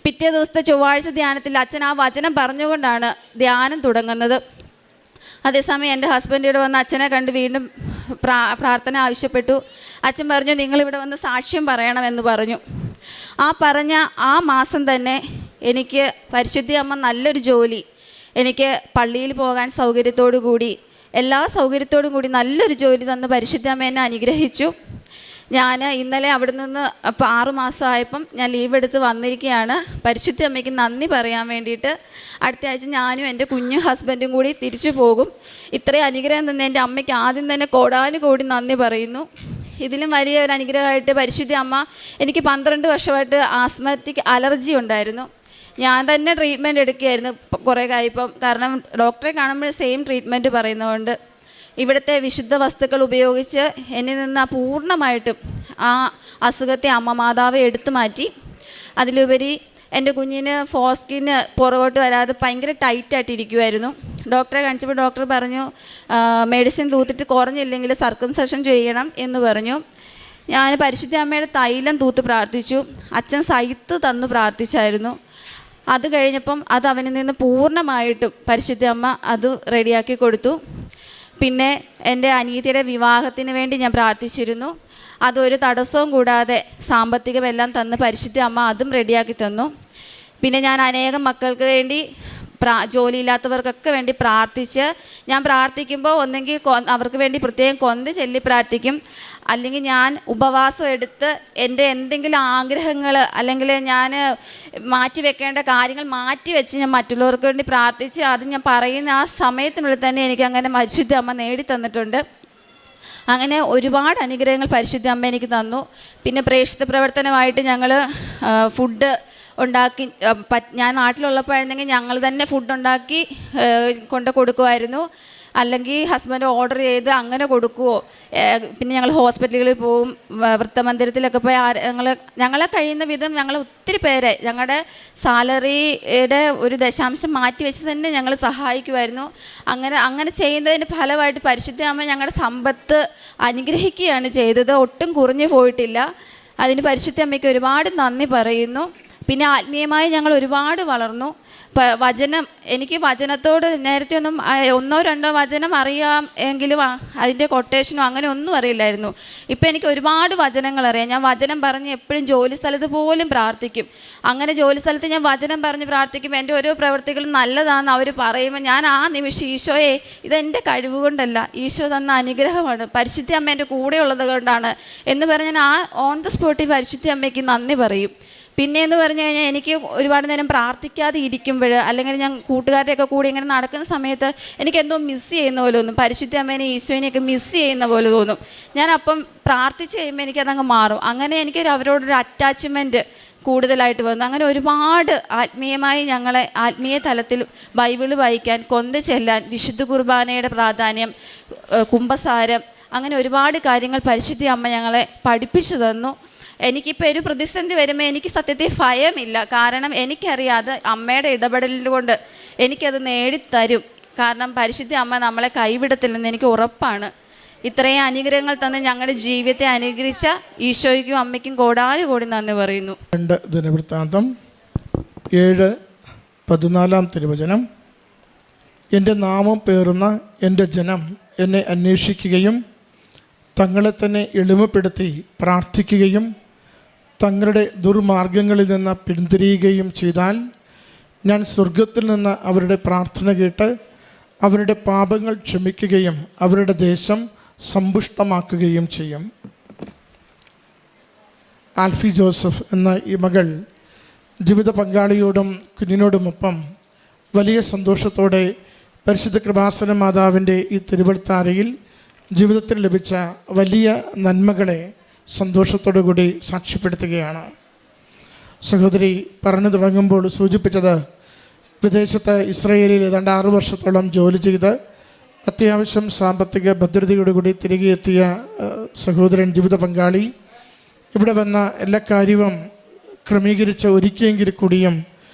പിറ്റേ ദിവസത്തെ ചൊവ്വാഴ്ച ധ്യാനത്തിൽ അച്ഛൻ ആ വചനം പറഞ്ഞുകൊണ്ടാണ് ധ്യാനം തുടങ്ങുന്നത്. അതേസമയം എൻ്റെ ഹസ്ബൻഡ് വന്ന് അച്ഛനെ കണ്ട് വീണ്ടും പ്രാർത്ഥന ആവശ്യപ്പെട്ടു. അച്ഛൻ പറഞ്ഞു, നിങ്ങളിവിടെ വന്ന് സാക്ഷ്യം പറയണമെന്ന് പറഞ്ഞു. ആ പറഞ്ഞ ആ മാസം തന്നെ എനിക്ക് പരിശുദ്ധ അമ്മ നല്ലൊരു ജോലി, എനിക്ക് പള്ളിയിൽ പോകാൻ സൗകര്യത്തോടു കൂടി, എല്ലാ സൗകര്യത്തോടും കൂടി നല്ലൊരു ജോലി തന്ന് പരിശുദ്ധ അമ്മ എന്നെ അനുഗ്രഹിച്ചു. ഞാൻ ഇന്നലെ അവിടെ നിന്ന് 6 മാസമായപ്പം ഞാൻ ലീവ് എടുത്ത് വന്നിരിക്കുകയാണ് പരിശുദ്ധ അമ്മയ്ക്ക് നന്ദി പറയാൻ വേണ്ടിയിട്ട്. അടുത്ത ആഴ്ച ഞാനും എൻ്റെ കുഞ്ഞും ഹസ്ബൻഡും കൂടി തിരിച്ചു പോകും. ഇത്രയും അനുഗ്രഹം തന്നെ എൻ്റെ അമ്മയ്ക്ക് ആദ്യം തന്നെ കോടാനുകോടി നന്ദി പറയുന്നു. ഇതിലും വലിയ ഒരു അനുഗ്രഹമായിട്ട് പരിശുദ്ധ അമ്മ, എനിക്ക് 12 വർഷമായിട്ട് ആസ്മറ്റിക് അലർജി ഉണ്ടായിരുന്നു. ഞാൻ തന്നെ ട്രീറ്റ്മെൻറ്റ് എടുക്കുകയായിരുന്നു കുറേ കഴിപ്പം. കാരണം ഡോക്ടറെ കാണുമ്പോൾ സെയിം ട്രീറ്റ്മെൻറ്റ് പറയുന്നതുകൊണ്ട് ഇവിടുത്തെ വിശുദ്ധ വസ്തുക്കൾ ഉപയോഗിച്ച് എന്നിൽ നിന്ന് പൂർണ്ണമായിട്ടും ആ അസുഖത്തെ അമ്മ മാതാവ് എടുത്തു മാറ്റി. അതിലുപരി എൻ്റെ കുഞ്ഞിന് ഫോസ്കിന് പുറകോട്ട് വരാതെ ഭയങ്കര ടൈറ്റായിട്ടിരിക്കുമായിരുന്നു. ഡോക്ടറെ കാണിച്ചപ്പോൾ ഡോക്ടർ പറഞ്ഞു, മെഡിസിൻ തൂത്തിട്ട് കുറഞ്ഞില്ലെങ്കിൽ സർക്കംസെഷൻ ചെയ്യണം എന്ന് പറഞ്ഞു. ഞാൻ പരിശുദ്ധ അമ്മയുടെ തൈലം തൂത്ത് പ്രാർത്ഥിച്ചു. അച്ഛൻ സൈത്ത് തന്നു പ്രാർത്ഥിച്ചായിരുന്നു. അത് കഴിഞ്ഞപ്പം അത് അവനിൽ നിന്ന് പൂർണ്ണമായിട്ടും പരിശുദ്ധ അമ്മ അത് റെഡിയാക്കി കൊടുത്തു. പിന്നെ എൻ്റെ അനിയത്തിയുടെ വിവാഹത്തിന് വേണ്ടി ഞാൻ പ്രാർത്ഥിച്ചിരുന്നു. അതൊരു തടസ്സവും കൂടാതെ സാമ്പത്തികമെല്ലാം തന്ന് പരിശുദ്ധ അമ്മ അതും റെഡിയാക്കി തന്നു. പിന്നെ ഞാൻ അനേകം മക്കൾക്ക് വേണ്ടി, ജോലിയില്ലാത്തവർക്കൊക്കെ വേണ്ടി പ്രാർത്ഥിച്ച്, ഞാൻ പ്രാർത്ഥിക്കുമ്പോൾ ഒന്നെങ്കിൽ അവർക്ക് വേണ്ടി പ്രത്യേകം കൊന്ത ചൊല്ലി പ്രാർത്ഥിക്കും, അല്ലെങ്കിൽ ഞാൻ ഉപവാസം എടുത്ത് എൻ്റെ എന്തെങ്കിലും ആഗ്രഹങ്ങൾ അല്ലെങ്കിൽ ഞാൻ മാറ്റി വെക്കേണ്ട കാര്യങ്ങൾ മാറ്റി വെച്ച് ഞാൻ മറ്റുള്ളവർക്ക് വേണ്ടി പ്രാർത്ഥിച്ച് അത് ഞാൻ പറയുന്ന ആ സമയത്തിനുള്ളിൽ തന്നെ എനിക്ക് അങ്ങനെ പരിശുദ്ധ അമ്മ നേടിത്തന്നിട്ടുണ്ട്. അങ്ങനെ ഒരുപാട് അനുഗ്രഹങ്ങൾ പരിശുദ്ധ അമ്മ എനിക്ക് തന്നു. പിന്നെ പ്രേക്ഷിത പ്രവർത്തനമായിട്ട് ഞങ്ങൾ ഫുഡ് ഉണ്ടാക്കി, ഞാൻ നാട്ടിലുള്ളപ്പോഴായിരുന്നെങ്കിൽ ഞങ്ങൾ തന്നെ ഫുഡ് ഉണ്ടാക്കി കൊണ്ട് കൊടുക്കുമായിരുന്നു. അല്ലെങ്കിൽ ഹസ്ബൻഡ് ഓർഡർ ചെയ്ത് അങ്ങനെ കൊടുക്കുമോ. പിന്നെ ഞങ്ങൾ ഹോസ്പിറ്റലുകളിൽ പോവും, വൃത്തമന്ദിരത്തിലൊക്കെ പോയി ഞങ്ങളെ കഴിയുന്ന വിധം ഞങ്ങൾ ഒത്തിരി പേരെ ഞങ്ങളുടെ സാലറിയുടെ 1% മാറ്റി വെച്ച് തന്നെ ഞങ്ങൾ സഹായിക്കുമായിരുന്നു. അങ്ങനെ ചെയ്യുന്നതിന് ഫലമായിട്ട് പരിശുദ്ധ അമ്മ ഞങ്ങളുടെ സമ്പത്ത് അനുഗ്രഹിക്കുകയാണ് ചെയ്തത്. ഒട്ടും കുറഞ്ഞു പോയിട്ടില്ല. അതിന് പരിശുദ്ധ അമ്മയ്ക്ക് ഒരുപാട് നന്ദി പറയുന്നു. പിന്നെ ആത്മീയമായി ഞങ്ങൾ ഒരുപാട് വളർന്നു. വചനം, എനിക്ക് വചനത്തോട് നേരത്തെ ഒന്നും 1-2 വചനം അറിയാം എങ്കിലും അതിൻ്റെ കൊട്ടേഷനോ അങ്ങനെ ഒന്നും അറിയില്ലായിരുന്നു. ഇപ്പം എനിക്ക് ഒരുപാട് വചനങ്ങൾ അറിയാം. ഞാൻ വചനം പറഞ്ഞ് എപ്പോഴും ജോലി സ്ഥലത്ത് പോലും പ്രാർത്ഥിക്കും. അങ്ങനെ ജോലി സ്ഥലത്ത് ഞാൻ വചനം പറഞ്ഞ് പ്രാർത്ഥിക്കുമ്പോൾ എൻ്റെ ഓരോ പ്രവൃത്തികളും നല്ലതാണെന്ന് അവർ പറയുമ്പോൾ ഞാൻ ആ നിമിഷം ഈശോയെ, ഇതെൻ്റെ കഴിവ് കൊണ്ടല്ല, ഈശോ തന്ന അനുഗ്രഹമാണ്, പരിശുദ്ധ അമ്മ എൻ്റെ കൂടെ ഉള്ളത് കൊണ്ടാണ് എന്ന് പറഞ്ഞ് ഞാൻ ആ ഓൺ ദ സ്പോട്ടിൽ പരിശുദ്ധ അമ്മയ്ക്ക് നന്ദി പറയും. പിന്നെ എന്ന് പറഞ്ഞു കഴിഞ്ഞാൽ എനിക്ക് ഒരുപാട് നേരം പ്രാർത്ഥിക്കാതെ ഇരിക്കുമ്പോൾ അല്ലെങ്കിൽ ഞാൻ കൂട്ടുകാരുടെയൊക്കെ കൂടി ഇങ്ങനെ നടക്കുന്ന സമയത്ത് എനിക്കെന്തോ മിസ് ചെയ്യുന്ന പോലെ തോന്നും. പരിശുദ്ധ അമ്മേനെ ഈശോനെയൊക്കെ മിസ് ചെയ്യുന്ന പോലെ തോന്നും. ഞാൻ അപ്പം പ്രാർത്ഥിച്ച് കഴിയുമ്പോൾ എനിക്കതങ്ങ് മാറും. അങ്ങനെ എനിക്കൊരു അവരോടൊരു അറ്റാച്ച്മെൻറ്റ് കൂടുതലായിട്ട് വന്നു. അങ്ങനെ ഒരുപാട് ആത്മീയമായി ഞങ്ങളെ ആത്മീയ തലത്തിൽ ബൈബിള് വായിക്കാൻ, കൊന്ത ചെല്ലാൻ, വിശുദ്ധ കുർബാനയുടെ പ്രാധാന്യം, കുംഭസാരം, അങ്ങനെ ഒരുപാട് കാര്യങ്ങൾ പരിശുദ്ധ അമ്മ ഞങ്ങളെ പഠിപ്പിച്ചു തന്നു. എനിക്കിപ്പോൾ ഒരു പ്രതിസന്ധി വരുമ്പോൾ എനിക്ക് സത്യത്തിൽ ഭയമില്ല. കാരണം എനിക്കറിയാതെ അമ്മയുടെ ഇടപെടലിൽ കൊണ്ട് എനിക്കത് നേടിത്തരും. കാരണം പരിശുദ്ധ അമ്മ നമ്മളെ കൈവിടത്തില്ലെന്ന് എനിക്ക് ഉറപ്പാണ്. ഇത്രയും അനുഗ്രഹങ്ങൾ തന്ന് ഞങ്ങളുടെ ജീവിതത്തെ അനുഗ്രഹിച്ച ഈശോയ്ക്കും അമ്മയ്ക്കും കോടാനുകോടി നന്ദി പറയുന്നു. 2 ദിനവൃത്താന്തം 7:14 തിരുവചനം. എൻ്റെ നാമം പേറുന്ന എൻ്റെ ജനം എന്നെ അന്വേഷിക്കുകയും തങ്ങളെ തന്നെ എളിമപ്പെടുത്തി പ്രാർത്ഥിക്കുകയും തങ്ങളുടെ ദുർമാർഗങ്ങളിൽ നിന്ന് പിന്തിരിയുകയും ചെയ്താൽ ഞാൻ സ്വർഗത്തിൽ നിന്ന് അവരുടെ പ്രാർത്ഥന കേട്ട് അവരുടെ പാപങ്ങൾ ക്ഷമിക്കുകയും അവരുടെ ദേശം സമ്പുഷ്ടമാക്കുകയും ചെയ്യും. ആൽഫി ജോസഫ് എന്ന ഈ മകൾ ജീവിത പങ്കാളിയോടും കുഞ്ഞിനോടുമൊപ്പം വലിയ സന്തോഷത്തോടെ പരിശുദ്ധ കൃപാസന മാതാവിൻ്റെ ഈ തിരുവൾത്താരയിൽ ജീവിതത്തിൽ ലഭിച്ച വലിയ നന്മകളെ സന്തോഷത്തോടു കൂടി സാക്ഷ്യപ്പെടുത്തുകയാണ്. സഹോദരി പറഞ്ഞു തുടങ്ങുമ്പോൾ സൂചിപ്പിച്ചത് വിദേശത്ത് ഇസ്രയേലിൽ ഏതാണ്ട് 6 വർഷത്തോളം ജോലി ചെയ്ത് അത്യാവശ്യം സാമ്പത്തിക ഭദ്രതയോടുകൂടി തിരികെ എത്തിയ സഹോദരൻ ജീവിത പങ്കാളി ഇവിടെ വന്ന എല്ലാ കാര്യവും ക്രമീകരിച്ച് ഒരുക്കിയെങ്കിൽ കൂടിയും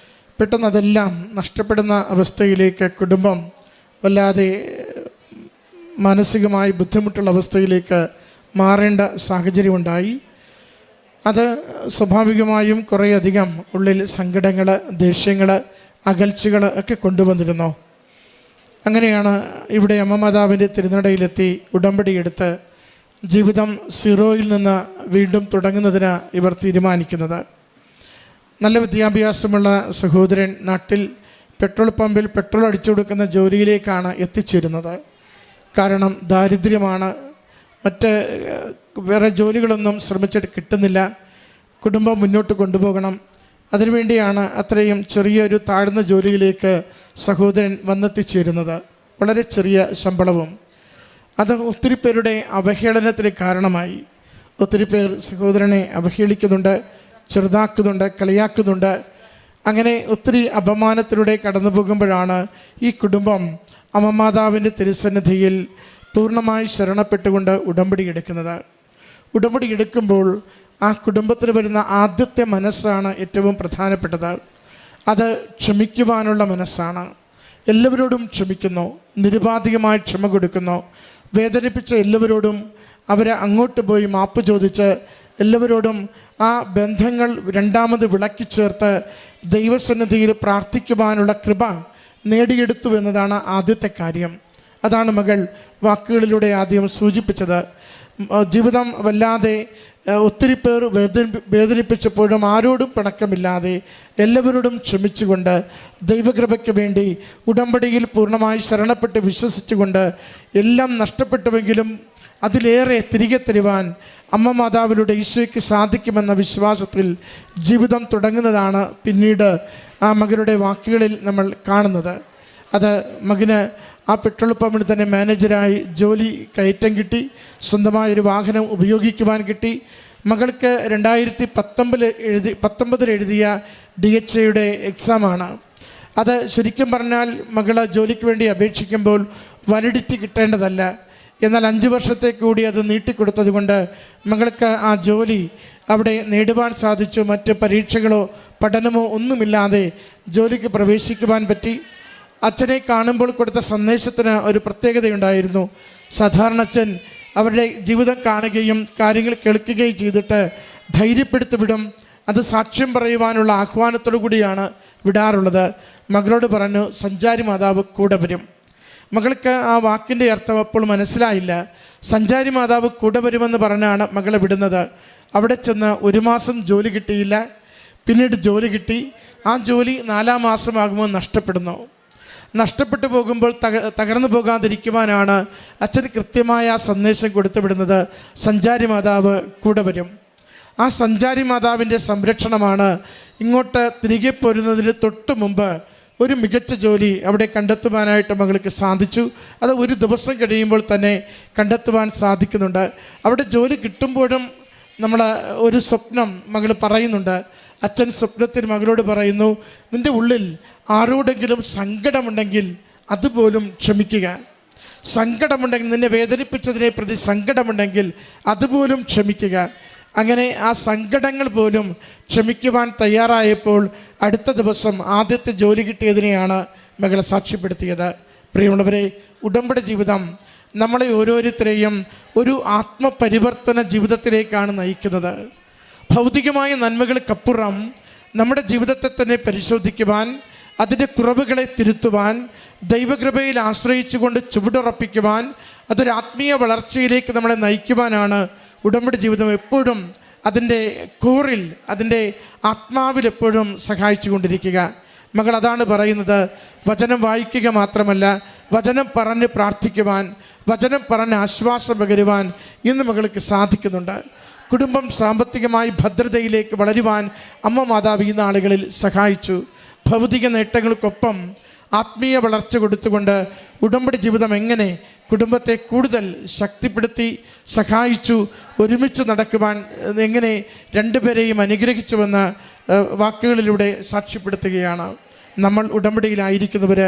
പെട്ടെന്ന് അതെല്ലാം നഷ്ടപ്പെടുന്ന അവസ്ഥയിലേക്ക് കുടുംബം വല്ലാതെ മാനസികമായി ബുദ്ധിമുട്ടുള്ള അവസ്ഥയിലേക്ക് മാറേണ്ട സാഹചര്യമുണ്ടായി. അത് സ്വാഭാവികമായും കുറേയധികം ഉള്ളിൽ സങ്കടങ്ങൾ, ദേഷ്യങ്ങൾ, അകൽച്ചകൾ ഒക്കെ കൊണ്ടുവന്നിരുന്നു. അങ്ങനെയാണ് ഇവിടെ അമ്മ മാതാവിൻ്റെ തിരുനടയിലെത്തി ഉടമ്പടിയെടുത്ത് ജീവിതം സീറോയിൽ നിന്ന് വീണ്ടും തുടങ്ങുന്നതിന് ഇവർ തീരുമാനിക്കുന്നത്. നല്ല വിദ്യാഭ്യാസമുള്ള സഹോദരൻ നാട്ടിൽ പെട്രോൾ പമ്പിൽ പെട്രോൾ അടിച്ചു കൊടുക്കുന്ന ജോലിയിലേക്കാണ് എത്തിച്ചേരുന്നത്. കാരണം ദാരിദ്ര്യമാണ്, മറ്റ് വേറെ ജോലികളൊന്നും ശ്രമിച്ചിട്ട് കിട്ടുന്നില്ല. കുടുംബം മുന്നോട്ട് കൊണ്ടുപോകണം. അതിനുവേണ്ടിയാണ് അത്രയും ചെറിയൊരു താഴ്ന്ന ജോലിയിലേക്ക് സഹോദരൻ വന്നെത്തിച്ചേരുന്നത്. വളരെ ചെറിയ ശമ്പളവും. അത് ഒത്തിരി പേരുടെ അവഹേളനത്തിന് കാരണമായി. ഒത്തിരി പേർ സഹോദരനെ അവഹേളിക്കുന്നുണ്ട്, ചെറുതാക്കുന്നുണ്ട്, കളിയാക്കുന്നുണ്ട്. അങ്ങനെ ഒത്തിരി അപമാനത്തിലൂടെ കടന്നു പോകുമ്പോഴാണ് ഈ കുടുംബം അമ്മ മാതാവിൻ്റെ തിരുസന്നിധിയിൽ പൂർണ്ണമായി ശരണപ്പെട്ടുകൊണ്ട് ഉടമ്പടി എടുക്കുന്നത്. ഉടമ്പടി എടുക്കുമ്പോൾ ആ കുടുംബത്തിന് വരുന്ന ആദ്യത്തെ മനസ്സാണ് ഏറ്റവും പ്രധാനപ്പെട്ടത്. അത് ക്ഷമിക്കുവാനുള്ള മനസ്സാണ്. എല്ലാവരോടും ക്ഷമിക്കുന്നു, നിരുപാധികമായി ക്ഷമ കൊടുക്കുന്നു. വേദനിപ്പിച്ച എല്ലാവരോടും അവരെ അങ്ങോട്ട് പോയി മാപ്പ് ചോദിച്ച് എല്ലാവരോടും ആ ബന്ധങ്ങൾ രണ്ടാമത് വിളക്കി ചേർത്ത് ദൈവസന്നിധിയിൽ പ്രാർത്ഥിക്കുവാനുള്ള കൃപ നേടിയെടുത്തു എന്നതാണ് ആദ്യത്തെ കാര്യം. അതാണ് മകൾ വാക്കുകളിലൂടെ ആദ്യം സൂചിപ്പിച്ചത്. ജീവിതം വല്ലാതെ ഒത്തിരി പേർ വേദനിപ്പിച്ചപ്പോഴും ആരോടും പിണക്കമില്ലാതെ എല്ലാവരോടും ക്ഷമിച്ചുകൊണ്ട് ദൈവകൃപയ്ക്ക് വേണ്ടി ഉടമ്പടിയിൽ പൂർണ്ണമായി ശരണപ്പെട്ട് വിശ്വസിച്ചുകൊണ്ട് എല്ലാം നഷ്ടപ്പെട്ടുവെങ്കിലും അതിലേറെ തിരികെ തരുവാൻ അമ്മ മാതാവിലൂടെ ഈശോയ്ക്ക് സാധിക്കുമെന്ന വിശ്വാസത്തിൽ ജീവിതം തുടങ്ങുന്നതാണ് പിന്നീട് ആ മകരുടെ വാക്കുകളിൽ നമ്മൾ കാണുന്നത്. അത് മകന് ആ പെട്രോൾ പമ്പിൽ തന്നെ മാനേജരായി ജോലി കയറ്റം കിട്ടി, സ്വന്തമായൊരു വാഹനം ഉപയോഗിക്കുവാൻ കിട്ടി. മകൾക്ക് 2019 എഴുതിയ DHAയുടെ എക്സാമാണ്. അത് ശരിക്കും പറഞ്ഞാൽ മകൾ ജോലിക്ക് വേണ്ടി അപേക്ഷിക്കുമ്പോൾ വാലിഡിറ്റി കിട്ടേണ്ടതല്ല. എന്നാൽ 5 വർഷത്തെ കൂടി അത് നീട്ടിക്കൊടുത്തത് കൊണ്ട് മകൾക്ക് ആ ജോലി അവിടെ നേടുവാൻ സാധിച്ചു. മറ്റ് പരീക്ഷകളോ പഠനമോ ഒന്നുമില്ലാതെ ജോലിക്ക് പ്രവേശിക്കുവാൻ പറ്റി. അച്ഛനെ കാണുമ്പോൾ കൊടുത്ത സന്ദേശത്തിന് ഒരു പ്രത്യേകതയുണ്ടായിരുന്നു. സാധാരണ അച്ഛൻ അവരുടെ ജീവിതം കാണുകയും കാര്യങ്ങൾ കേൾക്കുകയും ചെയ്തിട്ട് ധൈര്യപ്പെടുത്തി വിടും. അത് സാക്ഷ്യം പറയുവാനുള്ള ആഹ്വാനത്തോടു കൂടിയാണ് വിടാറുള്ളത്. മകളോട് പറഞ്ഞു, സഞ്ചാരി മാതാവ് കൂടെ വരും. മകൾക്ക് ആ വാക്കിൻ്റെ അർത്ഥം അപ്പോൾ മനസ്സിലായില്ല. സഞ്ചാരി മാതാവ് കൂടെ വരുമെന്ന് പറഞ്ഞാണ് മകളെ വിടുന്നത്. അവിടെ ചെന്ന് 1 മാസം ജോലി കിട്ടിയില്ല. പിന്നീട് ജോലി കിട്ടി. ആ ജോലി 4-ാം മാസമാകുമ്പോൾ നഷ്ടപ്പെട്ടു പോകുമ്പോൾ തകർന്നു പോകാതിരിക്കുവാനാണ് അച്ഛൻ കൃത്യമായ ആ സന്ദേശം കൊടുത്തു വിടുന്നത്. സഞ്ചാരി മാതാവ് കൂടെ വരും. ആ സഞ്ചാരി മാതാവിൻ്റെ സംരക്ഷണമാണ് ഇങ്ങോട്ട് തിരികെ പോരുന്നതിന് തൊട്ട് മുമ്പ് ഒരു മികച്ച ജോലി അവിടെ കണ്ടെത്തുവാനായിട്ട് മകൾക്ക് സാധിച്ചു. അത് 1 ദിവസം കഴിയുമ്പോൾ തന്നെ കണ്ടെത്തുവാൻ സാധിക്കുന്നുണ്ട്. അവിടെ ജോലി കിട്ടുമ്പോഴും നമ്മൾ ഒരു സ്വപ്നം മകൾ പറയുന്നുണ്ട്. അച്ഛൻ സ്വപ്നത്തിൽ മകളോട് പറയുന്നു, നിൻ്റെ ഉള്ളിൽ ആരോടെങ്കിലും സങ്കടമുണ്ടെങ്കിൽ അതുപോലും ക്ഷമിക്കുക. സങ്കടമുണ്ടെങ്കിൽ, നിന്നെ വേദനിപ്പിച്ചതിനെ പ്രതി സങ്കടമുണ്ടെങ്കിൽ അതുപോലും ക്ഷമിക്കുക. അങ്ങനെ ആ സങ്കടങ്ങൾ പോലും ക്ഷമിക്കുവാൻ തയ്യാറായപ്പോൾ അടുത്ത ദിവസം ആദ്യത്തെ ജോലി കിട്ടിയതിനെയാണ് മകളെ സാക്ഷ്യപ്പെടുത്തിയത്. പ്രിയമുള്ളവരെ, ഉടമ്പടി ജീവിതം നമ്മളെ ഓരോരുത്തരെയും ഒരു ആത്മപരിവർത്തന ജീവിതത്തിലേക്കാണ് നയിക്കുന്നത്. ഭൗതികമായ നന്മകൾക്കപ്പുറം നമ്മുടെ ജീവിതത്തെ തന്നെ പരിശോധിക്കുവാൻ, അതിൻ്റെ കുറവുകളെ തിരുത്തുവാൻ, ദൈവകൃപയിൽ ആശ്രയിച്ചുകൊണ്ട് ചുവടുറപ്പിക്കുവാൻ, അതൊരു ആത്മീയ വളർച്ചയിലേക്ക് നമ്മളെ നയിക്കുവാനാണ് ഉടമ്പടി ജീവിതം എപ്പോഴും അതിൻ്റെ കോറിൽ, അതിൻ്റെ ആത്മാവിൽ എപ്പോഴും സഹായിച്ചു കൊണ്ടിരിക്കുക. മകൾ അതാണ് പറയുന്നത്. വചനം വായിക്കുക മാത്രമല്ല, വചനം പറഞ്ഞ് പ്രാർത്ഥിക്കുവാൻ, വചനം പറഞ്ഞ് ആശ്വാസം പകരുവാൻ ഇന്ന് മകൾക്ക് സാധിക്കുന്നുണ്ട്. കുടുംബം സാമ്പത്തികമായി ഭദ്രതയിലേക്ക് വളരുവാൻ അമ്മ മാതാവ് ഈ നാളുകളിൽ സഹായിച്ചു. ഭൗതിക നേട്ടങ്ങൾക്കൊപ്പം ആത്മീയ വളർച്ച കൊടുത്തുകൊണ്ട് ഉടമ്പടി ജീവിതം എങ്ങനെ കുടുംബത്തെ കൂടുതൽ ശക്തിപ്പെടുത്തി സഹായിച്ചു, ഒരുമിച്ച് നടക്കുവാൻ എങ്ങനെ രണ്ടുപേരെയും അനുഗ്രഹിച്ചുവെന്ന് വാക്കുകളിലൂടെ സാക്ഷ്യപ്പെടുത്തുകയാണ്. നമ്മൾ ഉടമ്പടിയിലായിരിക്കുന്നവർ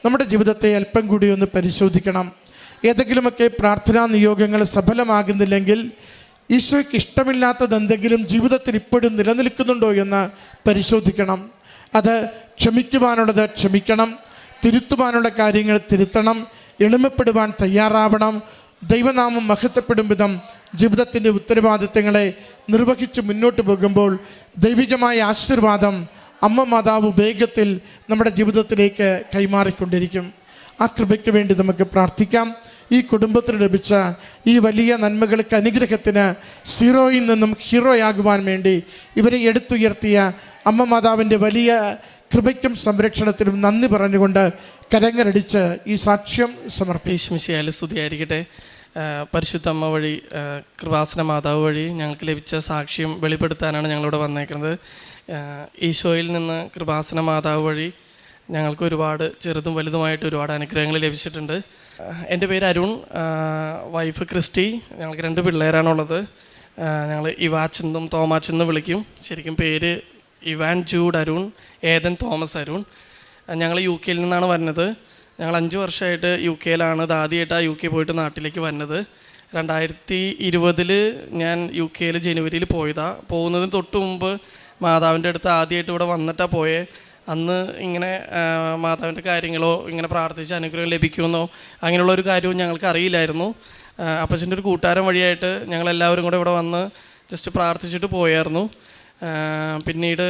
നമ്മുടെ ജീവിതത്തെ അല്പം കൂടി ഒന്ന് പരിശോധിക്കണം. ഏതെങ്കിലുമൊക്കെ പ്രാർത്ഥനാ നിയോഗങ്ങൾ സഫലമാകുന്നില്ലെങ്കിൽ ഈശോയ്ക്ക് ഇഷ്ടമില്ലാത്തത് എന്തെങ്കിലും ജീവിതത്തിൽ ഇപ്പോഴും നിലനിൽക്കുന്നുണ്ടോ എന്ന് പരിശോധിക്കണം. അത് ക്ഷമിക്കുവാനുള്ളത് ക്ഷമിക്കണം, തിരുത്തുവാനുള്ള കാര്യങ്ങൾ തിരുത്തണം, എളിമപ്പെടുവാൻ തയ്യാറാവണം. ദൈവനാമം മഹത്വപ്പെടും വിധം ജീവിതത്തിൻ്റെ ഉത്തരവാദിത്തങ്ങളെ നിർവഹിച്ച് മുന്നോട്ട് പോകുമ്പോൾ ദൈവികമായ ആശീർവാദം അമ്മ മാതാവ് വേഗത്തിൽ നമ്മുടെ ജീവിതത്തിലേക്ക് കൈമാറിക്കൊണ്ടിരിക്കും. ആ കൃപയ്ക്ക് വേണ്ടി നമുക്ക് പ്രാർത്ഥിക്കാം. ഈ കുടുംബത്തിന് ലഭിച്ച ഈ വലിയ നന്മകൾക്ക്, അനുഗ്രഹത്തിന് സീറോയിൽ നിന്നും ഹീറോയാകുവാൻ വേണ്ടി ഇവരെ എടുത്തുയർത്തിയ അമ്മ മാതാവിൻ്റെ വലിയ കൃപയ്ക്കും സംരക്ഷണത്തിനും നന്ദി പറഞ്ഞുകൊണ്ട് കരങ്ങളടിച്ച് ഈ സാക്ഷ്യം സമർപ്പിക്കും. ഈശ്മിശിയായാലും സ്തുതിയായിരിക്കട്ടെ. പരിശുദ്ധ അമ്മ വഴി, കൃപാസന മാതാവ് വഴി ഞങ്ങൾക്ക് ലഭിച്ച സാക്ഷ്യം വെളിപ്പെടുത്താനാണ് ഞങ്ങളിവിടെ വന്നേക്കുന്നത്. ഈശോയിൽ നിന്ന് കൃപാസന മാതാവ് വഴി ഞങ്ങൾക്ക് ഒരുപാട് ചെറുതും വലുതുമായിട്ട് ഒരുപാട് അനുഗ്രഹങ്ങൾ ലഭിച്ചിട്ടുണ്ട്. എൻ്റെ പേര് അരുൺ, വൈഫ് ക്രിസ്റ്റി. ഞങ്ങൾക്ക് 2 പിള്ളേരാണുള്ളത്. ഞങ്ങൾ ഇവാച്ചെന്നും തോമാച്ചെന്നും വിളിക്കും. ശരിക്കും പേര് ഇവാൻ ജൂഡ് അരുൺ, ഏതൻ തോമസ് അരുൺ. ഞങ്ങൾ UK നിന്നാണ് വരുന്നത്. ഞങ്ങൾ 5 വർഷമായിട്ട് UK ഇത് ആദ്യമായിട്ടാണ് UK പോയിട്ട് നാട്ടിലേക്ക് വരുന്നത്. 2020 ഞാൻ UK ജനുവരിയിൽ പോയതാണ്. പോകുന്നതിന് തൊട്ട് മുമ്പ് മാതാവിൻ്റെ അടുത്ത് ആദ്യമായിട്ട് ഇവിടെ വന്നിട്ടാണ് പോയേ. അന്ന് ഇങ്ങനെ മാതാവിൻ്റെ കാര്യങ്ങളോ ഇങ്ങനെ പ്രാർത്ഥിച്ച് അനുഗ്രഹം ലഭിക്കുമെന്നോ അങ്ങനെയുള്ളൊരു കാര്യവും ഞങ്ങൾക്ക് അറിയില്ലായിരുന്നു. അപ്പച്ചൻ്റെ ഒരു കൂട്ടുകാരൻ വഴിയായിട്ട് ഞങ്ങളെല്ലാവരും കൂടെ ഇവിടെ വന്ന് ജസ്റ്റ് പ്രാർത്ഥിച്ചിട്ട് പോയായിരുന്നു. പിന്നീട്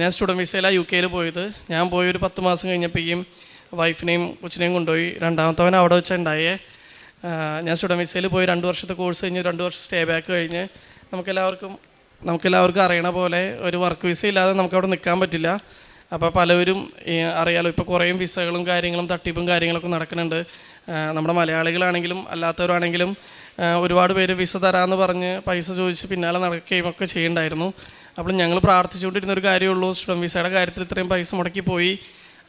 ഞാൻ സ്റ്റുഡൻറ്റ് വിസയിലാണ് UK പോയത്. ഞാൻ പോയി ഒരു 10 മാസം കഴിഞ്ഞപ്പോഴേക്കും വൈഫിനെയും കൊച്ചിനെയും കൊണ്ടുപോയി. രണ്ടാമത്തവൻ അവിടെ വെച്ചുണ്ടായേ. ഞാൻ സ്റ്റുഡൻറ്റ് വിസയിൽ പോയി 2 വർഷത്തെ കോഴ്സ് കഴിഞ്ഞ് 2 വർഷം സ്റ്റേ ബാക്ക് കഴിഞ്ഞ് നമുക്കെല്ലാവർക്കും അറിയണ പോലെ ഒരു വർക്ക് വിസ ഇല്ലാതെ നമുക്കവിടെ നിൽക്കാൻ പറ്റില്ല. അപ്പോൾ പലവരും അറിയാലോ, ഇപ്പോൾ കുറേ വിസകളും കാര്യങ്ങളും തട്ടിപ്പും കാര്യങ്ങളൊക്കെ നടക്കുന്നുണ്ട്. നമ്മുടെ മലയാളികളാണെങ്കിലും അല്ലാത്തവരാണെങ്കിലും ഒരുപാട് പേര് വിസ തരാമെന്ന് പറഞ്ഞ് പൈസ ചോദിച്ച് പിന്നാലെ നടക്കുകയും ഒക്കെ ചെയ്യുന്നുണ്ടായിരുന്നു. അപ്പോൾ ഞങ്ങൾ പ്രാർത്ഥിച്ചുകൊണ്ടിരുന്നൊരു കാര്യമുള്ളൂ, സ്റ്റുഡൻറ്റ് വിസയുടെ കാര്യത്തിൽ ഇത്രയും പൈസ മുടക്കി പോയി.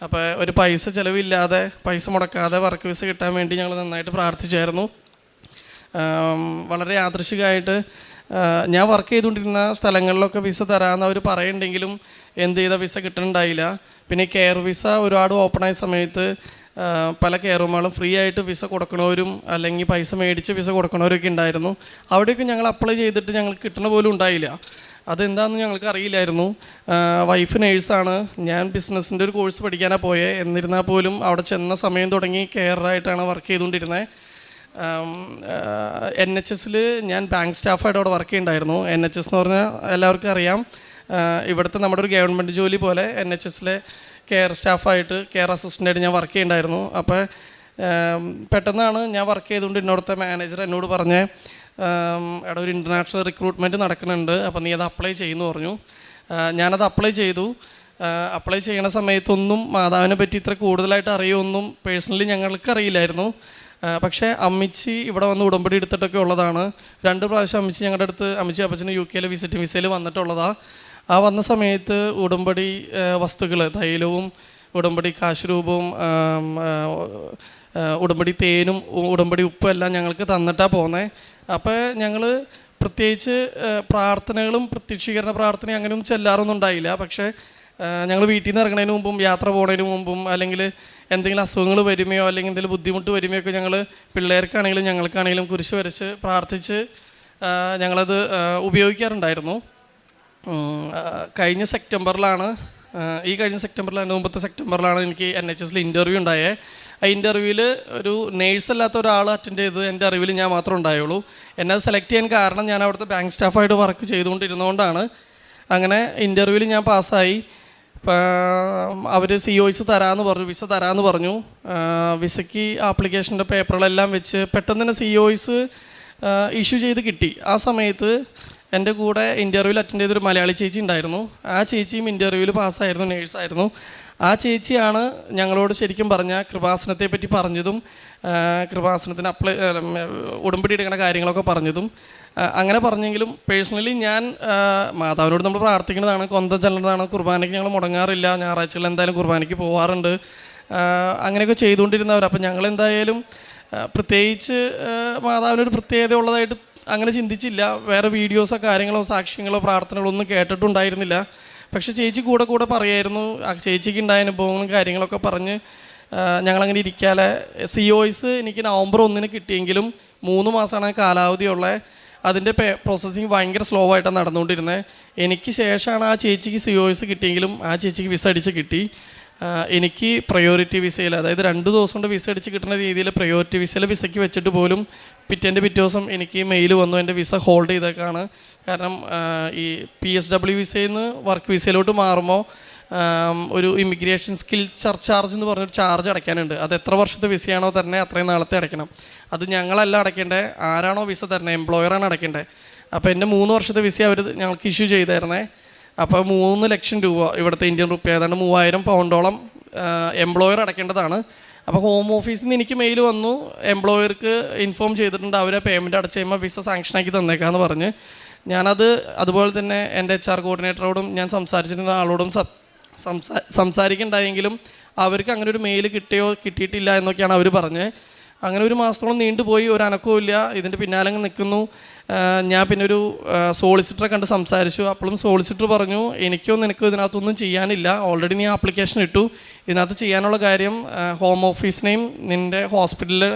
അപ്പോൾ ഒരു പൈസ ചിലവില്ലാതെ, പൈസ മുടക്കാതെ വർക്ക് വിസ കിട്ടാൻ വേണ്ടി ഞങ്ങൾ നന്നായിട്ട് പ്രാർത്ഥിച്ചായിരുന്നു. വളരെ യാദൃശികമായിട്ട് ഞാൻ വർക്ക് ചെയ്തുകൊണ്ടിരുന്ന സ്ഥലങ്ങളിലൊക്കെ വിസ തരാമെന്ന് അവർ പറയുന്നുണ്ടെങ്കിലും എന്ത് ചെയ്താൽ വിസ കിട്ടുന്നുണ്ടായില്ല. പിന്നെ കെയർ വിസ ഒരുപാട് ഓപ്പണായ സമയത്ത് പല കെയർ റൂമുകളും ഫ്രീ ആയിട്ട് വിസ കൊടുക്കണവരും അല്ലെങ്കിൽ പൈസ മേടിച്ച് വിസ കൊടുക്കണവരൊക്കെ ഉണ്ടായിരുന്നു. അവിടെയൊക്കെ ഞങ്ങൾ അപ്ലൈ ചെയ്തിട്ട് ഞങ്ങൾക്ക് കിട്ടണ പോലും ഉണ്ടായില്ല. അതെന്താണെന്ന് ഞങ്ങൾക്ക് അറിയില്ലായിരുന്നു. വൈഫ് നേഴ്സാണ്, ഞാൻ ബിസിനസ്സിൻ്റെ ഒരു കോഴ്സ് പഠിക്കാനാണ് പോയത്. എന്നിരുന്നാൽ പോലും അവിടെ ചെന്ന സമയം തുടങ്ങി കെയറായിട്ടാണ് വർക്ക് ചെയ്തുകൊണ്ടിരുന്നത്. NHS ഞാൻ ബാങ്ക് സ്റ്റാഫായിട്ട് അവിടെ വർക്ക് ചെയ്യുന്നുണ്ടായിരുന്നു. NHS എന്ന് പറഞ്ഞാൽ എല്ലാവർക്കും അറിയാം, ഇവിടുത്തെ നമ്മുടെ ഒരു ഗവൺമെൻറ് ജോലി പോലെ NHS കെയർ സ്റ്റാഫായിട്ട്, കെയർ അസിസ്റ്റൻ്റായിട്ട് ഞാൻ വർക്ക് ചെയ്യുന്നുണ്ടായിരുന്നു. അപ്പോൾ പെട്ടെന്നാണ് ഞാൻ വർക്ക് ചെയ്തുകൊണ്ട് ഇന്നോടത്തെ മാനേജർ എന്നോട് പറഞ്ഞേ, അവിടെ ഒരു ഇൻ്റർനാഷണൽ റിക്രൂട്ട്മെൻറ്റ് നടക്കുന്നുണ്ട്, അപ്പോൾ നീ അത് അപ്ലൈ ചെയ്യുന്നു പറഞ്ഞു. ഞാനത് അപ്ലൈ ചെയ്തു. അപ്ലൈ ചെയ്യണ സമയത്തൊന്നും മാതാവിനെ പറ്റി ഇത്ര കൂടുതലായിട്ട് അറിയുമൊന്നും പേഴ്സണലി ഞങ്ങൾക്ക് അറിയില്ലായിരുന്നു. പക്ഷേ അമ്മിച്ചി ഇവിടെ വന്ന് ഉടമ്പടി എടുത്തിട്ടൊക്കെ ഉള്ളതാണ്. 2 പ്രാവശ്യം അമ്മിച്ചി ഞങ്ങളുടെ അടുത്ത്, അമ്മിച്ചി അപ്പച്ചന് UK വിസിറ്റിംഗ് വിസയിൽ വന്നിട്ടുള്ളതാണ്. ആ വന്ന സമയത്ത് ഉടമ്പടി വസ്തുക്കൾ, തൈലവും ഉടമ്പടി കാശുരൂപവും ഉടമ്പടി തേനും ഉടമ്പടി ഉപ്പും എല്ലാം ഞങ്ങൾക്ക് തന്നിട്ടാണ് പോകുന്നത്. അപ്പോൾ ഞങ്ങൾ പ്രത്യേകിച്ച് പ്രാർത്ഥനകളും പ്രത്യക്ഷീകരണ പ്രാർത്ഥനയും അങ്ങനെയൊന്നും ചെല്ലാറൊന്നും ഉണ്ടായില്ല. പക്ഷേ ഞങ്ങൾ വീട്ടിൽ നിന്ന് ഇറങ്ങുന്നതിന് മുമ്പും യാത്ര പോകുന്നതിന് മുമ്പും അല്ലെങ്കിൽ എന്തെങ്കിലും അസുഖങ്ങൾ വരുമയോ അല്ലെങ്കിൽ എന്തെങ്കിലും ബുദ്ധിമുട്ട് വരുമയോ ഒക്കെ ഞങ്ങൾ പിള്ളേർക്കാണെങ്കിലും ഞങ്ങൾക്കാണെങ്കിലും കുരിശ് വരച്ച് പ്രാർത്ഥിച്ച് ഞങ്ങളത് ഉപയോഗിക്കാറുണ്ടായിരുന്നു. കഴിഞ്ഞ സെപ്റ്റംബറിലാണ് മുമ്പത്തെ സെപ്റ്റംബറിലാണ് എനിക്ക് NHS ഇൻ്റർവ്യൂ ഉണ്ടായത്. ആ ഇൻ്റർവ്യൂവിൽ ഒരു നേഴ്സ് അല്ലാത്ത ഒരാൾ അറ്റൻഡ് ചെയ്ത് എൻ്റെ അറിവിൽ ഞാൻ മാത്രമേ ഉണ്ടായുള്ളൂ. എന്നെ സെലക്ട് ചെയ്യാൻ കാരണം ഞാൻ അവിടുത്തെ ബാങ്ക് സ്റ്റാഫായിട്ട് വർക്ക് ചെയ്തുകൊണ്ടിരുന്നതുകൊണ്ടാണ്. അങ്ങനെ ഇൻ്റർവ്യൂവിൽ ഞാൻ പാസ്സായി. അവർ COS തരാമെന്ന് പറഞ്ഞു, വിസ തരാമെന്ന് പറഞ്ഞു. വിസയ്ക്ക് ആപ്ലിക്കേഷൻ്റെ പേപ്പറുകളെല്ലാം വെച്ച് പെട്ടെന്ന് തന്നെ COS ഇഷ്യൂ ചെയ്ത് കിട്ടി. ആ സമയത്ത് എൻ്റെ കൂടെ ഇൻ്റർവ്യൂവിൽ അറ്റൻഡ് ചെയ്തൊരു മലയാളി ചേച്ചി ഉണ്ടായിരുന്നു. ആ ചേച്ചിയും ഇൻ്റർവ്യൂവിൽ പാസ്സായിരുന്നു, നേഴ്സായിരുന്നു. ആ ചേച്ചിയാണ് ഞങ്ങളോട് ശരിക്കും പറഞ്ഞാൽ കൃപാസനത്തെ പറ്റി പറഞ്ഞതും കൃപാസനത്തിന് ഉടമ്പടി എടുക്കുന്ന കാര്യങ്ങളൊക്കെ പറഞ്ഞതും. അങ്ങനെ പറഞ്ഞെങ്കിലും പേഴ്സണലി ഞാൻ മാതാവിനോട് നമ്മൾ പ്രാർത്ഥിക്കുന്നതാണ്, കൊന്തം ചെല്ലുന്നതാണ്, കുർബാനയ്ക്ക് ഞങ്ങൾ മുടങ്ങാറില്ല, ഞായറാഴ്ചകൾ എന്തായാലും കുർബാനയ്ക്ക് പോകാറുണ്ട്, അങ്ങനെയൊക്കെ ചെയ്തുകൊണ്ടിരുന്നവർ. അപ്പം ഞങ്ങളെന്തായാലും പ്രത്യേകിച്ച് മാതാവിനൊരു പ്രത്യേകത ഉള്ളതായിട്ട് അങ്ങനെ ചിന്തിച്ചില്ല. വേറെ വീഡിയോസോ കാര്യങ്ങളോ സാക്ഷ്യങ്ങളോ പ്രാർത്ഥനകളോ ഒന്നും കേട്ടിട്ടുണ്ടായിരുന്നില്ല. പക്ഷേ ചേച്ചി കൂടെ കൂടെ പറയായിരുന്നു, ചേച്ചിക്ക് ഉണ്ടായ അനുഭവങ്ങളും കാര്യങ്ങളൊക്കെ പറഞ്ഞ് ഞങ്ങളങ്ങനെ ഇരിക്കാതെ. COS എനിക്ക് നവംബർ 1 കിട്ടിയെങ്കിലും 3 മാസമാണ് കാലാവധിയുള്ളത്. അതിൻ്റെ പ്രോസസ്സിങ് ഭയങ്കര സ്ലോ ആയിട്ടാണ് നടന്നുകൊണ്ടിരുന്നത്. എനിക്ക് ശേഷമാണ് ആ ചേച്ചിക്ക് COS കിട്ടിയെങ്കിലും ആ ചേച്ചിക്ക് വിസ അടിച്ച് കിട്ടി. എനിക്ക് പ്രയോറിറ്റി വിസയിൽ, അതായത് 2 ദിവസം കൊണ്ട് വിസ അടിച്ച് കിട്ടുന്ന രീതിയിൽ പ്രയോറിറ്റി വിസയ്ക്ക് വെച്ചിട്ട് പോലും പിറ്റേ ദിവസം എനിക്ക് മെയിൽ വന്നു, എൻ്റെ വിസ ഹോൾഡ് ചെയ്തേക്കാണ്. കാരണം ഈ PSW വിസയിൽ നിന്ന് വർക്ക് വിസയിലോട്ട് മാറുമ്പോൾ ഒരു ഇമിഗ്രേഷൻ സ്കിൽ ചാർജ് എന്ന് പറഞ്ഞൊരു ചാർജ് അടയ്ക്കാനുണ്ട്. അത് എത്ര വർഷത്തെ വിസയാണോ തരണേ അത്രയും നാളത്തെ അടയ്ക്കണം. അത് ഞങ്ങളല്ല അടയ്ക്കേണ്ടത്, ആരാണോ വിസ തരണേ എംപ്ലോയറാണ് അടയ്ക്കേണ്ടത്. അപ്പോൾ എൻ്റെ 3 വർഷത്തെ വിസ അവർ ഞങ്ങൾക്ക് ഇഷ്യൂ ചെയ്തായിരുന്നേ. അപ്പോൾ 3 ലക്ഷം രൂപ, ഇവിടുത്തെ ഇന്ത്യൻ റുപ്യ ഏതാണ്ട് 3000 പൗണ്ടോളം എംപ്ലോയർ അടയ്ക്കേണ്ടതാണ്. അപ്പോൾ ഹോം ഓഫീസിൽ നിന്ന് എനിക്ക് മെയിൽ വന്നു, എംപ്ലോയർക്ക് ഇൻഫോം ചെയ്തിട്ടുണ്ട്, അവരെ പേയ്മെൻറ്റ് അടച്ച് കഴിയുമ്പോൾ വിസ സാങ്ഷനാക്കി തന്നേക്കാമെന്ന് പറഞ്ഞ്. ഞാനത് അതുപോലെ തന്നെ എൻ്റെ HR കോർഡിനേറ്ററോടും ഞാൻ സംസാരിച്ചിരുന്ന ആളോടും സംസാരിക്കുന്നുണ്ടായെങ്കിലും അവർക്ക് അങ്ങനെ ഒരു മെയിൽ കിട്ടിയിട്ടില്ല എന്നൊക്കെയാണ് അവർ പറഞ്ഞത്. അങ്ങനെ 1 മാസത്തോളം നീണ്ടുപോയി, ഒരു അനക്കവും ഇല്ല. ഇതിൻ്റെ പിന്നാലെ നിൽക്കുന്നു. ഞാൻ പിന്നെ ഒരു സോളിസിറ്ററെ കണ്ട് സംസാരിച്ചു. അപ്പോഴും സോളിസിറ്റർ പറഞ്ഞു, നിനക്കും ഇതിനകത്തൊന്നും ചെയ്യാനില്ല, ഓൾറെഡി നീ ആപ്ലിക്കേഷൻ ഇട്ടു, ഇതിനകത്ത് ചെയ്യാനുള്ള കാര്യം ഹോം ഓഫീസിനെയും നിൻ്റെ ഹോസ്പിറ്റലിലെ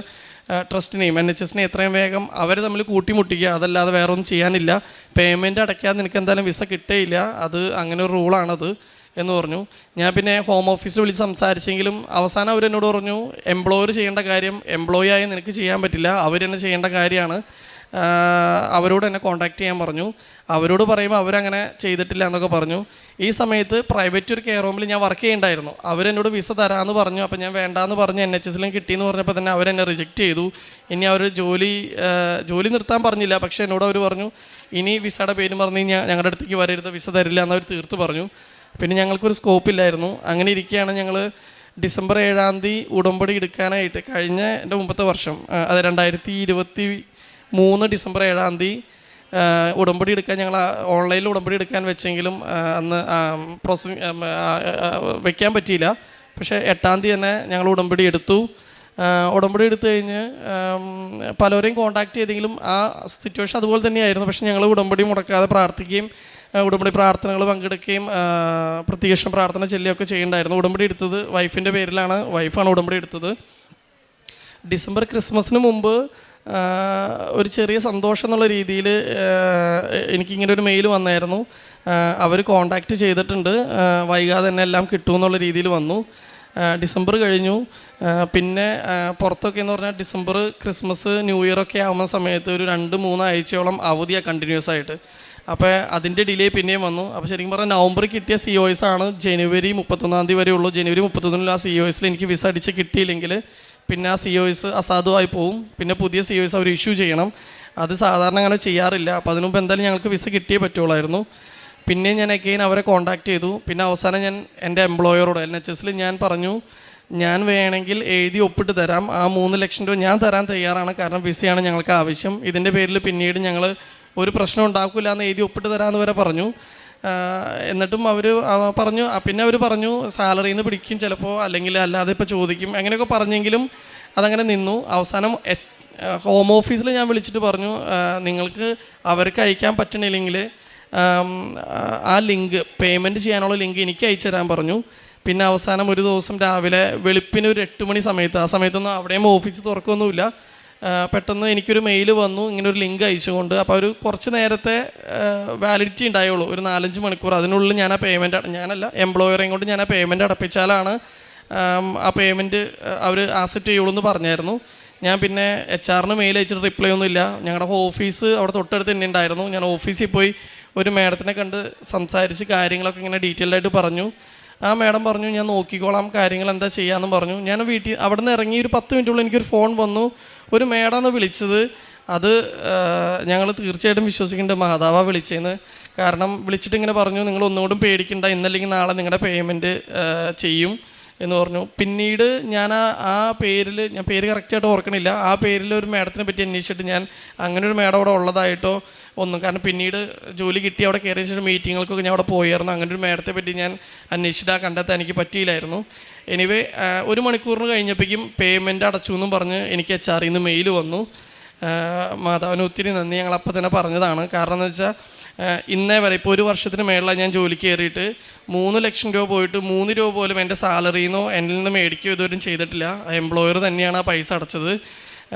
ട്രസ്റ്റിനെയും NHSനെയും എത്രയും വേഗം അവർ തമ്മിൽ കൂട്ടിമുട്ടിക്കുക, അതല്ലാതെ വേറെ ഒന്നും ചെയ്യാനില്ല. പേയ്മെൻറ്റ് അടയ്ക്കാതെ നിനക്ക് എന്തായാലും വിസ കിട്ടേയില്ല, അത് അങ്ങനെ ഒരു റൂളാണത് എന്ന് പറഞ്ഞു. ഞാൻ പിന്നെ ഹോം ഓഫീസിൽ വിളിച്ച് സംസാരിച്ചെങ്കിലും അവസാനം അവരെന്നോട് പറഞ്ഞു, എംപ്ലോയർ ചെയ്യേണ്ട കാര്യം എംപ്ലോയി ആയി നിനക്ക് ചെയ്യാൻ പറ്റില്ല, അവർ തന്നെ ചെയ്യേണ്ട കാര്യമാണ്, അവരോട് എന്നെ കോൺടാക്ട് ചെയ്യാൻ പറഞ്ഞു. അവരോട് പറയുമ്പോൾ അവരങ്ങനെ ചെയ്തിട്ടില്ല എന്നൊക്കെ പറഞ്ഞു. ഈ സമയത്ത് പ്രൈവറ്റ് ഒരു കെയർ ഹോമിൽ ഞാൻ വർക്ക് ചെയ്യുന്നുണ്ടായിരുന്നു. അവരെന്നോട് വിസ തരാമെന്ന് പറഞ്ഞു. അപ്പോൾ ഞാൻ വേണ്ടാന്ന് പറഞ്ഞ് NHSലും കിട്ടിയെന്ന് പറഞ്ഞപ്പോൾ തന്നെ അവരെന്നെ റിജക്റ്റ് ചെയ്തു. ഇനി അവർ ജോലി നിർത്താൻ പറഞ്ഞില്ല, പക്ഷേ എന്നോട് അവർ പറഞ്ഞു, ഇനി വിസയുടെ പേര് പറഞ്ഞ് ഞങ്ങളുടെ അടുത്തേക്ക് വരരുത്, വിസ തരില്ല എന്നവർ തീർത്ത് പറഞ്ഞു. പിന്നെ ഞങ്ങൾക്കൊരു സ്കോപ്പില്ലായിരുന്നു. അങ്ങനെ ഇരിക്കുകയാണ് ഞങ്ങൾ ഡിസംബർ 7 ഉടമ്പടി എടുക്കാനായിട്ട് കഴിഞ്ഞ എൻ്റെ മുമ്പത്തെ വർഷം, അത് 2023 ഡിസംബർ 7 ഉടമ്പടി എടുക്കാൻ ഞങ്ങൾ ഓൺലൈനിൽ ഉടമ്പടി എടുക്കാൻ വെച്ചെങ്കിലും അന്ന് വെക്കാൻ പറ്റിയില്ല. പക്ഷേ 8 തന്നെ ഞങ്ങൾ ഉടമ്പടി എടുത്തു. ഉടമ്പടി എടുത്തു കഴിഞ്ഞ് പലരെയും കോൺടാക്ട് ചെയ്തെങ്കിലും ആ സിറ്റുവേഷൻ അതുപോലെ തന്നെയായിരുന്നു. പക്ഷേ ഞങ്ങൾ ഉടമ്പടി മുടക്കാതെ പ്രാർത്ഥിക്കുകയും ഉടമ്പടി പ്രാർത്ഥനകൾ പങ്കെടുക്കുകയും പ്രത്യക്ഷ പ്രാർത്ഥന ചൊല്ലുകയൊക്കെ ചെയ്യുന്നുണ്ടായിരുന്നു. ഉടമ്പടി എടുത്തത് വൈഫിൻ്റെ പേരിലാണ്, വൈഫാണ് ഉടമ്പടി എടുത്തത്. ഡിസംബർ ക്രിസ്മസിന് മുമ്പ് ഒരു ചെറിയ സന്തോഷം എന്നുള്ള രീതിയിൽ എനിക്കിങ്ങനെ ഒരു മെയിൽ വന്നായിരുന്നു. അവർ കോൺടാക്റ്റ് ചെയ്തിട്ടുണ്ട്, വൈകാതെ തന്നെ എല്ലാം കിട്ടുമെന്നുള്ള രീതിയിൽ വന്നു. ഡിസംബർ കഴിഞ്ഞു. പിന്നെ പുറത്തൊക്കെ എന്ന് പറഞ്ഞാൽ ഡിസംബർ ക്രിസ്മസ് ന്യൂ ഇയറൊക്കെ ആവുന്ന സമയത്ത് ഒരു 2-3 ആഴ്ചയോളം അവധിയാണ് കണ്ടിന്യൂസ് ആയിട്ട്. അപ്പോൾ അതിൻ്റെ ഡിലേ പിന്നെയും വന്നു. അപ്പോൾ ശരിക്കും പറഞ്ഞാൽ നവംബർ കിട്ടിയ COS ആണ് ജനുവരി 31 വരെ ഉള്ളൂ. ജനുവരി 31 ആ COSൽ എനിക്ക് വിസ അടിച്ച് കിട്ടിയില്ലെങ്കിൽ പിന്നെ ആ COS അസാധുവായി പോവും. പിന്നെ പുതിയ COS അവർ ഇഷ്യൂ ചെയ്യണം. അത് സാധാരണ അങ്ങനെ ചെയ്യാറില്ല. അപ്പോൾ അതിനുമുമ്പ് എന്തായാലും ഞങ്ങൾക്ക് വിസ കിട്ടിയേ പറ്റുള്ളായിരുന്നു. പിന്നെ ഞാൻ അഗെയിൻ അവരെ കോൺടാക്ട് ചെയ്തു. പിന്നെ അവസാനം ഞാൻ എൻ്റെ എംപ്ലോയറോട് NHSൽ ഞാൻ പറഞ്ഞു, ഞാൻ വേണമെങ്കിൽ എഴുതി ഒപ്പിട്ട് തരാം, ആ 3 ലക്ഷം രൂപ ഞാൻ തരാൻ തയ്യാറാണ്, കാരണം വിസയാണ് ഞങ്ങൾക്ക് ആവശ്യം, ഇതിൻ്റെ പേരിൽ പിന്നീട് ഞങ്ങൾ ഒരു പ്രശ്നം ഉണ്ടാക്കില്ല എന്ന് എഴുതി ഒപ്പിട്ട് തരാമെന്ന് വരെ പറഞ്ഞു. എന്നിട്ടും അവർ പറഞ്ഞു, പിന്നെ അവർ പറഞ്ഞു സാലറിയിൽ നിന്ന് പിടിക്കും ചിലപ്പോൾ, അല്ലെങ്കിൽ അല്ലാതെ ഇപ്പോൾ ചോദിക്കും, അങ്ങനെയൊക്കെ പറഞ്ഞെങ്കിലും അതങ്ങനെ നിന്നു. അവസാനം ഹോം ഓഫീസിൽ ഞാൻ വിളിച്ചിട്ട് പറഞ്ഞു, നിങ്ങൾക്ക് അവർക്ക് അയക്കാൻ പറ്റണില്ലെങ്കിൽ ആ ലിങ്ക്, പേയ്മെൻറ്റ് ചെയ്യാനുള്ള ലിങ്ക് എനിക്ക് അയച്ചു തരാൻ പറഞ്ഞു. പിന്നെ അവസാനം ഒരു ദിവസം രാവിലെ വെളുപ്പിന് ഒരു 8 മണി സമയത്ത്, ആ സമയത്തൊന്നും അവിടെയും ഓഫീസ് തുറക്കൊന്നുമില്ല, പെട്ടെന്ന് എനിക്കൊരു മെയിൽ വന്നു ഇങ്ങനെ ഒരു ലിങ്ക് അയച്ചുകൊണ്ട്. അപ്പോൾ ഒരു കുറച്ച് നേരത്തെ വാലിഡിറ്റി ഉണ്ടായുള്ളൂ, ഒരു 4-5 മണിക്കൂർ. അതിനുള്ളിൽ ഞാൻ ആ പേയ്മെൻറ്റ്, ഞാനല്ല എംപ്ലോയറെയും കൊണ്ട് ഞാൻ ആ പേയ്മെൻറ്റ് അടപ്പിച്ചാലാണ് ആ പേയ്മെൻറ്റ് അവർ ആക്സെപ്റ്റ് ചെയ്യുള്ളൂ എന്ന് പറഞ്ഞായിരുന്നു. ഞാൻ പിന്നെ HR മെയിൽ അയച്ചിട്ട് റിപ്ലൈ ഒന്നുമില്ല. ഞങ്ങളുടെ ഓഫീസ് അവിടെ തൊട്ടടുത്ത് തന്നെ ഉണ്ടായിരുന്നു. ഞാൻ ഓഫീസിൽ പോയി ഒരു മാഡത്തിനെ കണ്ട് സംസാരിച്ച് കാര്യങ്ങളൊക്കെ ഇങ്ങനെ ഡീറ്റെയിൽഡായിട്ട് പറഞ്ഞു. ആ മാഡം പറഞ്ഞു, ഞാൻ നോക്കിക്കോളാം, കാര്യങ്ങൾ എന്താ ചെയ്യാമെന്ന് പറഞ്ഞു. ഞാൻ വീട്ടിൽ അവിടെ നിന്ന് ഇറങ്ങി ഒരു 10 മിനിറ്റുള്ളിൽ എനിക്കൊരു ഫോൺ വന്നു, ഒരു മാഡമാണ് വിളിച്ചത്. അത് ഞങ്ങൾ തീർച്ചയായിട്ടും വിശ്വസിക്കേണ്ട മാതാവാണ് വിളിച്ചതെന്ന്. കാരണം വിളിച്ചിട്ട് ഇങ്ങനെ പറഞ്ഞു, നിങ്ങൾ ഒന്നുകൂടും പേടിക്കണ്ട, ഇന്നല്ലെങ്കിൽ നാളെ നിങ്ങളുടെ പേയ്മെൻറ്റ് ചെയ്യും, എന്ന് പറഞ്ഞു. പിന്നീട് ഞാൻ ആ പേരിൽ, ഞാൻ പേര് കറക്റ്റായിട്ട് ഓർക്കണില്ല, ആ പേരിൽ ഒരു മേഡത്തിനെ പറ്റി അന്വേഷിച്ചിട്ട് ഞാൻ അങ്ങനെ ഒരു മേഡം അവിടെ ഉള്ളതായിട്ടോ ഒന്നും, കാരണം പിന്നീട് ജോലി കിട്ടി അവിടെ കയറിയ ശേഷം മീറ്റിങ്ങുകൾക്കൊക്കെ ഞാൻ അവിടെ പോയായിരുന്നു. അങ്ങനെ ഒരു മേഡത്തെ പറ്റി ഞാൻ അന്വേഷിച്ചിട്ട് കണ്ടെത്താൻ എനിക്ക് പറ്റിയില്ലായിരുന്നു. എനിവേ 1 മണിക്കൂറിന് കഴിഞ്ഞപ്പോഴേക്കും പേയ്മെൻറ്റ് അടച്ചു എന്നും പറഞ്ഞ് എനിക്ക് HR നിന്ന് മെയിൽ വന്നു. മാതാവിന് ഒത്തിരി നന്ദി, ഞങ്ങൾ അപ്പം തന്നെ പറഞ്ഞതാണ്. കാരണം എന്ന് വെച്ചാൽ ഇന്നേ വരെ ഇപ്പോൾ 1 വർഷത്തിന് മേളിലാണ് ഞാൻ ജോലിക്ക് കയറിയിട്ട് 3 ലക്ഷം രൂപ പോയിട്ട് 3 രൂപ പോലും എൻ്റെ സാലറിന്നോ എന്നിൽ നിന്ന് മേടിക്കുകയോ ഇതുവരും ചെയ്തിട്ടില്ല. എംപ്ലോയർ തന്നെയാണ് ആ പൈസ അടച്ചത്.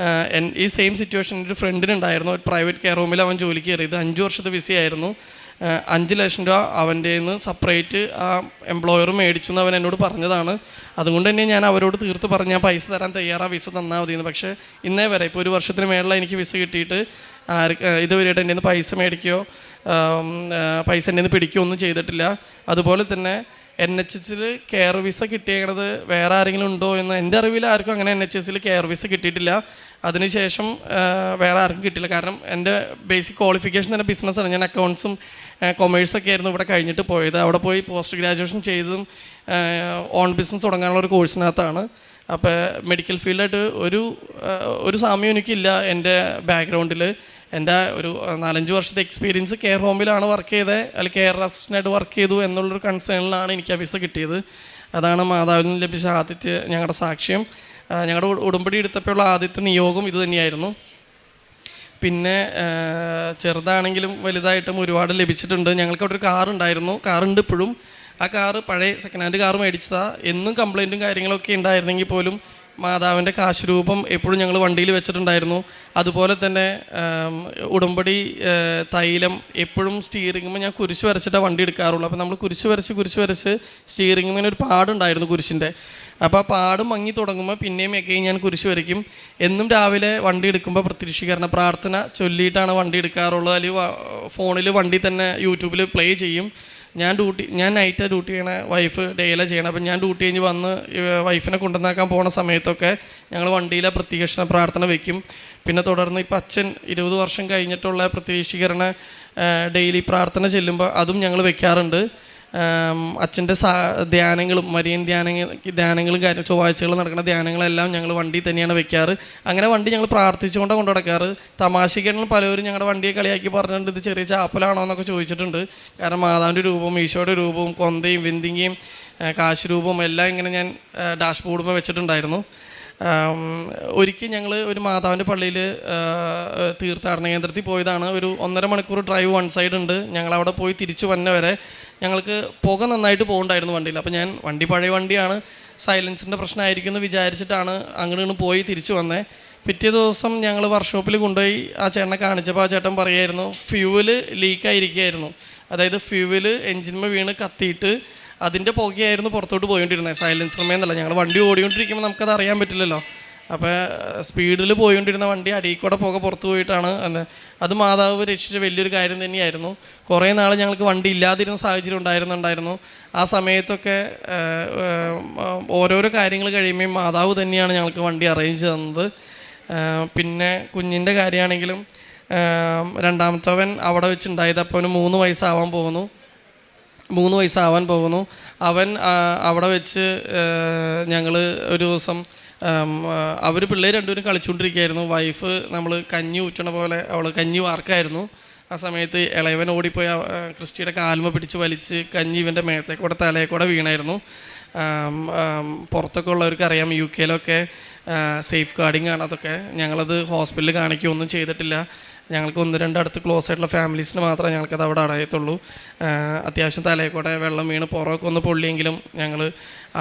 ഈ സെയിം സിറ്റുവേഷൻ ഒരു ഫ്രണ്ടിനുണ്ടായിരുന്നു. ഒരു പ്രൈവറ്റ് കെയർ ഹോമിൽ അവൻ ജോലിക്ക് കയറിയത് 5 വർഷത്തെ വിസയായിരുന്നു. 5 ലക്ഷം രൂപ അവൻ്റെ നിന്ന് സെപ്പറേറ്റ് ആ എംപ്ലോയർ മേടിച്ചു എന്ന് അവൻ എന്നോട് പറഞ്ഞതാണ്. അതുകൊണ്ട് തന്നെ ഞാൻ അവരോട് തീർത്ത് പറഞ്ഞ് ഞാൻ പൈസ തരാൻ തയ്യാറാണ്, വിസ തന്നാൽ മതിയെന്ന്. പക്ഷേ ഇന്നേ വരെ ഇപ്പോൾ 1 വർഷത്തിന് മേളിലാണ് എനിക്ക് വിസ കിട്ടിയിട്ട് ഇതുവരെയായിട്ട് എൻ്റെ നിന്ന് പൈസ മേടിക്കുകയോ പൈസ എൻ്റെ നിന്ന് പിടിക്കുകയോ ഒന്നും ചെയ്തിട്ടില്ല. അതുപോലെ തന്നെ NHSൽ കെയർ വിസ കിട്ടിയേക്കണത് വേറെ ആരെങ്കിലും ഉണ്ടോ എന്ന് എൻ്റെ അറിവിൽ ആർക്കും അങ്ങനെ NHSൽ കെയർ വിസ കിട്ടിയിട്ടില്ല. അതിനുശേഷം വേറെ ആർക്കും കിട്ടില്ല. കാരണം എൻ്റെ ബേസിക് ക്വാളിഫിക്കേഷൻ തന്നെ ബിസിനസ്സാണ്. ഞാൻ അക്കൗണ്ട്സും കൊമേഴ്സൊക്കെ ആയിരുന്നു ഇവിടെ കഴിഞ്ഞിട്ട് പോയത്. അവിടെ പോയി പോസ്റ്റ് ഗ്രാജുവേഷൻ ചെയ്തതും ഓൺ ബിസിനസ് തുടങ്ങാനുള്ള ഒരു കോഴ്സിനകത്താണ്. അപ്പോൾ മെഡിക്കൽ ഫീൽഡായിട്ട് ഒരു സാമ്യം എനിക്കില്ല എൻ്റെ ബാക്ക്ഗ്രൗണ്ടിൽ. എൻ്റെ ഒരു 4-5 വർഷത്തെ എക്സ്പീരിയൻസ് കെയർ ഹോമിലാണ് വർക്ക് ചെയ്തത്, അല്ലെങ്കിൽ കെയർ അസിസ്റ്റൻ്റായിട്ട് വർക്ക് ചെയ്തു എന്നുള്ളൊരു കൺസേണിലാണ് എനിക്ക് ആ വിസ കിട്ടിയത്. അതാണ് മാതാവിൽ നിന്ന് ലഭിച്ച ആദ്യത്തെ ഞങ്ങളുടെ സാക്ഷ്യം. ഞങ്ങളുടെ ഉടമ്പടി എടുത്തപ്പോഴുള്ള ആദ്യത്തെ നിയോഗം ഇത് തന്നെയായിരുന്നു. പിന്നെ ചെറുതാണെങ്കിലും വലുതായിട്ടും ഒരുപാട് ലഭിച്ചിട്ടുണ്ട്. ഞങ്ങൾക്ക് അവിടെ ഒരു കാറുണ്ടായിരുന്നു, കാറുണ്ട് ഇപ്പോഴും. ആ കാറ് പഴയ സെക്കൻഡ് ഹാൻഡ് കാറ് മേടിച്ചതാണ്. എന്നും കംപ്ലൈൻറ്റും കാര്യങ്ങളൊക്കെ ഉണ്ടായിരുന്നെങ്കിൽ പോലും മാതാവിൻ്റെ കാശുരൂപം എപ്പോഴും ഞങ്ങൾ വണ്ടിയിൽ വെച്ചിട്ടുണ്ടായിരുന്നു. അതുപോലെ തന്നെ ഉടമ്പടി തൈലം എപ്പോഴും സ്റ്റീറിങ്ങുമ്പോൾ ഞാൻ കുരിശ് വരച്ചിട്ടാണ് വണ്ടി എടുക്കാറുള്ളൂ. അപ്പോൾ നമ്മൾ കുരിശ് വരച്ച് സ്റ്റീറിങ്ങിന് ഒരു പാടുണ്ടായിരുന്നു കുരിശിൻ്റെ. അപ്പോൾ ആ പാട് മങ്ങി തുടങ്ങുമ്പോൾ പിന്നെയും എക്കെയും ഞാൻ കുരിശ് വരയ്ക്കും. എന്നും രാവിലെ വണ്ടി എടുക്കുമ്പോൾ പ്രത്യക്ഷീകരണ പ്രാർത്ഥന ചൊല്ലിയിട്ടാണ് വണ്ടി എടുക്കാറുള്ളത്. അല്ലെങ്കിൽ ഫോണിൽ വണ്ടി തന്നെ യൂട്യൂബിൽ പ്ലേ ചെയ്യും. ഞാൻ നൈറ്റാണ് ഡ്യൂട്ടി ചെയ്യണ, വൈഫ് ഡേയിലാണ് ചെയ്യണം. അപ്പം ഞാൻ ഡ്യൂട്ടി കഴിഞ്ഞ് വന്ന് വൈഫിനെ കൊണ്ടുവന്നാക്കാൻ പോണ സമയത്തൊക്കെ ഞങ്ങൾ വണ്ടിയിലെ പ്രത്യക്ഷീകരണ പ്രാർത്ഥന വയ്ക്കും. പിന്നെ തുടർന്ന് ഇപ്പം അച്ഛൻ 20 വർഷം കഴിഞ്ഞിട്ടുള്ള പ്രത്യക്ഷീകരണ ഡെയിലി പ്രാർത്ഥന ചെല്ലുമ്പോൾ അതും ഞങ്ങൾ വെക്കാറുണ്ട്. അച്ഛൻ്റെ ധ്യാനങ്ങളും മരിയൻ ധ്യാനങ്ങളും ചൊവ്വാഴ്ചകൾ നടക്കുന്ന ധ്യാനങ്ങളെല്ലാം ഞങ്ങൾ വണ്ടി തന്നെയാണ് വെക്കാറ്. അങ്ങനെ വണ്ടി ഞങ്ങൾ പ്രാർത്ഥിച്ചുകൊണ്ടാണ് കൊണ്ടു നടക്കാറ്. തമാശയ്ക്കാണെങ്കിൽ പലരും ഞങ്ങളുടെ വണ്ടിയെ കളിയാക്കി പറഞ്ഞിട്ടുണ്ട് ഇത് ചെറിയ ചാപ്പലാണോ എന്നൊക്കെ ചോദിച്ചിട്ടുണ്ട്. കാരണം മാതാവിൻ്റെ രൂപവും ഈശോയുടെ രൂപവും കൊന്തയും വെന്തിങ്ങയും കാശ് രൂപവും എല്ലാം ഇങ്ങനെ ഞാൻ ഡാഷ്ബോർഡുമ്പോൾ വെച്ചിട്ടുണ്ടായിരുന്നു. ഒരിക്കൽ ഞങ്ങൾ ഒരു മാതാവിൻ്റെ പള്ളിയിൽ തീർത്ഥാടന കേന്ദ്രത്തിൽ പോയതാണ്. ഒരു 1.5 മണിക്കൂർ ഡ്രൈവ് വൺ സൈഡ് ഉണ്ട്. ഞങ്ങളവിടെ പോയി തിരിച്ചു വന്ന വരെ ഞങ്ങൾക്ക് പുക നന്നായിട്ട് പോകുന്നുണ്ടായിരുന്നു വണ്ടിയിൽ. അപ്പോൾ ഞാൻ പഴയ വണ്ടിയാണ്, സൈലൻസിൻ്റെ പ്രശ്നമായിരിക്കും എന്ന് വിചാരിച്ചിട്ടാണ് അങ്ങോട്ട് പോയി തിരിച്ചു വന്നത്. പിറ്റേ ദിവസം ഞങ്ങൾ വർക്ക്ഷോപ്പിൽ കൊണ്ടുപോയി ആ ചേട്ടനെ കാണിച്ചപ്പോൾ ആ ചേട്ടൻ പറയായിരുന്നു ഫ്യൂവല് ലീക്കായിരിക്കുകയായിരുന്നു. അതായത് ഫ്യൂവല് എൻജിന്മേൽ വീണ് കത്തിയിട്ട് അതിൻ്റെ പുകയായിരുന്നു പുറത്തോട്ട് പോയിക്കൊണ്ടിരുന്നത്, സൈലൻസർമേ എന്നല്ല. ഞങ്ങൾ വണ്ടി ഓടിക്കൊണ്ടിരിക്കുമ്പോൾ നമുക്കത് അറിയാൻ പറ്റില്ലല്ലോ. അപ്പോൾ സ്പീഡിൽ പോയിക്കൊണ്ടിരുന്ന വണ്ടി അടിയിൽ കൂടെ പുക പുറത്തു പോയിട്ടാണ്. അത് മാതാവ് രക്ഷിച്ച വലിയൊരു കാര്യം തന്നെയായിരുന്നു. കുറേ നാൾ ഞങ്ങൾക്ക് വണ്ടി ഇല്ലാതിരുന്ന സാഹചര്യം ഉണ്ടായിരുന്നു. ആ സമയത്തൊക്കെ ഓരോരോ കാര്യങ്ങൾ കഴിയുമ്പോൾ മാതാവ് തന്നെയാണ് ഞങ്ങൾക്ക് വണ്ടി അറേഞ്ച് തന്നത്. പിന്നെ കുഞ്ഞിൻ്റെ കാര്യമാണെങ്കിലും രണ്ടാമത്തവൻ അവിടെ വെച്ചുണ്ടായത്. അപ്പോൾ അവന് 3 വയസ്സാവാൻ പോകുന്നു. അവൻ അവിടെ വെച്ച് ഞങ്ങൾ ഒരു ദിവസം അവർ പിള്ളേർ രണ്ടുപേരും കളിച്ചുകൊണ്ടിരിക്കുകയായിരുന്നു. വൈഫ് നമ്മൾ കഞ്ഞി ഊറ്റണ പോലെ അവൾ കഞ്ഞി വാർക്കായിരുന്നു. ആ സമയത്ത് ഇളയവൻ ഓടിപ്പോയി ക്രിസ്റ്റിയുടെ കാൽമ പിടിച്ച് വലിച്ച് കഞ്ഞി ഇവൻ്റെ മേത്തേക്കൂടെ തലയെക്കൂടെ വീണായിരുന്നു. പുറത്തൊക്കെ ഉള്ളവർക്ക് അറിയാം, UK സേഫ് ഗാർഡിങ് ആണ് അതൊക്കെ. ഞങ്ങളത് ഹോസ്പിറ്റലിൽ കാണിക്കുകയൊന്നും ചെയ്തിട്ടില്ല. ഞങ്ങൾക്ക് 1-2 അടുത്ത് ക്ലോസ് ആയിട്ടുള്ള ഫാമിലീസിന് മാത്രമേ ഞങ്ങൾക്കത് അവിടെ അടയത്തുള്ളൂ. അത്യാവശ്യം തലയെക്കൂടെ വെള്ളം വീണ് പുറമൊക്കെ ഒന്ന് പൊള്ളിയെങ്കിലും ഞങ്ങൾ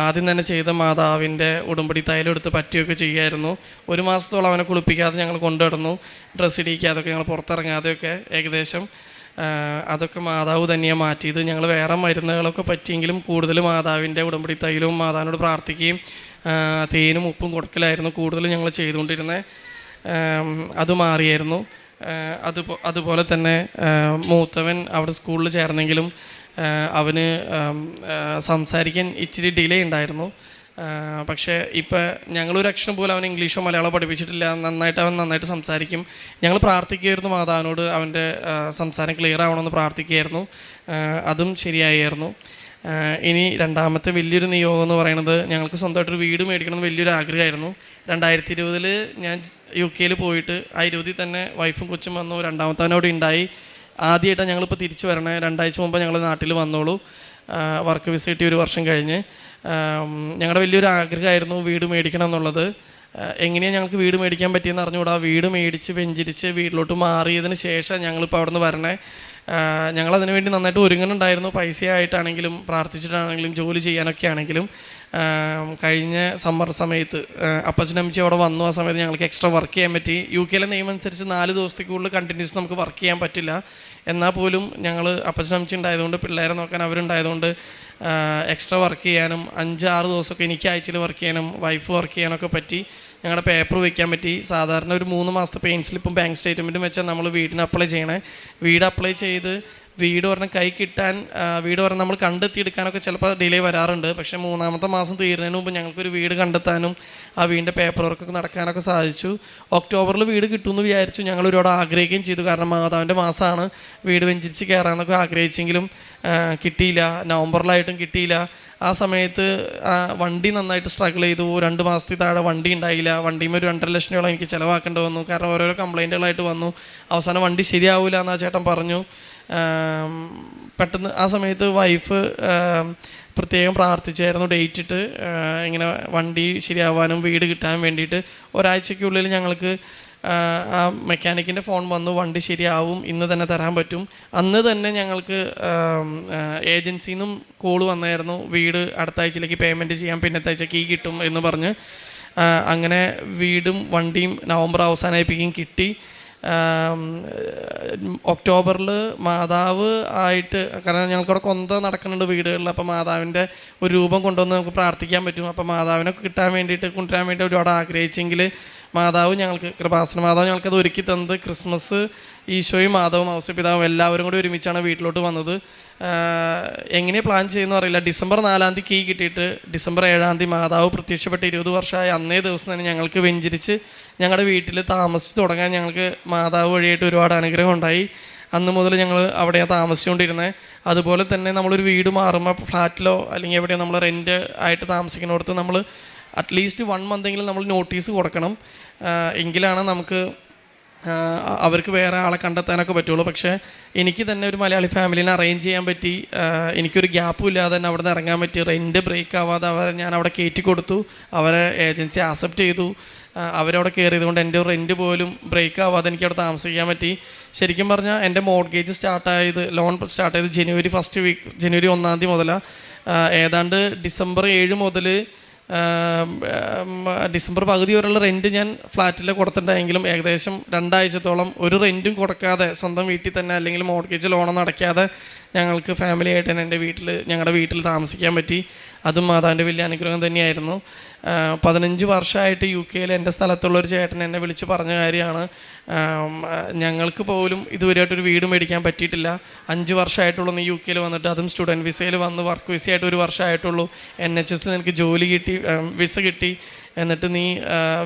ആദ്യം തന്നെ ചെയ്ത മാതാവിൻ്റെ ഉടമ്പടി തൈലം എടുത്ത് പറ്റുകയൊക്കെ ചെയ്യുമായിരുന്നു. 1 മാസത്തോളം അവനെ കുളിപ്പിക്കാതെ ഞങ്ങൾ കൊണ്ടുവരുന്നു. ഡ്രസ്സ് ഇടിക്കാതൊക്കെ ഞങ്ങൾ പുറത്തിറങ്ങാതെയൊക്കെ ഏകദേശം അതൊക്കെ മാതാവ് തന്നെയാണ് മാറ്റിയത്. ഞങ്ങൾ വേറെ മരുന്നുകളൊക്കെ പറ്റിയെങ്കിലും കൂടുതൽ മാതാവിൻ്റെ ഉടമ്പടി തൈലവും മാതാവിനോട് പ്രാർത്ഥിക്കുകയും തേനും ഉപ്പും കൊടുക്കലായിരുന്നു കൂടുതൽ ഞങ്ങൾ ചെയ്തുകൊണ്ടിരുന്നത്. അത് മാറിയായിരുന്നു. അതുപോലെ തന്നെ മൂത്തവൻ അവിടെ സ്കൂളിൽ ചേർന്നെങ്കിലും അവന് സംസാരിക്കാൻ ഇച്ചിരി ഡിലേ ഉണ്ടായിരുന്നു. പക്ഷേ ഇപ്പം ഞങ്ങളൊരു അക്ഷരം പോലും അവൻ ഇംഗ്ലീഷോ മലയാളമോ പഠിപ്പിച്ചിട്ടില്ല. അവൻ നന്നായിട്ട് സംസാരിക്കും. ഞങ്ങൾ പ്രാർത്ഥിക്കുകയായിരുന്നു മാതാവിനോട് അവൻ്റെ സംസാരം ക്ലിയർ ആവണമെന്ന് പ്രാർത്ഥിക്കുകയായിരുന്നു. അതും ശരിയായിരുന്നു. ഇനി രണ്ടാമത്തെ വലിയൊരു നിയോഗം എന്ന് പറയുന്നത് ഞങ്ങൾക്ക് സ്വന്തമായിട്ടൊരു വീട് മേടിക്കണം എന്ന് വലിയൊരു ആഗ്രഹമായിരുന്നു. 2020 ഞാൻ UK പോയിട്ട് ആ 20 തന്നെ വൈഫും കൊച്ചും വന്നു. രണ്ടാമത്തവനോട് ഉണ്ടായി. ആദ്യമായിട്ടാണ് ഞങ്ങളിപ്പോൾ തിരിച്ചു വരണേ. 2 ആഴ്ച മുമ്പ് ഞങ്ങൾ നാട്ടിൽ വന്നോളൂ. വർക്ക് വിസ കിട്ടി 1 വർഷം കഴിഞ്ഞ്. ഞങ്ങളുടെ വലിയൊരു ആഗ്രഹമായിരുന്നു വീട് മേടിക്കണം എന്നുള്ളത്. എങ്ങനെയാണ് ഞങ്ങൾക്ക് വീട് മേടിക്കാൻ പറ്റിയെന്ന് അറിഞ്ഞുകൂടാ. വീട് മേടിച്ച് വെഞ്ചരിച്ച് വീട്ടിലോട്ട് മാറിയതിന് ശേഷം ഞങ്ങളിപ്പോൾ അവിടെ നിന്ന് വരണേ. ഞങ്ങളതിനു വേണ്ടി നന്നായിട്ട് ഒരുങ്ങുന്നുണ്ടായിരുന്നു. പൈസയായിട്ടാണെങ്കിലും പ്രാർത്ഥിച്ചിട്ടാണെങ്കിലും ജോലി ചെയ്യാനൊക്കെ ആണെങ്കിലും. കഴിഞ്ഞ സമ്മർ സമയത്ത് അപ്പച്ചനമ്മച്ചി അവിടെ വന്നു. ആ സമയത്ത് ഞങ്ങൾക്ക് എക്സ്ട്രാ വർക്ക് ചെയ്യാൻ പറ്റി. UK നിയമം അനുസരിച്ച് 4 ദിവസത്തേക്ക് കൂടുതൽ കണ്ടിന്യൂസ് നമുക്ക് വർക്ക് ചെയ്യാൻ പറ്റില്ല. എന്നാൽ പോലും ഞങ്ങൾ അപ്പച്ചനമ്മച്ചി ഉണ്ടായതുകൊണ്ട് പിള്ളേരെ നോക്കാൻ അവരുണ്ടായതുകൊണ്ട് എക്സ്ട്രാ വർക്ക് ചെയ്യാനും 5-6 ദിവസമൊക്കെ എനിക്ക് ആഴ്ചയിൽ വർക്ക് ചെയ്യാനും വൈഫ് വർക്ക് ചെയ്യാനൊക്കെ പറ്റി. ഞങ്ങളുടെ പേപ്പർ വയ്ക്കാൻ പറ്റി. സാധാരണ ഒരു 3 മാസത്തെ പെയിൻ സ്ലിപ്പും ബാങ്ക് സ്റ്റേറ്റ്മെൻറ്റും വെച്ചാൽ നമ്മൾ വീടിന് അപ്ലൈ ചെയ്യണേ. വീട് അപ്ലൈ ചെയ്ത് വീട് പറഞ്ഞ കൈ കിട്ടാൻ വീട് പറഞ്ഞ് നമ്മൾ കണ്ടെത്തിയെടുക്കാനൊക്കെ ചിലപ്പോൾ ഡിലേ വരാറുണ്ട്. പക്ഷേ 3-ാമത്തെ മാസം തീരുന്നതിന് മുമ്പ് ഞങ്ങൾക്കൊരു വീട് കണ്ടെത്താനും ആ വീടിൻ്റെ പേപ്പർ വർക്കൊക്കെ നടക്കാനൊക്കെ സാധിച്ചു. ഒക്ടോബറിൽ വീട് കിട്ടുമെന്ന് വിചാരിച്ചു. ഞങ്ങൾ ഒരുപാട് ആഗ്രഹിക്കുകയും ചെയ്തു. കാരണം മാതാവിൻ്റെ മാസമാണ്, വീട് വെഞ്ചരിച്ച് കയറാമെന്നൊക്കെ ആഗ്രഹിച്ചെങ്കിലും കിട്ടിയില്ല. നവംബറിലായിട്ടും കിട്ടിയില്ല. ആ സമയത്ത് വണ്ടി നന്നായിട്ട് സ്ട്രഗിൾ ചെയ്തു. 2 മാസത്തിൽ താഴെ വണ്ടി ഉണ്ടായില്ല. വണ്ടിയുമ്പോൾ ഒരു 2.5 ലക്ഷം രൂപ എനിക്ക് ചിലവാക്കേണ്ടി വന്നു. കാരണം ഓരോരോ കംപ്ലൈൻറ്റുകളായിട്ട് വന്നു. അവസാനം വണ്ടി ശരിയാവില്ല എന്നാ ചേട്ടൻ പറഞ്ഞു. പെട്ടെന്ന് ആ സമയത്ത് വൈഫ് പ്രത്യേകം പ്രാർത്ഥിച്ചായിരുന്നു, ഡേറ്റ് ഇട്ട് ഇങ്ങനെ വണ്ടി ശരിയാവാനും വീട് കിട്ടാൻ വേണ്ടിയിട്ട്. ഒരാഴ്ചയ്ക്കുള്ളിൽ ഞങ്ങൾക്ക് ആ മെക്കാനിക്കിൻ്റെ ഫോൺ വന്നു, വണ്ടി ശരിയാവും, ഇന്ന് തന്നെ തരാൻ പറ്റും. അന്ന് തന്നെ ഞങ്ങൾക്ക് ഏജൻസിയിൽ നിന്നും കോൾ വന്നായിരുന്നു, വീട് അടുത്ത ആഴ്ചയിലേക്ക് പേയ്മെൻറ്റ് ചെയ്യാം, പിന്നത്തെ ആഴ്ച കീ കിട്ടും എന്ന് പറഞ്ഞ്. അങ്ങനെ വീടും വണ്ടിയും നവംബർ അവസാനമായിപ്പിക്കും കിട്ടി. ഒക്ടോബറിൽ മാതാവ് ആയിട്ട്, കാരണം ഞങ്ങൾക്കവിടെ കൊന്ത നടക്കുന്നുണ്ട് വീടുകളിൽ. അപ്പോൾ മാതാവിൻ്റെ ഒരു രൂപം കൊണ്ടുവന്ന് നമുക്ക് പ്രാർത്ഥിക്കാൻ പറ്റും. അപ്പോൾ മാതാവിനെ കിട്ടാൻ വേണ്ടിയിട്ട് കൊണ്ടുവരാൻ വേണ്ടി ഒരുപാട് ആഗ്രഹിച്ചെങ്കിൽ മാതാവ് ഞങ്ങൾക്ക്, കൃപാസന മാതാവ് ഞങ്ങൾക്കത് ഒരുക്കി തന്നത്. ക്രിസ്മസ് ഈശോയും മാതാവും ഔസപിതാവും എല്ലാവരും കൂടി ഒരുമിച്ചാണ് വീട്ടിലോട്ട് വന്നത്. എങ്ങനെ പ്ലാൻ ചെയ്യുന്നു അറിയില്ല. ഡിസംബർ 4-ാം തീയതി കീ കിട്ടിയിട്ട് ഡിസംബർ 7-ാം തീയതി മാതാവ് പ്രത്യക്ഷപ്പെട്ട് 20 വർഷമായ അന്നേ ദിവസം തന്നെ ഞങ്ങൾക്ക് വെഞ്ചരിച്ച് ഞങ്ങളുടെ വീട്ടിൽ താമസിച്ച് തുടങ്ങാൻ ഞങ്ങൾക്ക് മാതാവ് വഴിയായിട്ട് ഒരുപാട് അനുഗ്രഹം ഉണ്ടായി. അന്ന് മുതൽ ഞങ്ങൾ അവിടെയാണ് താമസിച്ചുകൊണ്ടിരുന്നത്. അതുപോലെ തന്നെ നമ്മളൊരു വീട് മാറുമ്പോൾ ഫ്ലാറ്റിലോ അല്ലെങ്കിൽ എവിടെയോ നമ്മൾ റെൻറ്റ് ആയിട്ട് താമസിക്കുന്നിടത്ത് നമ്മൾ അറ്റ്ലീസ്റ്റ് 1 മന്തെങ്കിലും നമ്മൾ നോട്ടീസ് കൊടുക്കണം. എങ്കിലാണ് നമുക്ക് അവർക്ക് വേറെ ആളെ കണ്ടെത്താനൊക്കെ പറ്റുള്ളൂ. പക്ഷേ എനിക്ക് തന്നെ ഒരു മലയാളി ഫാമിലിനെ അറേഞ്ച് ചെയ്യാൻ പറ്റി. എനിക്കൊരു ഗ്യാപ്പും ഇല്ലാതെ തന്നെ അവിടെ നിന്ന് ഇറങ്ങാൻ പറ്റി. റെൻറ്റ് ബ്രേക്ക് ആവാതെ ഞാൻ അവിടെ കയറ്റി കൊടുത്തു. അവരെ ഏജൻസി ആക്സെപ്റ്റ് ചെയ്തു. അവരവിടെ കയറിയതുകൊണ്ട് എൻ്റെ റെൻറ്റ് പോലും ബ്രേക്ക് ആവാതെ എനിക്ക് അവിടെ താമസിക്കാൻ പറ്റി. ശരിക്കും പറഞ്ഞാൽ എൻ്റെ മോർഗേജ് ലോൺ സ്റ്റാർട്ട് ചെയ്ത് ജനുവരി 1-ാം തീയതി മുതലാണ്. ഏതാണ്ട് ഡിസംബർ 7 മുതൽ ഡിസംബർ പകുതി വരെയുള്ള റെൻറ്റ് ഞാൻ ഫ്ലാറ്റിൽ കൊടുത്തിട്ടുണ്ടെങ്കിലും ഏകദേശം 2 ആഴ്ചത്തോളം ഒരു റെൻറ്റും കൊടുക്കാതെ സ്വന്തം വീട്ടിൽ തന്നെ, അല്ലെങ്കിൽ മോർഗേജ് ലോണൊന്നും അടയ്ക്കാതെ ഞങ്ങൾക്ക് ഫാമിലി ആയിട്ട് തന്നെ ഞങ്ങളുടെ വീട്ടിൽ താമസിക്കാൻ പറ്റി. അതും മാതാവിൻ്റെ വലിയ അനുഗ്രഹം തന്നെയായിരുന്നു. 15 വർഷമായിട്ട് UK എൻ്റെ സ്ഥലത്തുള്ളൊരു ചേട്ടൻ എന്നെ വിളിച്ച് പറഞ്ഞ കാര്യമാണ്, ഞങ്ങൾക്ക് പോലും ഇതുവരെയായിട്ടൊരു വീട് മേടിക്കാൻ പറ്റിയിട്ടില്ല. 5 വർഷമായിട്ടുള്ളൂ നീ UK വന്നിട്ട്, അതും സ്റ്റുഡൻറ്റ് വിസയിൽ വന്ന് വർക്ക് വിസയായിട്ട് 1 വർഷമായിട്ടുള്ളൂ. NHS നിനക്ക് ജോലി കിട്ടി, വിസ കിട്ടി, എന്നിട്ട് നീ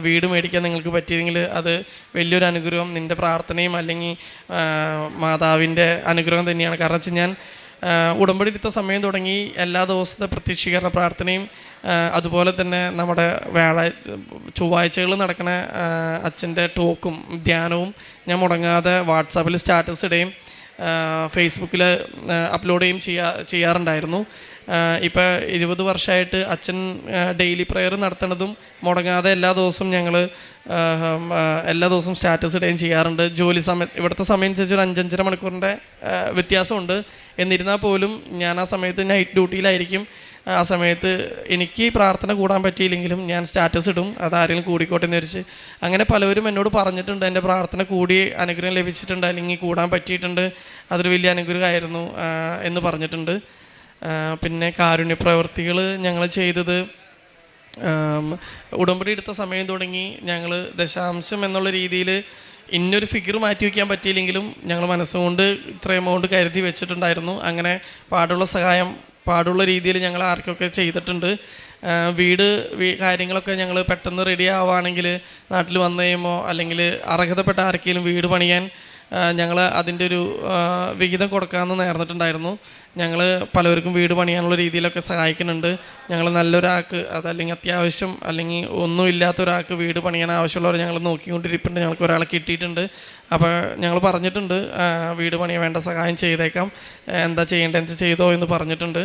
വീട് മേടിക്കാൻ നിങ്ങൾക്ക് പറ്റിയെങ്കിൽ അത് വലിയൊരു അനുഗ്രഹം, നിൻ്റെ പ്രാർത്ഥനയും അല്ലെങ്കിൽ മാതാവിൻ്റെ അനുഗ്രഹം തന്നെയാണ്. കാരണം വെച്ചാൽ ഞാൻ ഉടമ്പടി എടുത്ത സമയം തുടങ്ങി എല്ലാ ദിവസത്തെ പ്രത്യക്ഷീകരണ പ്രാർത്ഥനയും അതുപോലെ തന്നെ നമ്മുടെ ചൊവ്വാഴ്ചകൾ നടക്കുന്ന അച്ഛൻ്റെ ടോക്കും ധ്യാനവും ഞാൻ മുടങ്ങാതെ വാട്സാപ്പിൽ സ്റ്റാറ്റസ് ഇടുകയും ഫേസ്ബുക്കിൽ അപ്ലോഡ് ചെയ്യാറുണ്ടായിരുന്നു. ഇപ്പോൾ 20 വർഷമായിട്ട് അച്ഛൻ ഡെയിലി പ്രെയർ നടത്തുന്നതും മുടങ്ങാതെ എല്ലാ ദിവസവും ഞങ്ങൾ എല്ലാ ദിവസവും സ്റ്റാറ്റസ് ഇടുകയും ചെയ്യാറുണ്ട്. ജോലി സമയം ഇവിടുത്തെ സമയം അനുസരിച്ച് ഒരു 5-5.5 മണിക്കൂറിൻ്റെ വ്യത്യാസമുണ്ട്. എന്നിരുന്നാൽ പോലും ഞാൻ ആ സമയത്ത് നൈറ്റ് ഡ്യൂട്ടിയിലായിരിക്കും. ആ സമയത്ത് എനിക്ക് പ്രാർത്ഥന കൂടാൻ പറ്റിയില്ലെങ്കിലും ഞാൻ സ്റ്റാറ്റസ് ഇടും, അതാരെങ്കിലും കൂടിക്കോട്ടെ എന്ന് വിചാരിച്ച്. അങ്ങനെ പലവരും എന്നോട് പറഞ്ഞിട്ടുണ്ട്, എൻ്റെ പ്രാർത്ഥന കൂടി അനുഗ്രഹം ലഭിച്ചിട്ടുണ്ട്, അല്ലെങ്കിൽ കൂടാൻ പറ്റിയിട്ടുണ്ട്, അതൊരു വലിയ അനുഗ്രഹമായിരുന്നു എന്ന് പറഞ്ഞിട്ടുണ്ട്. പിന്നെ കാരുണ്യ പ്രവൃത്തികൾ ഞങ്ങൾ ചെയ്തത്, ഉടമ്പടി എടുത്ത സമയം തുടങ്ങി ഞങ്ങൾ ദശാംശം എന്നുള്ള രീതിയിൽ ഇന്നൊരു ഫിഗർ മാറ്റി വയ്ക്കാൻ പറ്റിയില്ലെങ്കിലും ഞങ്ങൾ മനസ്സുകൊണ്ട് ഇത്ര എമൗണ്ട് കരുതി വെച്ചിട്ടുണ്ടായിരുന്നു. അങ്ങനെ പാടുള്ള സഹായം പാടുള്ള രീതിയിൽ ഞങ്ങൾ ആർക്കൊക്കെ ചെയ്തിട്ടുണ്ട്. വീട് കാര്യങ്ങളൊക്കെ ഞങ്ങൾ പെട്ടെന്ന് റെഡി ആവുകയാണെങ്കിൽ നാട്ടിൽ വന്നു കഴിയുമ്പോൾ അല്ലെങ്കിൽ അർഹതപ്പെട്ട ആർക്കെങ്കിലും വീട് പണിയാൻ ഞങ്ങൾ അതിൻ്റെ ഒരു വിഹിതം കൊടുക്കാമെന്ന് നേർന്നിട്ടുണ്ടായിരുന്നു. ഞങ്ങൾ പലവർക്കും വീട് പണിയാനുള്ള രീതിയിലൊക്കെ സഹായിക്കുന്നുണ്ട്. ഞങ്ങൾ നല്ലൊരാൾക്ക് അതല്ലെങ്കിൽ അത്യാവശ്യം അല്ലെങ്കിൽ ഒന്നുമില്ലാത്ത ഒരാൾക്ക് വീട് പണിയാൻ ആവശ്യമുള്ളവർ ഞങ്ങൾ നോക്കിക്കൊണ്ടിരിപ്പുണ്ട്. ഞങ്ങൾക്ക് ഒരാളെ കിട്ടിയിട്ടുണ്ട്. അപ്പോൾ ഞങ്ങൾ പറഞ്ഞിട്ടുണ്ട് വീട് പണിയാൻ വേണ്ട സഹായം ചെയ്തേക്കാം, എന്താ ചെയ്യേണ്ടതെന്ന് ചെയ്തോ എന്ന് പറഞ്ഞിട്ടുണ്ട്.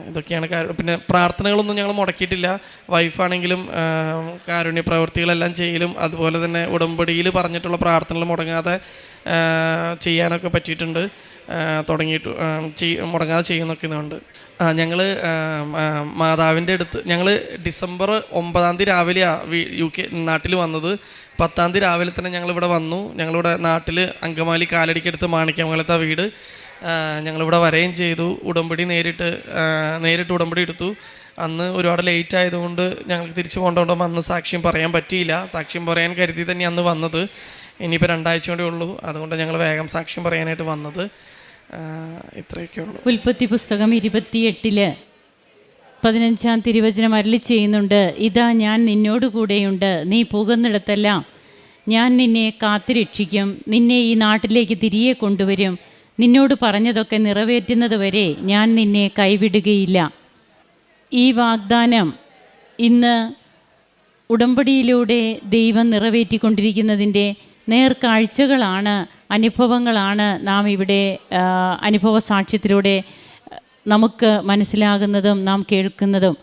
ഇതൊക്കെയാണ് പിന്നെ പ്രാർത്ഥനകളൊന്നും ഞങ്ങൾ മുടക്കിയിട്ടില്ല. വൈഫാണെങ്കിലും കാരുണ്യ പ്രവൃത്തികളെല്ലാം ചെയ്യലും അതുപോലെ തന്നെ ഉടമ്പടിയിൽ പറഞ്ഞിട്ടുള്ള പ്രാർത്ഥനകൾ മുടങ്ങാതെ ചെയ്യാനൊക്കെ പറ്റിയിട്ടുണ്ട്. തുടങ്ങിയിട്ട് മുടങ്ങാതെ ചെയ്യുന്നൊക്കെ ഞങ്ങൾ മാതാവിൻ്റെ അടുത്ത് ഞങ്ങൾ ഡിസംബർ 9 രാവിലെയാണ് UK നാട്ടിൽ വന്നത്. 10 രാവിലെ തന്നെ ഞങ്ങളിവിടെ വന്നു. ഞങ്ങളിവിടെ നാട്ടിൽ അങ്കമാലി കാലടിക്കടുത്ത് മാണിക്യമംഗലത്തെ വീട്. ഞങ്ങളിവിടെ വരികയും ചെയ്തു. ഉടമ്പടി നേരിട്ട് ഉടമ്പടി എടുത്തു. അന്ന് ഒരുപാട് ലേറ്റ് ആയതുകൊണ്ട് ഞങ്ങൾക്ക് തിരിച്ചു പോകേണ്ടതുകൊണ്ട് അന്ന് സാക്ഷ്യം പറയാൻ പറ്റിയില്ല. സാക്ഷ്യം പറയാൻ കരുതി തന്നെ അന്ന് വന്നത്. ഇനിയിപ്പോൾ 2 ആഴ്ച കൂടെ ഉള്ളൂ. അതുകൊണ്ട് ഞങ്ങൾ വേഗം സാക്ഷ്യം പറയാനായിട്ട് വന്നത്. ഇത്രയൊക്കെ ഉള്ളൂ. ഉൽപ്പത്തി പുസ്തകം 28 15 തിരുവചനം അരുളി ചെയ്യുന്നുണ്ട്, ഇതാ ഞാൻ നിന്നോട് കൂടെയുണ്ട്, നീ പോകുന്നിടത്തെല്ലാം ഞാൻ നിന്നെ കാത്തുരക്ഷിക്കും, നിന്നെ ഈ നാട്ടിലേക്ക് തിരികെ കൊണ്ടുവരും, നിന്നോട് പറഞ്ഞതൊക്കെ നിറവേറ്റുന്നത് വരെ ഞാൻ നിന്നെ കൈവിടുകയില്ല. ഈ വാഗ്ദാനം ഇന്ന് ഉടമ്പടിയിലൂടെ ദൈവം നിറവേറ്റിക്കൊണ്ടിരിക്കുന്നതിൻ്റെ നേർക്കാഴ്ചകളാണ്, അനുഭവങ്ങളാണ് നാം ഇവിടെ അനുഭവ സാക്ഷ്യത്തിലൂടെ നമുക്ക് മനസ്സിലാകുന്നതും നാം കേൾക്കുന്നതും.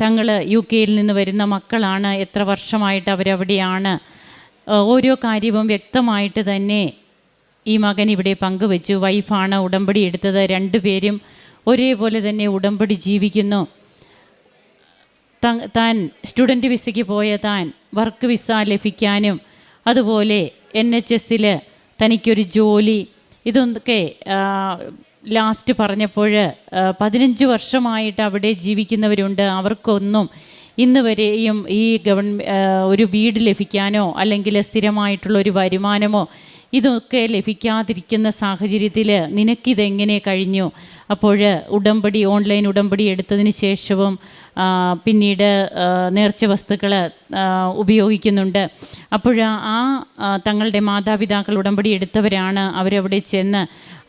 തങ്ങൾ UK നിന്ന് വരുന്ന മക്കളാണ്, എത്ര വർഷമായിട്ട് അവരവിടെയാണ്. ഓരോ കാര്യവും വ്യക്തമായിട്ട് തന്നെ ഈ മകൻ ഇവിടെ പങ്കുവച്ചു. വൈഫാണ് ഉടമ്പടി എടുത്തത്. 2 പേരും ഒരേപോലെ തന്നെ ഉടമ്പടി ജീവിക്കുന്നു. താൻ സ്റ്റുഡൻറ്റ് വിസയ്ക്ക് പോയ താൻ വർക്ക് വിസ ലഭിക്കാനും അതുപോലെ NHS തനിക്കൊരു ജോലി, ഇതൊക്കെ ലാസ്റ്റ് പറഞ്ഞപ്പോൾ 15 വർഷമായിട്ട് അവിടെ ജീവിക്കുന്നവരുണ്ട്. അവർക്കൊന്നും ഇന്ന് വരെയും ഈ ഒരു വീട് ലഭിക്കാനോ അല്ലെങ്കിൽ സ്ഥിരമായിട്ടുള്ളൊരു വരുമാനമോ ഇതൊക്കെ ലഭിക്കാതിരിക്കുന്ന സാഹചര്യത്തിൽ നിനക്കിതെങ്ങനെ കഴിഞ്ഞു? അപ്പോൾ ഉടമ്പടി, ഓൺലൈൻ ഉടമ്പടി എടുത്തതിന് ശേഷവും പിന്നീട് നേർച്ച വസ്തുക്കൾ ഉപയോഗിക്കുന്നുണ്ട്. അപ്പോൾ തങ്ങളുടെ മാതാപിതാക്കൾ ഉടമ്പടി എടുത്തവരാണ്. അവരവിടെ ചെന്ന്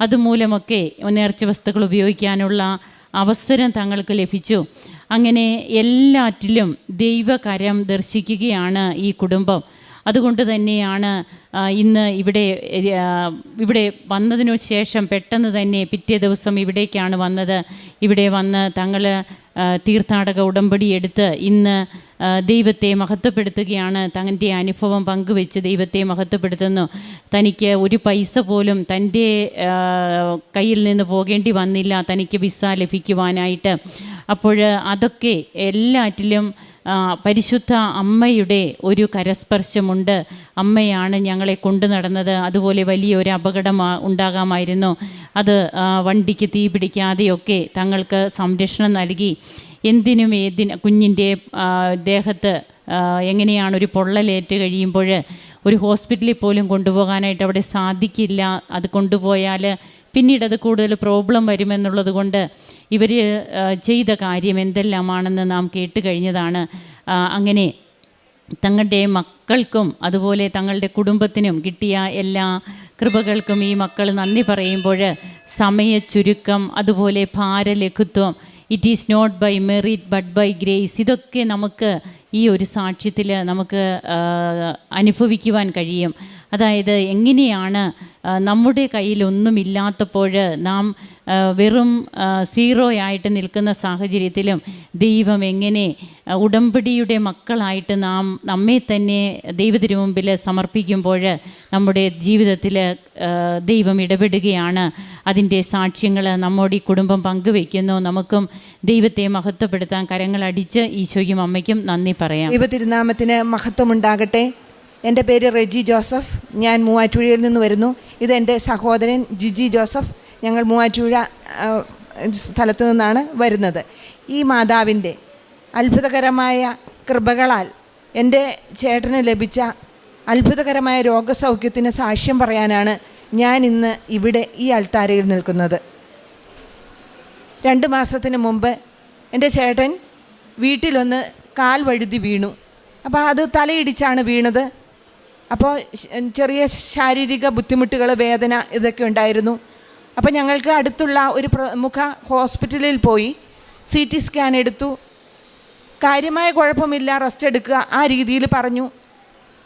അതുമൂലമൊക്കെ നേർച്ച വസ്തുക്കൾ ഉപയോഗിക്കാനുള്ള അവസരം തങ്ങൾക്ക് ലഭിച്ചു. അങ്ങനെ എല്ലാറ്റിലും ദൈവകരം ദർശിക്കുകയാണ് ഈ കുടുംബം. അതുകൊണ്ട് തന്നെയാണ് ഇന്ന് ഇവിടെ വന്നതിനു ശേഷം പെട്ടെന്ന് തന്നെ പിറ്റേ ദിവസം ഇവിടേക്കാണ് വന്നത്. ഇവിടെ വന്ന് തങ്ങൾ തീർത്ഥാടക ഉടമ്പടി എടുത്ത് ഇന്ന് ദൈവത്തെ മഹത്വപ്പെടുത്തുകയാണ്. തൻ്റെ അനുഭവം പങ്കുവെച്ച് ദൈവത്തെ മഹത്വപ്പെടുത്തുന്നു. തനിക്ക് ഒരു പൈസ പോലും തൻ്റെ കയ്യിൽ നിന്ന് പോകേണ്ടി വന്നില്ല തനിക്ക് വിസ ലഭിക്കുവാനായിട്ട്. അപ്പോൾ അതൊക്കെ എല്ലാറ്റിലും പരിശുദ്ധ അമ്മയുടെ ഒരു കരസ്പർശമുണ്ട്. അമ്മയാണ് ഞങ്ങളെ കൊണ്ടു നടന്നത്. അതുപോലെ വലിയൊരു അപകടം ഉണ്ടാകാമായിരുന്നു. അത് വണ്ടിക്ക് തീ പിടിക്കാതെയൊക്കെ തങ്ങൾക്ക് സംരക്ഷണം നൽകി. എന്തിനും കുഞ്ഞിൻ്റെ ദേഹത്ത് എങ്ങനെയാണ് ഒരു പൊള്ളലേറ്റ് കഴിയുമ്പോൾ ഒരു ഹോസ്പിറ്റലിൽ പോലും കൊണ്ടുപോകാനായിട്ട് അവിടെ സാധിക്കില്ല. അത് കൊണ്ടുപോയാൽ പിന്നീട് അത് കൂടുതൽ പ്രോബ്ലം വരുമെന്നുള്ളത് കൊണ്ട് ഇവർ ചെയ്ത കാര്യം എന്തെല്ലാമാണെന്ന് നാം കേട്ട് കഴിഞ്ഞതാണ്. അങ്ങനെ തങ്ങളുടെ മക്കൾക്കും അതുപോലെ തങ്ങളുടെ കുടുംബത്തിനും കിട്ടിയ എല്ലാ കൃപകൾക്കും ഈ മക്കൾ നന്ദി പറയുമ്പോൾ സമയച്ചുരുക്കം, അതുപോലെ ഭാരലഘുത്വം, it is not by merit but by grace, ഇതൊക്കെ നമുക്ക് ഈ ഒരു സാക്ഷ്യത്തിൽ നമുക്ക് അനുഭവിക്കുവാൻ കഴിയും. അതായത് എങ്ങനെയാണ് നമ്മുടെ കയ്യിലൊന്നുമില്ലാത്തപ്പോൾ നാം വെറും സീറോയായിട്ട് നിൽക്കുന്ന സാഹചര്യത്തിലും ദൈവം എങ്ങനെ ഉടമ്പടിയുടെ മക്കളായിട്ട് നമ്മെ തന്നെ ദൈവത്തിനു മുമ്പിൽ സമർപ്പിക്കുമ്പോൾ നമ്മുടെ ജീവിതത്തിൽ ദൈവം ഇടപെടുകയാണ്. അതിൻ്റെ സാക്ഷ്യങ്ങൾ നമ്മോട് ഈ കുടുംബം പങ്കുവയ്ക്കുന്നു. നമുക്കും ദൈവത്തെ മഹത്വപ്പെടുത്താൻ കരങ്ങളടിച്ച് ഈശോയ്ക്കും അമ്മയ്ക്കും നന്ദി പറയാം. ദൈവ തിരുനാമത്തിന് മഹത്വമുണ്ടാകട്ടെ. എൻ്റെ പേര് റെജി ജോസഫ്. ഞാൻ മൂവാറ്റുപുഴയിൽ നിന്ന് വരുന്നു. ഇതെൻ്റെ സഹോദരൻ ജിജി ജോസഫ്. ഞങ്ങൾ മൂവാറ്റുപുഴ സ്ഥലത്തു നിന്നാണ് വരുന്നത്. ഈ മാതാവിൻ്റെ അത്ഭുതകരമായ കൃപകളാൽ എൻ്റെ ചേട്ടന് ലഭിച്ച അത്ഭുതകരമായ രോഗസൗഖ്യത്തിന് സാക്ഷ്യം പറയാനാണ് ഞാൻ ഇന്ന് ഇവിടെ ഈ അൾത്താരയിൽ നിൽക്കുന്നത്. 2 മാസത്തിന് മുമ്പ് എൻ്റെ ചേട്ടൻ വീട്ടിലൊന്ന് കാൽ വഴുതി വീണു. അപ്പോൾ അത് തലയിടിച്ചാണ് വീണത്. അപ്പോൾ ചെറിയ ശാരീരിക ബുദ്ധിമുട്ടുകൾ, വേദന ഇതൊക്കെ ഉണ്ടായിരുന്നു. അപ്പോൾ ഞങ്ങൾക്ക് അടുത്തുള്ള ഒരു പ്രമുഖ ഹോസ്പിറ്റലിൽ പോയി CT സ്കാൻ എടുത്തു. കാര്യമായ കുഴപ്പമില്ല, റെസ്റ്റ് എടുക്കുക, ആ രീതിയിൽ പറഞ്ഞു.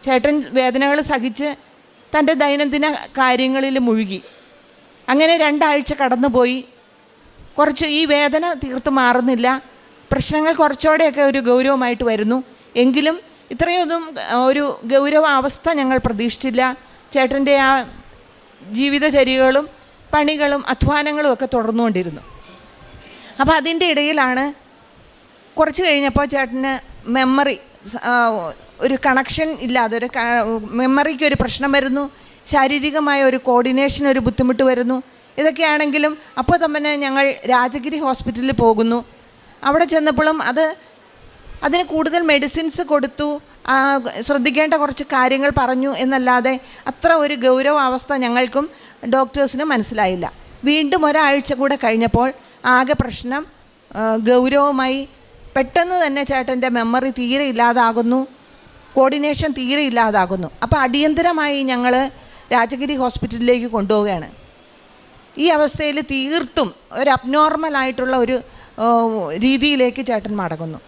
ചേട്ടൻ വേദനകൾ സഹിച്ച് തൻ്റെ ദൈനംദിന കാര്യങ്ങളിൽ മുഴുകി. അങ്ങനെ 2 ആഴ്ച കടന്നുപോയി. കുറച്ച് ഈ വേദന തീർത്ത് മാറുന്നില്ല, പ്രശ്നങ്ങൾ കുറച്ചുകൂടെയൊക്കെ ഒരു ഗൗരവമായിട്ട് വരുന്നു. എങ്കിലും ഇത്രയൊന്നും ഒരു ഗൗരവാവസ്ഥ ഞങ്ങൾ പ്രതീക്ഷിച്ചില്ല. ചേട്ടൻ്റെ ആ ജീവിതചര്യകളും പണികളും അധ്വാനങ്ങളും ഒക്കെ തുടർന്നുകൊണ്ടിരുന്നു. അപ്പോൾ അതിൻ്റെ ഇടയിലാണ് കുറച്ച് കഴിഞ്ഞപ്പോൾ ചേട്ടന് മെമ്മറി ഒരു കണക്ഷൻ ഇല്ലാതെ മെമ്മറിക്ക് ഒരു പ്രശ്നം വരുന്നു, ശാരീരികമായ ഒരു കോർഡിനേഷൻ ഒരു ബുദ്ധിമുട്ട് വരുന്നു. ഇതൊക്കെയാണെങ്കിലും അപ്പോൾ തന്നെ ഞങ്ങൾ രാജഗിരി ഹോസ്പിറ്റലിൽ പോകുന്നു. അവിടെ ചെന്നപ്പോഴും അതിന് കൂടുതൽ മെഡിസിൻസ് കൊടുത്തു, ശ്രദ്ധിക്കേണ്ട കുറച്ച് കാര്യങ്ങൾ പറഞ്ഞു എന്നല്ലാതെ അത്ര ഒരു ഗൗരവാവസ്ഥ ഞങ്ങൾക്കും ഡോക്ടേഴ്സിനും മനസ്സിലായില്ല. വീണ്ടും 1 ആഴ്ച കൂടെ കഴിഞ്ഞപ്പോൾ ആകെ പ്രശ്നം ഗൗരവമായി. പെട്ടെന്ന് തന്നെ ചേട്ടൻ്റെ മെമ്മറി തീരെ ഇല്ലാതാകുന്നു, കോർഡിനേഷൻ തീരെ ഇല്ലാതാകുന്നു. അപ്പോൾ അടിയന്തരമായി ഞങ്ങൾ രാജഗിരി ഹോസ്പിറ്റലിലേക്ക് കൊണ്ടുപോവുകയാണ്. ഈ അവസ്ഥയിൽ തീർത്തും ഒരു അബ്നോർമലായിട്ടുള്ള ഒരു രീതിയിലേക്ക് ചേട്ടൻ മടങ്ങുന്നു.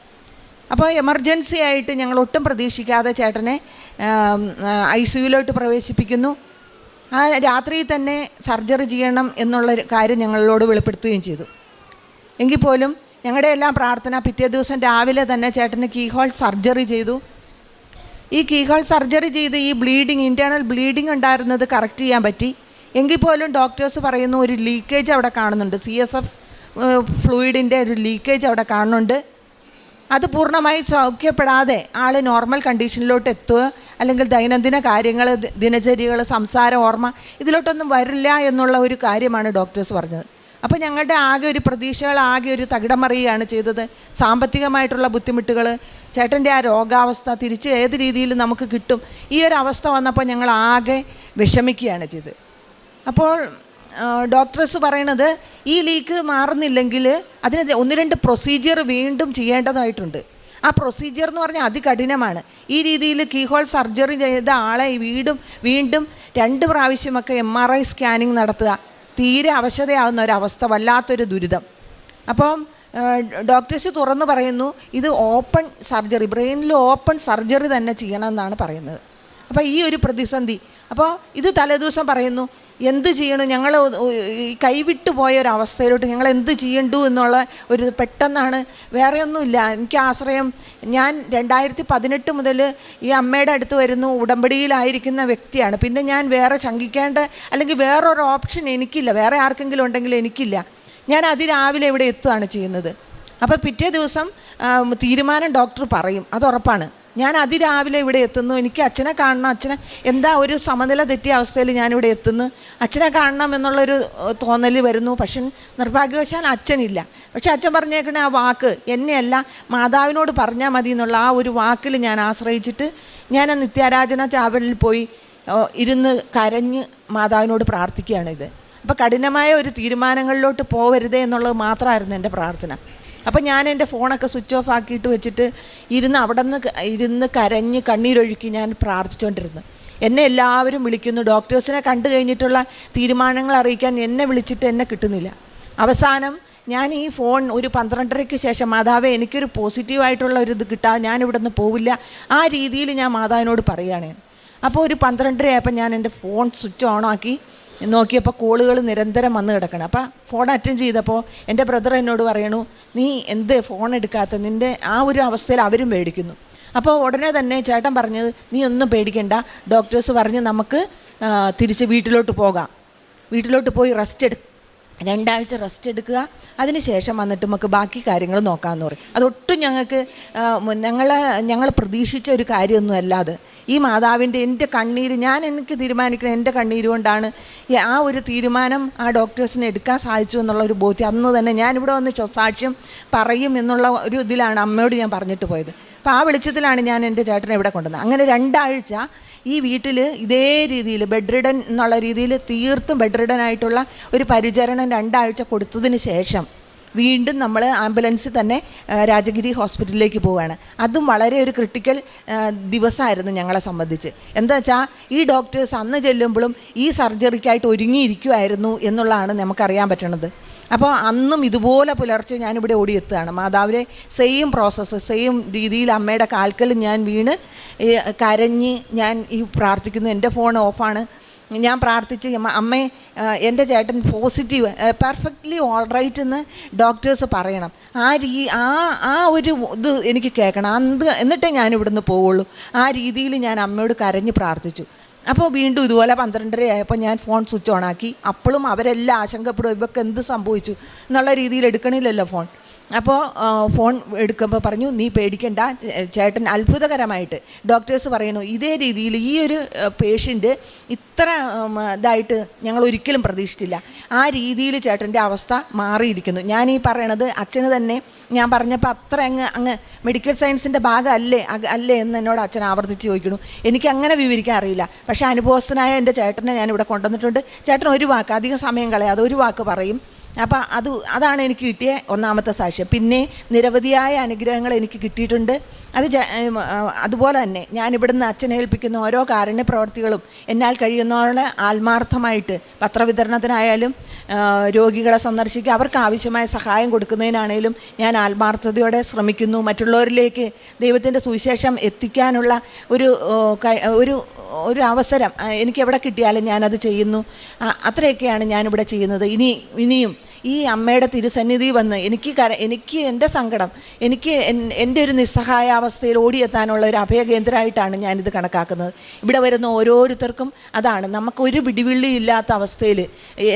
അപ്പോൾ എമർജൻസി ആയിട്ട് ഞങ്ങൾ ഒട്ടും പ്രതീക്ഷിക്കാതെ ചേട്ടനെ ICUയിലോട്ട് പ്രവേശിപ്പിക്കുന്നു. ആ രാത്രിയിൽ തന്നെ സർജറി ചെയ്യണം എന്നുള്ള കാര്യം ഞങ്ങളോട് വെളിപ്പെടുത്തുകയും ചെയ്തു. എങ്കിൽ പോലും ഞങ്ങളുടെ എല്ലാം പ്രാർത്ഥന, പിറ്റേ ദിവസം രാവിലെ തന്നെ ചേട്ടന് കീഹോൾ സർജറി ചെയ്തു. ഈ കീഹോൾ സർജറി ചെയ്ത് ഈ ഇൻറ്റേർണൽ ബ്ലീഡിങ് ഉണ്ടായിരുന്നത് കറക്റ്റ് ചെയ്യാൻ പറ്റി. എങ്കിൽ പോലും ഡോക്ടേഴ്സ് പറയുന്നു ഒരു ലീക്കേജ് അവിടെ കാണുന്നുണ്ട്, CSF ഫ്ലൂയിഡിൻ്റെ ഒരു ലീക്കേജ് അവിടെ കാണുന്നുണ്ട്. അത് പൂർണ്ണമായി സൗഖ്യപ്പെടാതെ ആൾ നോർമൽ കണ്ടീഷനിലോട്ട് എത്തുക, അല്ലെങ്കിൽ ദൈനംദിന കാര്യങ്ങൾ, ദിനചര്യകൾ, സംസാര ഓർമ്മ ഇതിലോട്ടൊന്നും വരില്ല എന്നുള്ള ഒരു കാര്യമാണ് ഡോക്ടേഴ്സ് പറഞ്ഞത്. അപ്പോൾ ഞങ്ങളുടെ ആകെ ഒരു പ്രതീക്ഷകൾ ആകെ ഒരു തകിടം മറിയുകയാണ് ചെയ്തത്. സാമ്പത്തികമായിട്ടുള്ള ബുദ്ധിമുട്ടുകൾ, ചേട്ടൻ്റെ ആ രോഗാവസ്ഥ തിരിച്ച് ഏത് രീതിയിൽ നമുക്ക് കിട്ടും, ഈ ഒരു അവസ്ഥ വന്നപ്പോൾ ഞങ്ങൾ ആകെ വിഷമിക്കുകയാണ് ചെയ്തത്. അപ്പോൾ ഡോക്ടേഴ്സ് പറയണത് ഈ ലീക്ക് മാറുന്നില്ലെങ്കിൽ അതിന് 1-2 പ്രൊസീജിയർ വീണ്ടും ചെയ്യേണ്ടതായിട്ടുണ്ട്. ആ പ്രൊസീജിയർ എന്ന് പറഞ്ഞാൽ അതികഠിനമാണ്. ഈ രീതിയിൽ കീഹോൾ സർജറി ചെയ്ത ആളെ വീണ്ടും 2 പ്രാവശ്യമൊക്കെ MRI സ്കാനിങ് നടത്തുക, തീരെ അവശതയാകുന്ന ഒരവസ്ഥ, വല്ലാത്തൊരു ദുരിതം. അപ്പം ഡോക്ടേഴ്സ് തുറന്നു പറയുന്നു ഇത് ഓപ്പൺ സർജറി, ബ്രെയിനിൽ ഓപ്പൺ സർജറി തന്നെ ചെയ്യണമെന്നാണ് പറയുന്നത്. അപ്പോൾ ഈ ഒരു പ്രതിസന്ധി. അപ്പോൾ ഇത് തലേദിവസം പറയുന്നു എന്ത് ചെയ്യണം, ഞങ്ങൾ കൈവിട്ടു പോയ ഒരവസ്ഥയിലോട്ട് ഞങ്ങൾ എന്ത് ചെയ്യണ്ടു എന്നുള്ള ഒരു പെട്ടെന്നാണ്. വേറെ ഒന്നുമില്ല, എനിക്ക് ആശ്രയം ഞാൻ 2018 മുതൽ ഈ അമ്മയുടെ അടുത്ത് വരുന്നു, ഉടമ്പടിയിലായിരിക്കുന്ന വ്യക്തിയാണ്. പിന്നെ ഞാൻ വേറെ ശങ്കിക്കേണ്ട അല്ലെങ്കിൽ വേറൊരു ഓപ്ഷൻ എനിക്കില്ല, വേറെ ആർക്കെങ്കിലും ഉണ്ടെങ്കിൽ എനിക്കില്ല. ഞാൻ അതിരാവിലെ ഇവിടെ എത്തുകയാണ് ചെയ്യുന്നത്. അപ്പോൾ പിറ്റേ ദിവസം തീരുമാനം ഡോക്ടർ പറയും, അത് ഉറപ്പാണ്. ഞാൻ അതിരാവിലെ ഇവിടെ എത്തുന്നു, എനിക്ക് അച്ഛനെ കാണണം, അച്ഛനെ എന്താ ഒരു സമനില തെറ്റിയ അവസ്ഥയിൽ ഞാനിവിടെ എത്തുന്നു, അച്ഛനെ കാണണം എന്നുള്ളൊരു തോന്നൽ വരുന്നു. പക്ഷെ നിർഭാഗ്യവശാൽ അച്ഛനില്ല. പക്ഷെ അച്ഛൻ പറഞ്ഞേക്കണ ആ വാക്ക് എന്നെയല്ല മാതാവിനോട് പറഞ്ഞാൽ മതി എന്നുള്ള ആ ഒരു വാക്കിൽ ഞാൻ ആശ്രയിച്ചിട്ട് ഞാൻ നിത്യാരാധന ചാപലിൽ പോയി ഇരുന്ന് കരഞ്ഞ് മാതാവിനോട് പ്രാർത്ഥിക്കുകയാണിത്. അപ്പോൾ കഠിനമായ ഒരു തീരുമാനങ്ങളിലോട്ട് പോവരുതേ എന്നുള്ളത് മാത്രമായിരുന്നു എൻ്റെ പ്രാർത്ഥന. അപ്പം ഞാൻ എൻ്റെ ഫോണൊക്കെ സ്വിച്ച് ഓഫ് ആക്കിയിട്ട് വെച്ചിട്ട് അവിടെ നിന്ന് ഇരുന്ന് കരഞ്ഞ് കണ്ണീരൊഴുക്കി ഞാൻ പ്രാർത്ഥിച്ചുകൊണ്ടിരുന്നു. എന്നെ എല്ലാവരും വിളിക്കുന്നു, ഡോക്ടേഴ്സിനെ കണ്ടു കഴിഞ്ഞിട്ടുള്ള തീരുമാനങ്ങൾ അറിയിക്കാൻ എന്നെ വിളിച്ചിട്ട് എന്നെ കിട്ടുന്നില്ല. അവസാനം ഞാൻ ഈ ഫോൺ ഒരു 12:30-ക്ക് ശേഷം മാതാവേ എനിക്കൊരു പോസിറ്റീവായിട്ടുള്ള ഒരു ഇത് കിട്ടാതെ ഞാൻ ഇവിടെ നിന്ന് പോവില്ല, ആ രീതിയിൽ ഞാൻ മാതാവിനോട് പറയുകയാണ്. അപ്പോൾ ഒരു 12:30 ആയപ്പോൾ ഞാൻ എൻ്റെ ഫോൺ സ്വിച്ച് ഓണാക്കി നോക്കിയപ്പോൾ കോളുകൾ നിരന്തരം വന്ന് കിടക്കണം. അപ്പോൾ ഫോൺ അറ്റൻഡ് ചെയ്തപ്പോൾ എൻ്റെ ബ്രദർ എന്നോട് പറയണു, നീ എന്ത് ഫോൺ എടുക്കാത്ത, നിൻ്റെ ആ ഒരു അവസ്ഥയിൽ അവരും പേടിക്കുന്നു. അപ്പോൾ ഉടനെ തന്നെ ചേട്ടൻ പറഞ്ഞത് നീ ഒന്നും പേടിക്കണ്ട, ഡോക്ടേഴ്സ് പറഞ്ഞ് നമുക്ക് തിരിച്ച് വീട്ടിലോട്ട് പോകാം, വീട്ടിലോട്ട് പോയി റെസ്റ്റ് 2 ആഴ്ച റെസ്റ്റ് എടുക്കുക, അതിന് ശേഷം വന്നിട്ട് നമുക്ക് ബാക്കി കാര്യങ്ങൾ നോക്കാമെന്ന് പറയും. അതൊട്ടും ഞങ്ങൾ പ്രതീക്ഷിച്ച ഒരു കാര്യമൊന്നും അല്ലാതെ ഈ മാതാവിൻ്റെ എൻ്റെ കണ്ണീര് എനിക്ക് തീരുമാനിക്കണം, എൻ്റെ കണ്ണീര് കൊണ്ടാണ് ആ ഒരു തീരുമാനം ആ ഡോക്ടേഴ്സിന് എടുക്കാൻ സാധിച്ചു എന്നുള്ള ഒരു ബോധ്യം അന്ന് തന്നെ ഞാനിവിടെ വന്ന് സാക്ഷ്യം പറയും എന്നുള്ള ഒരു ഇതിലാണ് അമ്മയോട് ഞാൻ പറഞ്ഞിട്ട് പോയത്. അപ്പോൾ ആ വെളിച്ചത്തിലാണ് ഞാൻ എൻ്റെ ചേട്ടനെ ഇവിടെ കൊണ്ടുവന്നത്. അങ്ങനെ 2 ആഴ്ച ഈ വീട്ടിൽ ഇതേ രീതിയിൽ ബെഡ് റിഡൻ എന്നുള്ള രീതിയിൽ തീർത്തും ബെഡ് റിഡൻ ആയിട്ടുള്ള ഒരു പരിചരണം 2 ആഴ്ച കൊടുത്തതിന് ശേഷം വീണ്ടും നമ്മൾ ആംബുലൻസിൽ തന്നെ രാജഗിരി ഹോസ്പിറ്റലിലേക്ക് പോവുകയാണ്. അതും വളരെ ഒരു ക്രിട്ടിക്കൽ ദിവസമായിരുന്നു ഞങ്ങളെ സംബന്ധിച്ച്. എന്താ വെച്ചാൽ ഈ ഡോക്ടേഴ്സ് അന്ന് ചെല്ലുമ്പോഴും ഈ സർജറിക്കായിട്ട് ഒരുങ്ങിയിരിക്കുമായിരുന്നു എന്നുള്ളതാണ് നമുക്കറിയാൻ പറ്റണത്. അപ്പോൾ അന്നും ഇതുപോലെ പുലർച്ചെ ഞാനിവിടെ ഓടിയെത്തുകയാണ്. മാതാവിനെ സെയിം പ്രോസസ്സ്, സെയിം രീതിയിൽ അമ്മയുടെ കാൽക്കൽ ഞാൻ വീണ് കരഞ്ഞ് ഞാൻ ഈ പ്രാർത്ഥിക്കുന്നു. എൻ്റെ ഫോൺ ഓഫാണ്. ഞാൻ പ്രാർത്ഥിച്ച് അമ്മേ എൻ്റെ ചേട്ടൻ പോസിറ്റീവ് പെർഫെക്റ്റ്ലി ഓൾ റൈറ്റ് എന്ന് ഡോക്ടേഴ്സ് പറയണം. ആ ഒരു ഇത് എനിക്ക് കേൾക്കണം. എന്നിട്ടേ ഞാൻ ഇവിടുന്ന് പോവുള്ളൂ. ആ രീതിയിൽ ഞാൻ അമ്മയോട് കരഞ്ഞ് പ്രാർത്ഥിച്ചു. അപ്പോൾ വീണ്ടും ഇതുപോലെ 12:30 ആയപ്പോൾ ഞാൻ ഫോൺ സ്വിച്ച് ഓൺ ആക്കി. അപ്പോഴും അവരെല്ലാം ആശങ്കപ്പെടും, ഇവർക്ക് എന്ത് സംഭവിച്ചു എന്നുള്ള രീതിയിൽ എടുക്കണില്ലല്ലോ ഫോൺ. അപ്പോൾ ഫോൺ എടുക്കുമ്പോൾ പറഞ്ഞു, നീ പേടിക്കണ്ട, ചേട്ടൻ അത്ഭുതകരമായിട്ട് ഡോക്ടേഴ്സ് പറയുന്നു ഇതേ രീതിയിൽ ഈ ഒരു പേഷ്യൻ്റ് ഇത്ര ഇതായിട്ട് ഞങ്ങൾ ഒരിക്കലും പ്രതീക്ഷിച്ചില്ല. ആ രീതിയിൽ ചേട്ടൻ്റെ അവസ്ഥ മാറിയിരിക്കുന്നു. ഞാൻ ഈ പറയണത് അച്ഛന് തന്നെ ഞാൻ പറഞ്ഞപ്പോൾ അത്ര അങ്ങ് മെഡിക്കൽ സയൻസിൻ്റെ ഭാഗം അല്ലേ എന്ന് എന്നോട് അച്ഛൻ ആവർത്തിച്ച് ചോദിക്കുന്നു. എനിക്ക് അങ്ങനെ വിവരിക്കാൻ അറിയില്ല. പക്ഷേ അനുഭവസ്ഥനായ എൻ്റെ ചേട്ടനെ ഞാനിവിടെ കൊണ്ടുവന്നിട്ടുണ്ട്. ചേട്ടൻ ഒരു വാക്ക്, അധികം സമയം കളയാതെ ഒരു വാക്ക് പറയും. അപ്പം അതാണ് എനിക്ക് കിട്ടിയ ഒന്നാമത്തെ സാക്ഷ്യം. പിന്നെ നിരവധിയായ അനുഗ്രഹങ്ങൾ എനിക്ക് കിട്ടിയിട്ടുണ്ട്. അതുപോലെ തന്നെ ഞാൻ ഇവിടുന്ന് അച്ഛനെ ഏൽപ്പിക്കുന്ന ഓരോ കാരുണ്യ പ്രവർത്തികളും എന്നാൽ കഴിയുന്നവരെ ആത്മാർത്ഥമായിട്ട് പത്രവിതരണത്തിനായാലും രോഗികളെ സന്ദർശിക്കുക, അവർക്ക് ആവശ്യമായ സഹായം കൊടുക്കുന്നതിനാണേലും ഞാൻ ആത്മാർത്ഥതയോടെ ശ്രമിക്കുന്നു. മറ്റുള്ളവരിലേക്ക് ദൈവത്തിൻ്റെ സുവിശേഷം എത്തിക്കാനുള്ള ഒരു അവസരം എനിക്ക് എവിടെ കിട്ടിയാലും ഞാനത് ചെയ്യുന്നു. അത്രയൊക്കെയാണ് ഞാനിവിടെ ചെയ്യുന്നത്. ഇനിയും ഈ അമ്മയുടെ തിരുസന്നിധി വന്ന് എനിക്ക് എൻ്റെ സങ്കടം, എനിക്ക് എൻ്റെ ഒരു നിസ്സഹായാവസ്ഥയിൽ ഓടിയെത്താനുള്ള ഒരു അഭയകേന്ദ്രമായിട്ടാണ് ഞാനിത് കണക്കാക്കുന്നത്. ഇവിടെ വരുന്ന ഓരോരുത്തർക്കും അതാണ്, നമുക്കൊരു പിടിവിള്ളിയില്ലാത്ത അവസ്ഥയിൽ,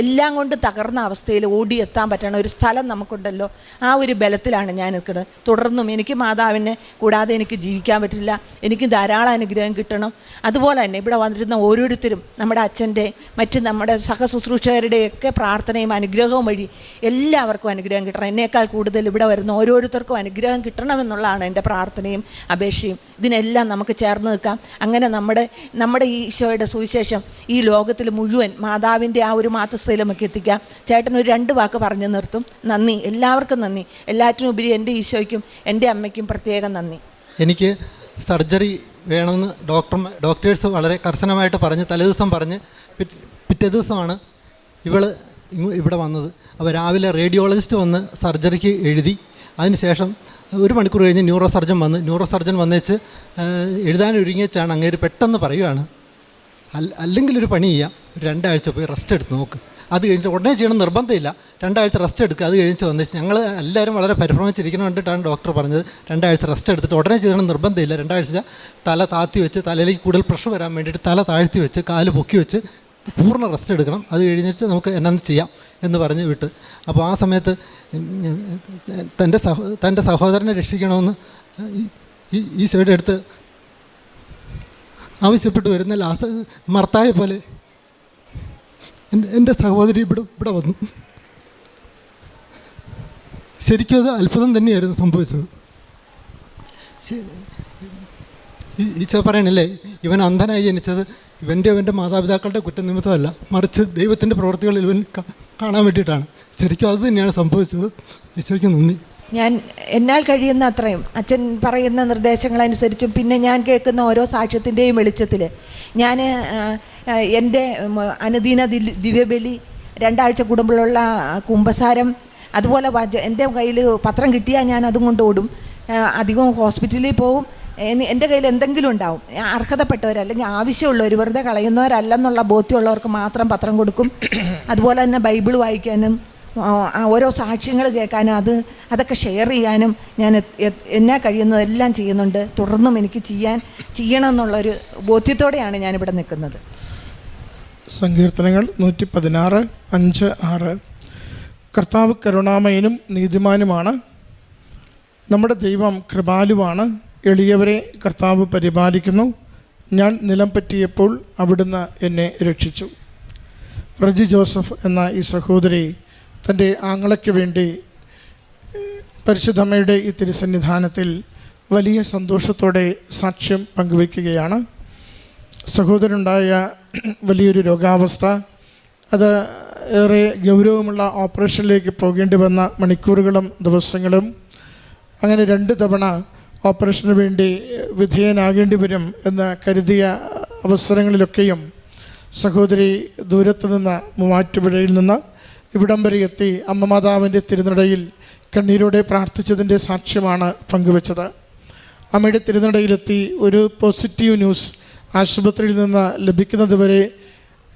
എല്ലാം കൊണ്ടും തകർന്ന അവസ്ഥയിൽ ഓടിയെത്താൻ പറ്റണ ഒരു സ്ഥലം നമുക്കുണ്ടല്ലോ. ആ ഒരു ബലത്തിലാണ് ഞാൻ നിൽക്കുന്നത്. തുടർന്നും എനിക്ക് മാതാവിനെ കൂടാതെ എനിക്ക് ജീവിക്കാൻ പറ്റില്ല. എനിക്ക് ധാരാളം അനുഗ്രഹം കിട്ടണം. അതുപോലെ തന്നെ ഇവിടെ വന്നിരുന്ന ഓരോരുത്തരും നമ്മുടെ അച്ഛൻ്റെ നമ്മുടെ സഹശുശ്രൂഷകരുടെയൊക്കെ പ്രാർത്ഥനയും അനുഗ്രഹവും വഴി എല്ലാവർക്കും അനുഗ്രഹം കിട്ടണം. എന്നേക്കാൾ കൂടുതൽ ഇവിടെ വരുന്ന ഓരോരുത്തർക്കും അനുഗ്രഹം കിട്ടണമെന്നുള്ളതാണ് എൻ്റെ പ്രാർത്ഥനയും അപേക്ഷയും. ഇതിനെല്ലാം നമുക്ക് ചേർന്ന് നിൽക്കാം. അങ്ങനെ നമ്മുടെ ഈശോയുടെ സുവിശേഷം ഈ ലോകത്തിൽ മുഴുവൻ മാതാവിൻ്റെ ആ ഒരു മാതൃസ്ഥയിൽ നമുക്ക് എത്തിക്കാം. ചേട്ടൻ ഒരു 2 വാക്ക് പറഞ്ഞു നിർത്തും. നന്ദി, എല്ലാവർക്കും നന്ദി. എല്ലാറ്റിനും ഉപരി എൻ്റെ ഈശോയ്ക്കും എൻ്റെ അമ്മയ്ക്കും പ്രത്യേകം നന്ദി. എനിക്ക് സർജറി വേണമെന്ന് ഡോക്ടേഴ്സ് വളരെ കർശനമായിട്ട് പറഞ്ഞ് തലേദിവസം പറഞ്ഞ് പിറ്റേ ദിവസമാണ് ഇവിടെ വന്നത്. അപ്പോൾ രാവിലെ റേഡിയോളജിസ്റ്റ് വന്ന് സർജറിക്ക് എഴുതി. അതിനുശേഷം 1 മണിക്കൂർ കഴിഞ്ഞ് ന്യൂറോ സർജൻ വന്നേച്ച് എഴുതാനൊരുങ്ങിച്ചാണ് അങ്ങേര് പെട്ടെന്ന് പറയുകയാണ്, അല്ലെങ്കിൽ ഒരു പണി ചെയ്യാം, 2 ആഴ്ച പോയി റെസ്റ്റ് എടുത്ത് നോക്ക്, അത് കഴിഞ്ഞിട്ട് ഉടനെ ചെയ്യണം നിർബന്ധമില്ല, 2 ആഴ്ച റെസ്റ്റ് എടുക്കുക, അത് കഴിഞ്ഞ് വന്നേച്ച്. ഞങ്ങൾ എല്ലാവരും വളരെ പരിഭ്രമിച്ചിരിക്കണം കണ്ടിട്ടാണ് ഡോക്ടർ പറഞ്ഞത് 2 ആഴ്ച റെസ്റ്റ് എടുത്തിട്ട് ഉടനെ ചെയ്യണം നിർബന്ധമില്ല, 2 ആഴ്ച തല താഴ്ത്തി വെച്ച്, തലയിലേക്ക് കൂടുതൽ പ്രഷർ വരാൻ വേണ്ടിയിട്ട് തല താഴ്ത്തി വെച്ച് കാല് പൊക്കി വെച്ച് പൂർണ്ണ റെസ്റ്റ് എടുക്കണം, അത് കഴിഞ്ഞിട്ട് നമുക്ക് എന്നാന്ന് ചെയ്യാം എന്ന് പറഞ്ഞ് വിട്ട്. അപ്പോൾ ആ സമയത്ത് തൻ്റെ സഹോദരനെ രക്ഷിക്കണമെന്ന് ഈശോയുടെ അടുത്ത് ആവശ്യപ്പെട്ട് വരുന്ന മർത്തായെ പോലെ എൻ്റെ സഹോദരി ഇവിടെ വന്നു. ശരിക്കും അത് അത്ഭുതം തന്നെയായിരുന്നു സംഭവിച്ചത്. ഈശോ പറയണില്ലേ, ഇവൻ അന്ധനായി ജനിച്ചത് ഇവൻ്റെ മാതാപിതാക്കളുടെ കുറ്റനിമിത്തമല്ല, മറിച്ച് ദൈവത്തിൻ്റെ പ്രവൃത്തികളിൽ ഇവൻ കാണാൻ വേണ്ടിയിട്ടാണ്. ശരിക്കും അത് തന്നെയാണ് സംഭവിച്ചത്. ഈശോയ്ക്ക് നന്ദി. ഞാൻ എന്നാൽ കഴിയുന്ന അത്രയും അച്ഛൻ പറയുന്ന നിർദ്ദേശങ്ങളനുസരിച്ചും പിന്നെ ഞാൻ കേൾക്കുന്ന ഓരോ സാക്ഷ്യത്തിൻ്റെയും വെളിച്ചത്തിൽ ഞാൻ എൻ്റെ അനുദിന ദിവ്യബലി, 2 ആഴ്ച കൂടുമ്പോഴുള്ള കുമ്പസാരം, അതുപോലെ എൻ്റെ കയ്യിൽ പത്രം കിട്ടിയാൽ ഞാൻ അതും കൊണ്ട് ഓടും. അധികവും ഹോസ്പിറ്റലിൽ പോവും. എൻ്റെ കയ്യിൽ എന്തെങ്കിലും ഉണ്ടാവും. അർഹതപ്പെട്ടവർ അല്ലെങ്കിൽ ആവശ്യമുള്ളവർ, വെറുതെ കളയുന്നവരല്ലെന്നുള്ള ബോധ്യമുള്ളവർക്ക് മാത്രം പത്രം കൊടുക്കും. അതുപോലെ തന്നെ ബൈബിൾ വായിക്കാനും ഓരോ സാക്ഷ്യങ്ങൾ കേൾക്കാനും അതൊക്കെ ഷെയർ ചെയ്യാനും ഞാൻ എന്നാ കഴിയുന്നതെല്ലാം ചെയ്യുന്നുണ്ട്. തുടർന്നും എനിക്ക് ചെയ്യണം എന്നുള്ളൊരു ബോധ്യത്തോടെയാണ് ഞാനിവിടെ നിൽക്കുന്നത്. സങ്കീർത്തനങ്ങൾ 116, 5, 6. കർത്താവ് കരുണാമയനും നീതിമാനുമാണ്, നമ്മുടെ ദൈവം കൃപാലുവാണ്, എളിയവരെ കർത്താവ് പരിപാലിക്കുന്നു, ഞാൻ നിലം പറ്റിയപ്പോൾ അവിടുന്ന് എന്നെ രക്ഷിച്ചു. റജി ജോസഫ് എന്ന ഈ സഹോദരി തൻ്റെ ആങ്ങളയ്ക്ക് വേണ്ടി പരിശുദ്ധമ്മയുടെ ഈ തിരുസന്നിധാനത്തിൽ വലിയ സന്തോഷത്തോടെ സാക്ഷ്യം പങ്കുവയ്ക്കുകയാണ്. സഹോദരനുണ്ടായ വലിയൊരു രോഗാവസ്ഥ, അത് ഏറെ ഗൗരവമുള്ള ഓപ്പറേഷനിലേക്ക് പോകേണ്ടി വന്ന മണിക്കൂറുകളും ദിവസങ്ങളും, അങ്ങനെ 2 തവണ ഓപ്പറേഷന് വേണ്ടി വിധേയനാകേണ്ടി വരും എന്ന് കരുതിയ അവസരങ്ങളിലൊക്കെയും സഹോദരി ദൂരത്ത് നിന്ന് മൂവാറ്റുപുഴയിൽ നിന്ന് ഇവിടം വരെ എത്തി അമ്മ മാതാവിൻ്റെ തിരുനടയിൽ കണ്ണീരോടെ പ്രാർത്ഥിച്ചതിൻ്റെ സാക്ഷ്യമാണ് പങ്കുവച്ചത്. അമ്മയുടെ തിരുനടയിലെത്തി ഒരു പോസിറ്റീവ് ന്യൂസ് ആശുപത്രിയിൽ നിന്ന് ലഭിക്കുന്നത് വരെ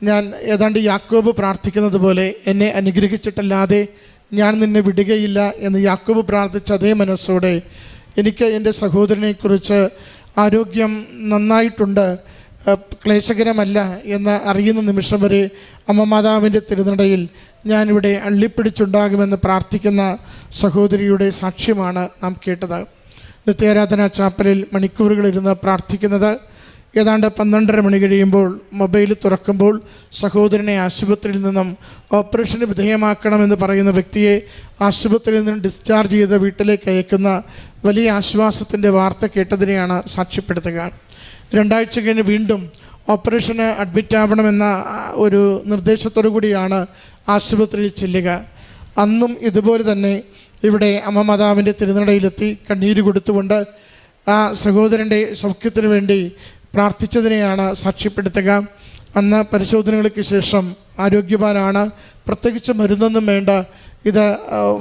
ഞാൻ ഏതാണ്ട് യാക്കോബ് പ്രാർത്ഥിക്കുന്നത് പോലെ എന്നെ അനുഗ്രഹിച്ചിട്ടല്ലാതെ ഞാൻ നിന്നെ വിടുകയില്ല എന്ന് യാക്കോബ് പ്രാർത്ഥിച്ച അതേ മനസ്സോടെ എനിക്ക് എൻ്റെ സഹോദരനെക്കുറിച്ച് ആരോഗ്യം നന്നായിട്ടുണ്ട്, ക്ലേശകരമല്ല എന്ന് അറിയുന്ന നിമിഷം വരെ അമ്മ മാതാവിൻ്റെ തിരുനടയിൽ ഞാനിവിടെ അള്ളിപ്പിടിച്ചുണ്ടാകുമെന്ന് പ്രാർത്ഥിക്കുന്ന സഹോദരിയുടെ സാക്ഷ്യമാണ് നാം കേട്ടത്. നിത്യാരാധന ചാപ്പലിൽ മണിക്കൂറുകളിരുന്ന് പ്രാർത്ഥിക്കുന്നത്, ഏതാണ്ട് 12:30 മണി കഴിയുമ്പോൾ മൊബൈൽ തുറക്കുമ്പോൾ സഹോദരനെ ആശുപത്രിയിൽ നിന്നും ഓപ്പറേഷന് വിധേയമാക്കണമെന്ന് പറയുന്ന വ്യക്തിയെ ആശുപത്രിയിൽ നിന്നും ഡിസ്ചാർജ് ചെയ്ത് വീട്ടിലേക്ക് അയക്കുന്ന വലിയ ആശ്വാസത്തിൻ്റെ വാർത്ത കേട്ടതിനെയാണ് സാക്ഷ്യപ്പെടുത്തുക. 2 ആഴ്ച കഴിഞ്ഞ് വീണ്ടും ഓപ്പറേഷന് അഡ്മിറ്റ് ആവണമെന്ന ഒരു നിർദ്ദേശത്തോടു കൂടിയാണ് ആശുപത്രിയിൽ ചെല്ലുക. അന്നും ഇതുപോലെ തന്നെ ഇവിടെ അമ്മ മാതാവിൻ്റെ തിരുനടയിലെത്തി കണ്ണീര് കൊടുത്തുകൊണ്ട് ആ സഹോദരൻ്റെ സൗഖ്യത്തിന് വേണ്ടി പ്രാർത്ഥിച്ചതിനെയാണ് സാക്ഷ്യപ്പെടുത്തുക. അന്ന് പരിശോധനകൾക്ക് ശേഷം ആരോഗ്യവാനാണ്, പ്രത്യേകിച്ച് മരുന്നൊന്നും വേണ്ട, ഇത്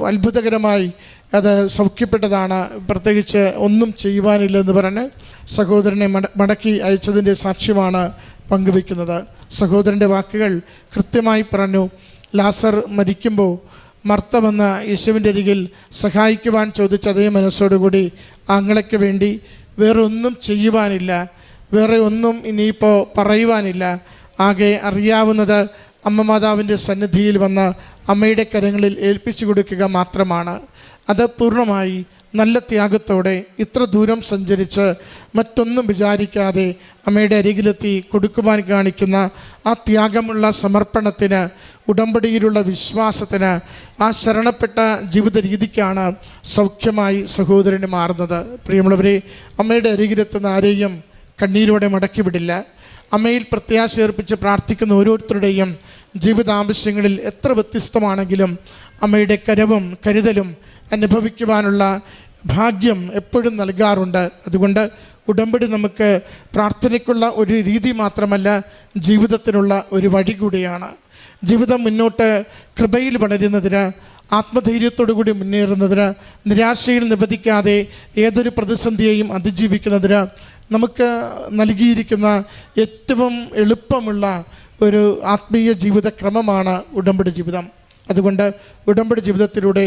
അത്ഭുതകരമായി അത് സൗഖ്യപ്പെട്ടതാണ്, പ്രത്യേകിച്ച് ഒന്നും ചെയ്യുവാനില്ലെന്ന് പറഞ്ഞ് സഹോദരനെ മടക്കി അയച്ചതിൻ്റെ സാക്ഷ്യമാണ് പങ്കുവയ്ക്കുന്നത്. സഹോദരൻ്റെ വാക്കുകൾ കൃത്യമായി പറഞ്ഞു. ലാസർ മരിക്കുമ്പോൾ മർത്ത വന്ന യേശുവിൻ്റെ അരികിൽ സഹായിക്കുവാൻ ചോദിച്ച അതേ മനസ്സോടുകൂടി ആങ്ങളയ്ക്ക് വേണ്ടി വേറെ ഒന്നും ചെയ്യുവാനില്ല, വേറെ ഒന്നും ഇനിയിപ്പോൾ പറയുവാനില്ല, ആകെ അറിയാവുന്നത് അമ്മ മാതാവിൻ്റെ സന്നിധിയിൽ വന്ന് അമ്മയുടെ കരങ്ങളിൽ ഏൽപ്പിച്ചു കൊടുക്കുക മാത്രമാണ്. അത് പൂർണ്ണമായി നല്ല ത്യാഗത്തോടെ ഇത്ര ദൂരം സഞ്ചരിച്ച് മറ്റൊന്നും വിചാരിക്കാതെ അമ്മയുടെ അരികിലെത്തി കൊടുക്കുവാൻ കാണിക്കുന്ന ആ ത്യാഗമുള്ള സമർപ്പണത്തിന്, ഉടമ്പടിയിലുള്ള വിശ്വാസത്തിന്, ആ ശരണപ്പെട്ട ജീവിത രീതിക്കാണ് സൗഖ്യമായി സഹോദരന് മാറുന്നത്. പ്രിയമുള്ളവരെ, അമ്മയുടെ അരികിലെത്തുന്ന ആരെയും കണ്ണീരോടെ മടക്കിവിടില്ല. അമ്മയിൽ പ്രത്യാശ ഏർപ്പിച്ച് പ്രാർത്ഥിക്കുന്ന ഓരോരുത്തരുടെയും ജീവിതാവശ്യങ്ങളിൽ എത്ര വ്യത്യസ്തമാണെങ്കിലും അമ്മയുടെ കരവും കരുതലും അനുഭവിക്കുവാനുള്ള ഭാഗ്യം എപ്പോഴും നൽകാറുണ്ട്. അതുകൊണ്ട് ഉടമ്പടി നമുക്ക് പ്രാർത്ഥനയ്ക്കുള്ള ഒരു രീതി മാത്രമല്ല, ജീവിതത്തിനുള്ള ഒരു വഴി കൂടിയാണ്. ജീവിതം മുന്നോട്ട് കൃപയിൽ വളരുന്നതിന്, ആത്മധൈര്യത്തോടു കൂടി മുന്നേറുന്നതിന്, നിരാശയിൽ നിബന്ധിക്കാതെ ഏതൊരു പ്രതിസന്ധിയെയും അതിജീവിക്കുന്നതിന് നമുക്ക് നൽകിയിരിക്കുന്ന ഏറ്റവും എളുപ്പമുള്ള ഒരു ആത്മീയ ജീവിതക്രമമാണ് ഉടമ്പടി ജീവിതം. അതുകൊണ്ട് ഉടമ്പടി ജീവിതത്തിലൂടെ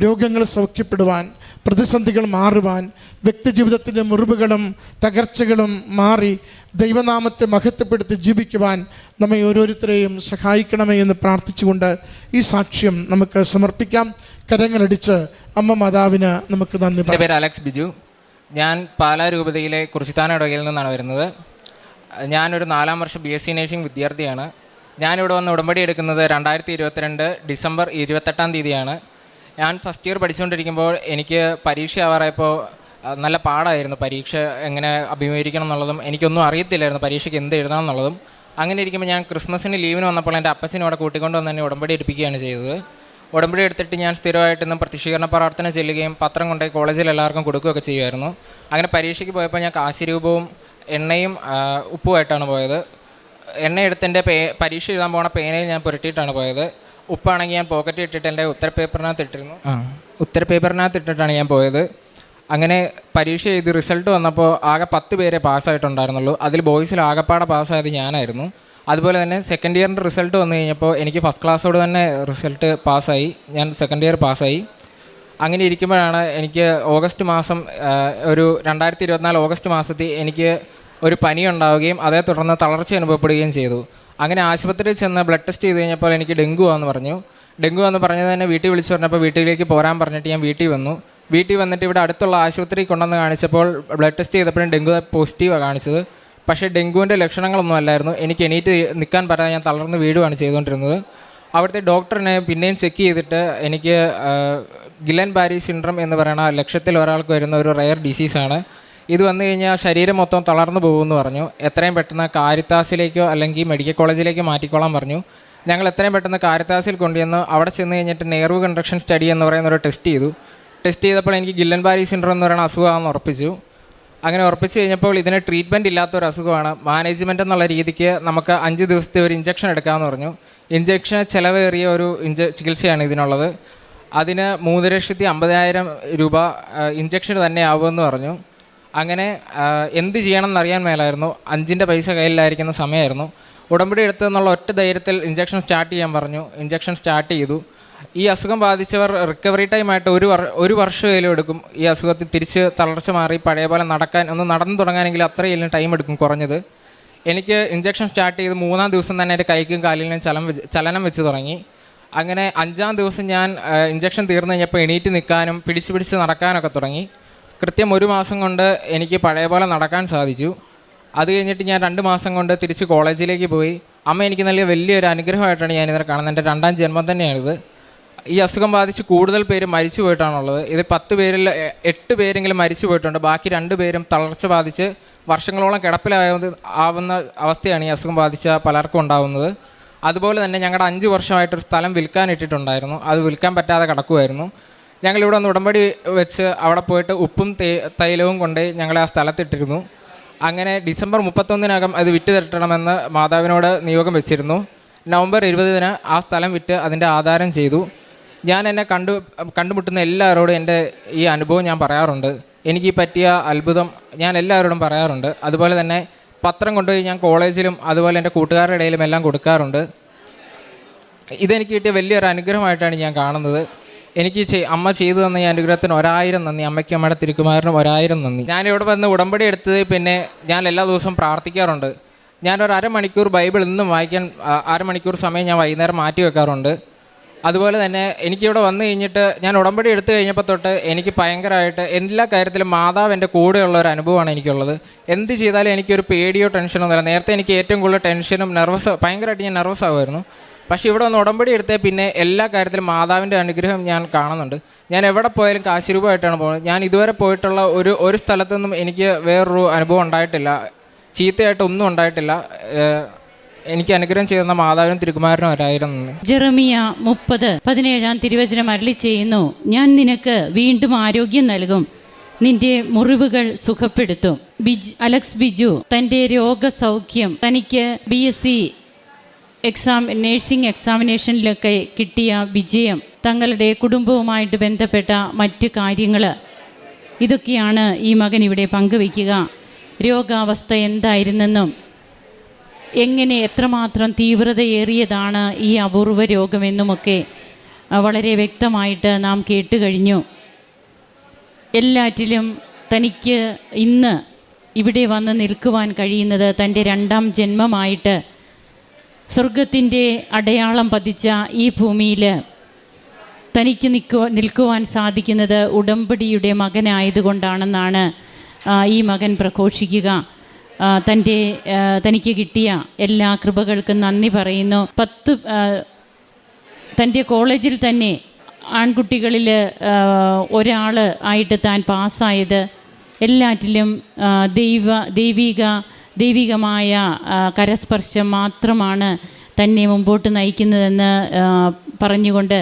രോഗങ്ങൾ സൗഖ്യപ്പെടുവാൻ, പ്രതിസന്ധികൾ മാറുവാൻ, വ്യക്തിജീവിതത്തിൻ്റെ മുറിവുകളും തകർച്ചകളും മാറി ദൈവനാമത്തെ മഹത്വപ്പെടുത്തി ജീവിക്കുവാൻ നമ്മെ ഓരോരുത്തരെയും സഹായിക്കണമേ എന്ന് പ്രാർത്ഥിച്ചുകൊണ്ട് ഈ സാക്ഷ്യം നമുക്ക് സമർപ്പിക്കാം. കരങ്ങളടിച്ച് അമ്മ മാതാവിന് നമുക്ക് നന്ദി പറയാം. എൻ്റെ പേര് അലക്സ് ബിജു. ഞാൻ പാലാ രൂപതയിലെ കുറിച്ചിത്താന ഇടവകയിൽ നിന്നാണ് വരുന്നത്. ഞാനൊരു 4ാം വർഷ BSc നേഴ്സിംഗ് വിദ്യാർത്ഥിയാണ്. ഞാനിവിടെ വന്ന് ഉടമ്പടി എടുക്കുന്നത് 2022 ഡിസംബർ 28-ാം തീയതിയാണ്. ഞാൻ ഫസ്റ്റ് ഇയർ പഠിച്ചുകൊണ്ടിരിക്കുമ്പോൾ എനിക്ക് പരീക്ഷ ആവാറായപ്പോൾ നല്ല പാടായിരുന്നു. പരീക്ഷ എങ്ങനെ അഭിമുഖീകരിക്കണം എന്നുള്ളതും എനിക്കൊന്നും അറിയത്തില്ലായിരുന്നു, പരീക്ഷയ്ക്ക് എന്ത് എഴുതണം എന്നുള്ളതും. അങ്ങനെ ഇരിക്കുമ്പോൾ ഞാൻ ക്രിസ്മസിന് ലീവിന് വന്നപ്പോൾ എൻ്റെ അപ്പച്ചനും അവിടെ കൂട്ടിക്കൊണ്ട് വന്ന് തന്നെ ഉടമ്പടി എടുപ്പിക്കുകയാണ് ചെയ്തത്. ഉടമ്പടി എടുത്തിട്ട് ഞാൻ സ്ഥിരമായിട്ട് ഇന്നും പ്രത്യക്ഷീകരണ പ്രാർത്ഥന ചെല്ലുകയും പത്രം കൊണ്ടുപോയി കോളേജിൽ എല്ലാവർക്കും കൊടുക്കുകയൊക്കെ ചെയ്യുമായിരുന്നു. അങ്ങനെ പരീക്ഷയ്ക്ക് പോയപ്പോൾ ഞാൻ കാശിരൂപവും എണ്ണയും ഉപ്പുമായിട്ടാണ് പോയത്. എണ്ണ എടുത്ത് എൻ്റെ പരീക്ഷ എഴുതാൻ പോണ പേനയിൽ ഞാൻ പുരട്ടിയിട്ടാണ് പോയത്. ഉപ്പാണെങ്കിൽ ഞാൻ പോക്കറ്റ് ഇട്ടിട്ട് എൻ്റെ ഉത്തരപേപ്പറിനകത്ത് ഇട്ടിട്ടാണ് ഞാൻ പോയത്. അങ്ങനെ പരീക്ഷ എഴുതി റിസൾട്ട് വന്നപ്പോൾ ആകെ 10 പേരെ പാസ്സായിട്ടുണ്ടായിരുന്നുള്ളൂ. അതിൽ ബോയ്സിൽ ആകെപ്പാടെ പാസ്സായത് ഞാനായിരുന്നു. അതുപോലെ തന്നെ സെക്കൻഡ് ഇയറിൻ്റെ റിസൾട്ട് വന്നു കഴിഞ്ഞപ്പോൾ എനിക്ക് ഫസ്റ്റ് ക്ലാസ്സോട് തന്നെ റിസൾട്ട് പാസ്സായി, ഞാൻ സെക്കൻഡ് ഇയർ പാസ്സായി. അങ്ങനെ ഇരിക്കുമ്പോഴാണ് എനിക്ക് ഓഗസ്റ്റ് മാസം ഒരു 2024 ഓഗസ്റ്റ് മാസത്തിൽ എനിക്ക് ഒരു പനി ഉണ്ടാവുകയും അതേ തുടർന്ന് തളർച്ച അനുഭവപ്പെടുകയും ചെയ്തു. അങ്ങനെ ആശുപത്രിയിൽ ചെന്ന് ബ്ലഡ് ടെസ്റ്റ് ചെയ്ത് കഴിഞ്ഞപ്പോൾ എനിക്ക് ഡെങ്കു ആണെന്ന് പറഞ്ഞു. ഡെങ്കു എന്ന് പറഞ്ഞത് തന്നെ വീട്ടിൽ വിളിച്ച് പറഞ്ഞപ്പോൾ വീട്ടിലേക്ക് പോരാൻ പറഞ്ഞിട്ട് ഞാൻ വീട്ടിൽ വന്നു. വീട്ടിൽ വന്നിട്ട് ഇവിടെ അടുത്തുള്ള ആശുപത്രി കൊണ്ടുവന്ന് കാണിച്ചപ്പോൾ ബ്ലഡ് ടെസ്റ്റ് ചെയ്തപ്പോഴും ഡെങ്കു പോസിറ്റീവാണ് കാണിച്ചത്. പക്ഷേ ഡെങ്കുവിൻ്റെ ലക്ഷണങ്ങളൊന്നും അല്ലായിരുന്നു. എനിക്ക് എണീറ്റ് നിൽക്കാൻ പറയാൻ ഞാൻ തളർന്ന് വീഴുകയാണ് ചെയ്തുകൊണ്ടിരുന്നത്. അവിടുത്തെ ഡോക്ടറിനെ പിന്നെയും ചെക്ക് ചെയ്തിട്ട് എനിക്ക് ഗില്ലൻ ബാരി സിൻഡ്രം എന്ന് പറയുന്ന 1,00,000 ഒരാൾക്ക് വരുന്ന ഒരു റെയർ ഡിസീസാണ്. ഇത് വന്നു കഴിഞ്ഞാൽ ശരീരം മൊത്തം തളർന്നു പോകുമെന്ന് പറഞ്ഞു. എത്രയും പെട്ടെന്ന് കാരിത്താസിലേക്കോ അല്ലെങ്കിൽ മെഡിക്കൽ കോളേജിലേക്കോ മാറ്റിക്കോളാൻ പറഞ്ഞു. ഞങ്ങൾ എത്രയും പെട്ടെന്ന് കാരിത്താസിൽ കൊണ്ടുവന്ന് അവിടെ ചെന്ന് കഴിഞ്ഞിട്ട് നെർവ് കണ്ടക്ഷൻ സ്റ്റഡി എന്ന് പറയുന്ന ഒരു ടെസ്റ്റ് ചെയ്തു. ടെസ്റ്റ് ചെയ്തപ്പോൾ എനിക്ക് ഗില്ലൻ ബാരി സിൻഡ്രോം എന്ന് പറയുന്ന അസുഖമാണെന്ന് ഉറപ്പിച്ചു. അങ്ങനെ ഉറപ്പിച്ച് കഴിഞ്ഞപ്പോൾ ഇതിന് ട്രീറ്റ്മെൻറ്റ് ഇല്ലാത്തൊരു അസുഖമാണ്. മാനേജ്മെൻറ്റ് എന്നുള്ള രീതിക്ക് നമുക്ക് 5 ദിവസത്തെ ഒരു ഇഞ്ചക്ഷൻ എടുക്കാമെന്ന് പറഞ്ഞു. ഇഞ്ചക്ഷൻ ചിലവേറിയ ഒരു ചികിത്സയാണ് ഇതിനുള്ളത്. അതിന് 3,50,000 രൂപ ഇഞ്ചക്ഷന് തന്നെ ആവുമെന്ന് പറഞ്ഞു. അങ്ങനെ എന്ത് ചെയ്യണം എന്നറിയാൻ മേലായിരുന്നു. 5ൻ്റെ പൈസ കയ്യിലായിരിക്കുന്ന സമയമായിരുന്നു. ഉടമ്പടി എടുത്തതെന്നുള്ള ഒറ്റ ധൈര്യത്തിൽ ഇഞ്ചക്ഷൻ സ്റ്റാർട്ട് ചെയ്യാൻ പറഞ്ഞു. ഇഞ്ചക്ഷൻ സ്റ്റാർട്ട് ചെയ്തു. ഈ അസുഖം ബാധിച്ചവർ റിക്കവറി ടൈമായിട്ട് ഒരു വർഷമേലും എടുക്കും. ഈ അസുഖത്തിൽ തിരിച്ച് തളർച്ച മാറി പഴയ പോലെ നടന്നു തുടങ്ങാനെങ്കിൽ അത്രയും ടൈം എടുക്കും കുറഞ്ഞത്. എനിക്ക് ഇഞ്ചക്ഷൻ സ്റ്റാർട്ട് ചെയ്ത് 3-ാം ദിവസം തന്നെ എൻ്റെ കൈക്കും കാലിലും ചലനം വെച്ച് തുടങ്ങി. അങ്ങനെ 5-ാം ദിവസം ഞാൻ ഇഞ്ചക്ഷൻ തീർന്നു കഴിഞ്ഞപ്പോൾ എണീറ്റ് നിൽക്കാനും പിടിച്ച് നടക്കാനൊക്കെ തുടങ്ങി. കൃത്യം 1 മാസം കൊണ്ട് എനിക്ക് പഴയ പോലെ നടക്കാൻ സാധിച്ചു. അത് കഴിഞ്ഞിട്ട് ഞാൻ 2 മാസം കൊണ്ട് തിരിച്ച് കോളേജിലേക്ക് പോയി. അമ്മ എനിക്ക് നൽകിയ വലിയൊരു അനുഗ്രഹമായിട്ടാണ് ഞാനിതിനെ കാണുന്നത്. എൻ്റെ 2ാം ജന്മം തന്നെയാണിത്. ഈ അസുഖം ബാധിച്ച് കൂടുതൽ പേര് മരിച്ചു പോയിട്ടാണുള്ളത്. ഇത് 10 പേരിൽ 8 പേരെങ്കിലും മരിച്ചു പോയിട്ടുണ്ട്. ബാക്കി 2 പേരും തളർച്ച ബാധിച്ച് വർഷങ്ങളോളം കിടപ്പിലാവുന്ന അവസ്ഥയാണ് ഈ അസുഖം ബാധിച്ച പലർക്കും ഉണ്ടാകുന്നത്. അതുപോലെ തന്നെ ഞങ്ങളുടെ 5 വർഷമായിട്ടൊരു സ്ഥലം വിൽക്കാൻ ഇട്ടിട്ടുണ്ടായിരുന്നു. അത് വിൽക്കാൻ പറ്റാതെ കിടക്കുമായിരുന്നു. ഞങ്ങളിവിടെ ഒന്ന് ഉടമ്പടി വെച്ച് അവിടെ പോയിട്ട് ഉപ്പും തൈലവും കൊണ്ട് ഞങ്ങളെ ആ സ്ഥലത്തിട്ടിരുന്നു. അങ്ങനെ ഡിസംബർ 31-നകം അത് വിറ്റ് തരണമെന്ന് മാതാവിനോട് നിയോഗം വെച്ചിരുന്നു. നവംബർ 20-ന് ആ സ്ഥലം വിറ്റ് അതിൻ്റെ ആധാരം ചെയ്തു. ഞാൻ എന്നെ കണ്ടുമുട്ടുന്ന എല്ലാവരോടും എൻ്റെ ഈ അനുഭവം ഞാൻ പറയാറുണ്ട്. എനിക്ക് പറ്റിയ അത്ഭുതം ഞാൻ എല്ലാവരോടും പറയാറുണ്ട്. അതുപോലെ തന്നെ പത്രം കൊണ്ടുപോയി ഞാൻ കോളേജിലും അതുപോലെ എൻ്റെ കൂട്ടുകാരുടെ ഇടയിലും എല്ലാം കൊടുക്കാറുണ്ട്. ഇതെനിക്ക് കിട്ടിയ വലിയൊരു അനുഗ്രഹമായിട്ടാണ് ഞാൻ കാണുന്നത്. എനിക്ക് അമ്മ ചെയ്തു തന്ന ഈ അനുഗ്രഹത്തിന് 1000 നന്ദി. അമ്മയ്ക്കും അമ്മയുടെ തിരുക്കുമാരനും 1000 നന്ദി. ഞാനിവിടെ വന്ന് ഉടമ്പടി എടുത്തത് പിന്നെ ഞാൻ എല്ലാ ദിവസവും പ്രാർത്ഥിക്കാറുണ്ട്. ഞാനൊരു അരമണിക്കൂർ ബൈബിൾ ഇന്നും വായിക്കാൻ അരമണിക്കൂർ സമയം ഞാൻ വൈകുന്നേരം മാറ്റി വെക്കാറുണ്ട്. അതുപോലെ തന്നെ എനിക്കിവിടെ വന്നു കഴിഞ്ഞിട്ട് ഞാൻ ഉടമ്പടി എടുത്തു കഴിഞ്ഞപ്പോൾ തൊട്ട് എനിക്ക് ഭയങ്കരമായിട്ട് എല്ലാ കാര്യത്തിലും മാതാവ് എൻ്റെ കൂടെയുള്ള ഒരു അനുഭവമാണ് എനിക്കുള്ളത്. എന്ത് ചെയ്താലും എനിക്കൊരു പേടിയോ ടെൻഷനോ ഒന്നുമില്ല. നേരത്തെ എനിക്ക് ഏറ്റവും കൂടുതൽ ടെൻഷനും ഭയങ്കരമായിട്ട് ഞാൻ നെർവസ് ആകുമായിരുന്നു. പക്ഷേ ഇവിടെ വന്ന് ഉടമ്പടി എടുത്തേ പിന്നെ എല്ലാ കാര്യത്തിലും മാതാവിൻ്റെ അനുഗ്രഹം ഞാൻ കാണുന്നുണ്ട്. ഞാൻ എവിടെ പോയാലും കാശിരൂപമായിട്ടാണ് പോകുന്നത്. ഞാൻ ഇതുവരെ പോയിട്ടുള്ള ഒരു സ്ഥലത്തൊന്നും എനിക്ക് വേറൊരു അനുഭവം ഉണ്ടായിട്ടില്ല. ചീത്തയായിട്ട് ഒന്നും ഉണ്ടായിട്ടില്ല. എനിക്ക് അനുഗ്രഹം ചെയ്യുന്ന മാതാവിനും തിരുക്കുമാരനും 1000 നന്ദി. ജെറമിയ 30:17 തിരുവചനം അരുളി ചെയ്യുന്നു, ഞാൻ നിനക്ക് വീണ്ടും ആരോഗ്യം നൽകും, നിന്റെ മുറിവുകൾ സുഖപ്പെടുത്തും. അലക്സ് ബിജു തൻ്റെ രോഗസൗഖ്യം തനിക്ക് BSc നേഴ്സിംഗ് എക്സാമിനേഷനിലൊക്കെ കിട്ടിയ വിജയം, തങ്ങളുടെ കുടുംബവുമായിട്ട് ബന്ധപ്പെട്ട മറ്റ് കാര്യങ്ങൾ, ഇതൊക്കെയാണ് ഈ മകൻ ഇവിടെ പങ്കുവയ്ക്കുക. രോഗാവസ്ഥ എന്തായിരുന്നെന്നും എങ്ങനെ എത്രമാത്രം തീവ്രതയേറിയതാണ് ഈ അപൂർവ രോഗമെന്നുമൊക്കെ വളരെ വ്യക്തമായിട്ട് നാം കേട്ട് കഴിഞ്ഞു. എല്ലാറ്റിലും തനിക്ക് ഇന്ന് ഇവിടെ വന്ന് നിൽക്കുവാൻ കഴിയുന്നത് തൻ്റെ 2ാം ജന്മമായിട്ട് സ്വർഗത്തിൻ്റെ അടയാളം പതിച്ച ഈ ഭൂമിയിൽ തനിക്ക് നിൽക്കുവാൻ സാധിക്കുന്നത് ഉടമ്പടിയുടെ മകനായതുകൊണ്ടാണെന്നാണ് ഈ മകൻ പ്രഘോഷിക്കുക. തനിക്ക് കിട്ടിയ എല്ലാ കൃപകൾക്കും നന്ദി പറയുന്നു. തൻ്റെ കോളേജിൽ തന്നെ ആൺകുട്ടികളിൽ ഒരാൾ ആയിട്ട് താൻ പാസ്സായത്, എല്ലാറ്റിലും ദൈവികമായ കരസ്പർശം മാത്രമാണ് തന്നെ മുമ്പോട്ട് നയിക്കുന്നതെന്ന് പറഞ്ഞുകൊണ്ട്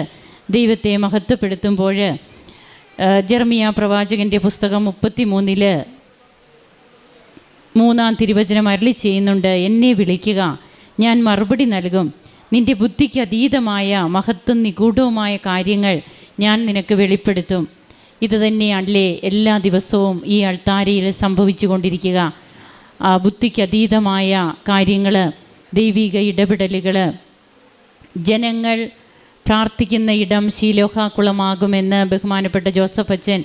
ദൈവത്തെ മഹത്വപ്പെടുത്തുമ്പോൾ ജെറമിയ പ്രവാചകൻ്റെ പുസ്തകം 33 3-ാം തിരുവചനം അരുളി ചെയ്യുന്നുണ്ട്, എന്നെ വിളിക്കുക, ഞാൻ മറുപടി നൽകും, നിൻ്റെ ബുദ്ധിക്ക് അതീതമായ മഹത്വം നിഗൂഢവുമായ കാര്യങ്ങൾ ഞാൻ നിനക്ക് വെളിപ്പെടുത്തും. ഇത് തന്നെയാണല്ലേ എല്ലാ ദിവസവും ഈ അൾത്താരയിൽ സംഭവിച്ചു കൊണ്ടിരിക്കുക. ബുദ്ധിക്ക് അതീതമായ കാര്യങ്ങൾ, ദൈവിക ഇടപെടലുകൾ. ജനങ്ങൾ പ്രാർത്ഥിക്കുന്ന ഇടം ശീലോഹാക്കുളമാകുമെന്ന് ബഹുമാനപ്പെട്ട ജോസഫ് അച്ഛൻ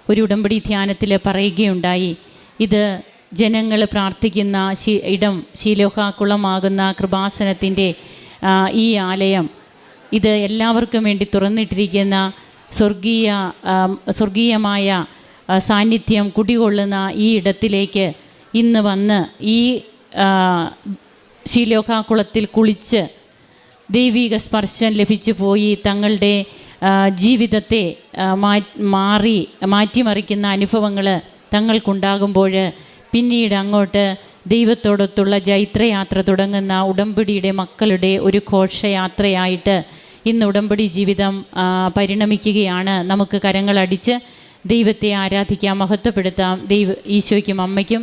ഒരു ഉടമ്പടി ധ്യാനത്തിൽ പറയുകയുണ്ടായി. ഇത് ജനങ്ങൾ പ്രാർത്ഥിക്കുന്ന ഇടം ശീലോഹാക്കുളമാകുന്ന കൃപാസനത്തിൻ്റെ ഈ ആലയം, ഇത് എല്ലാവർക്കും വേണ്ടി തുറന്നിട്ടിരിക്കുന്ന സ്വർഗീയമായ സാന്നിധ്യം കുടികൊള്ളുന്ന ഈ ഇടത്തിലേക്ക് ഇന്ന് വന്ന് ഈ ശീലോഹാക്കുളത്തിൽ കുളിച്ച് ദൈവിക സ്പർശം ലഭിച്ചു പോയി തങ്ങളുടെ ജീവിതത്തെ മാറ്റിമറിക്കുന്ന അനുഭവങ്ങൾ തങ്ങൾക്കുണ്ടാകുമ്പോൾ പിന്നീട് അങ്ങോട്ട് ദൈവത്തോടൊത്തുള്ള ജൈത്രയാത്ര തുടങ്ങുന്ന ഉടമ്പടിയുടെ മക്കളുടെ ഒരു ഘോഷയാത്രയായിട്ട് ഇന്ന് ഉടമ്പടി ജീവിതം പരിണമിക്കുകയാണ്. നമുക്ക് കരങ്ങളടിച്ച് ദൈവത്തെ ആരാധിക്കാം, മഹത്വപ്പെടുത്താം. ഈശോയ്ക്കും അമ്മയ്ക്കും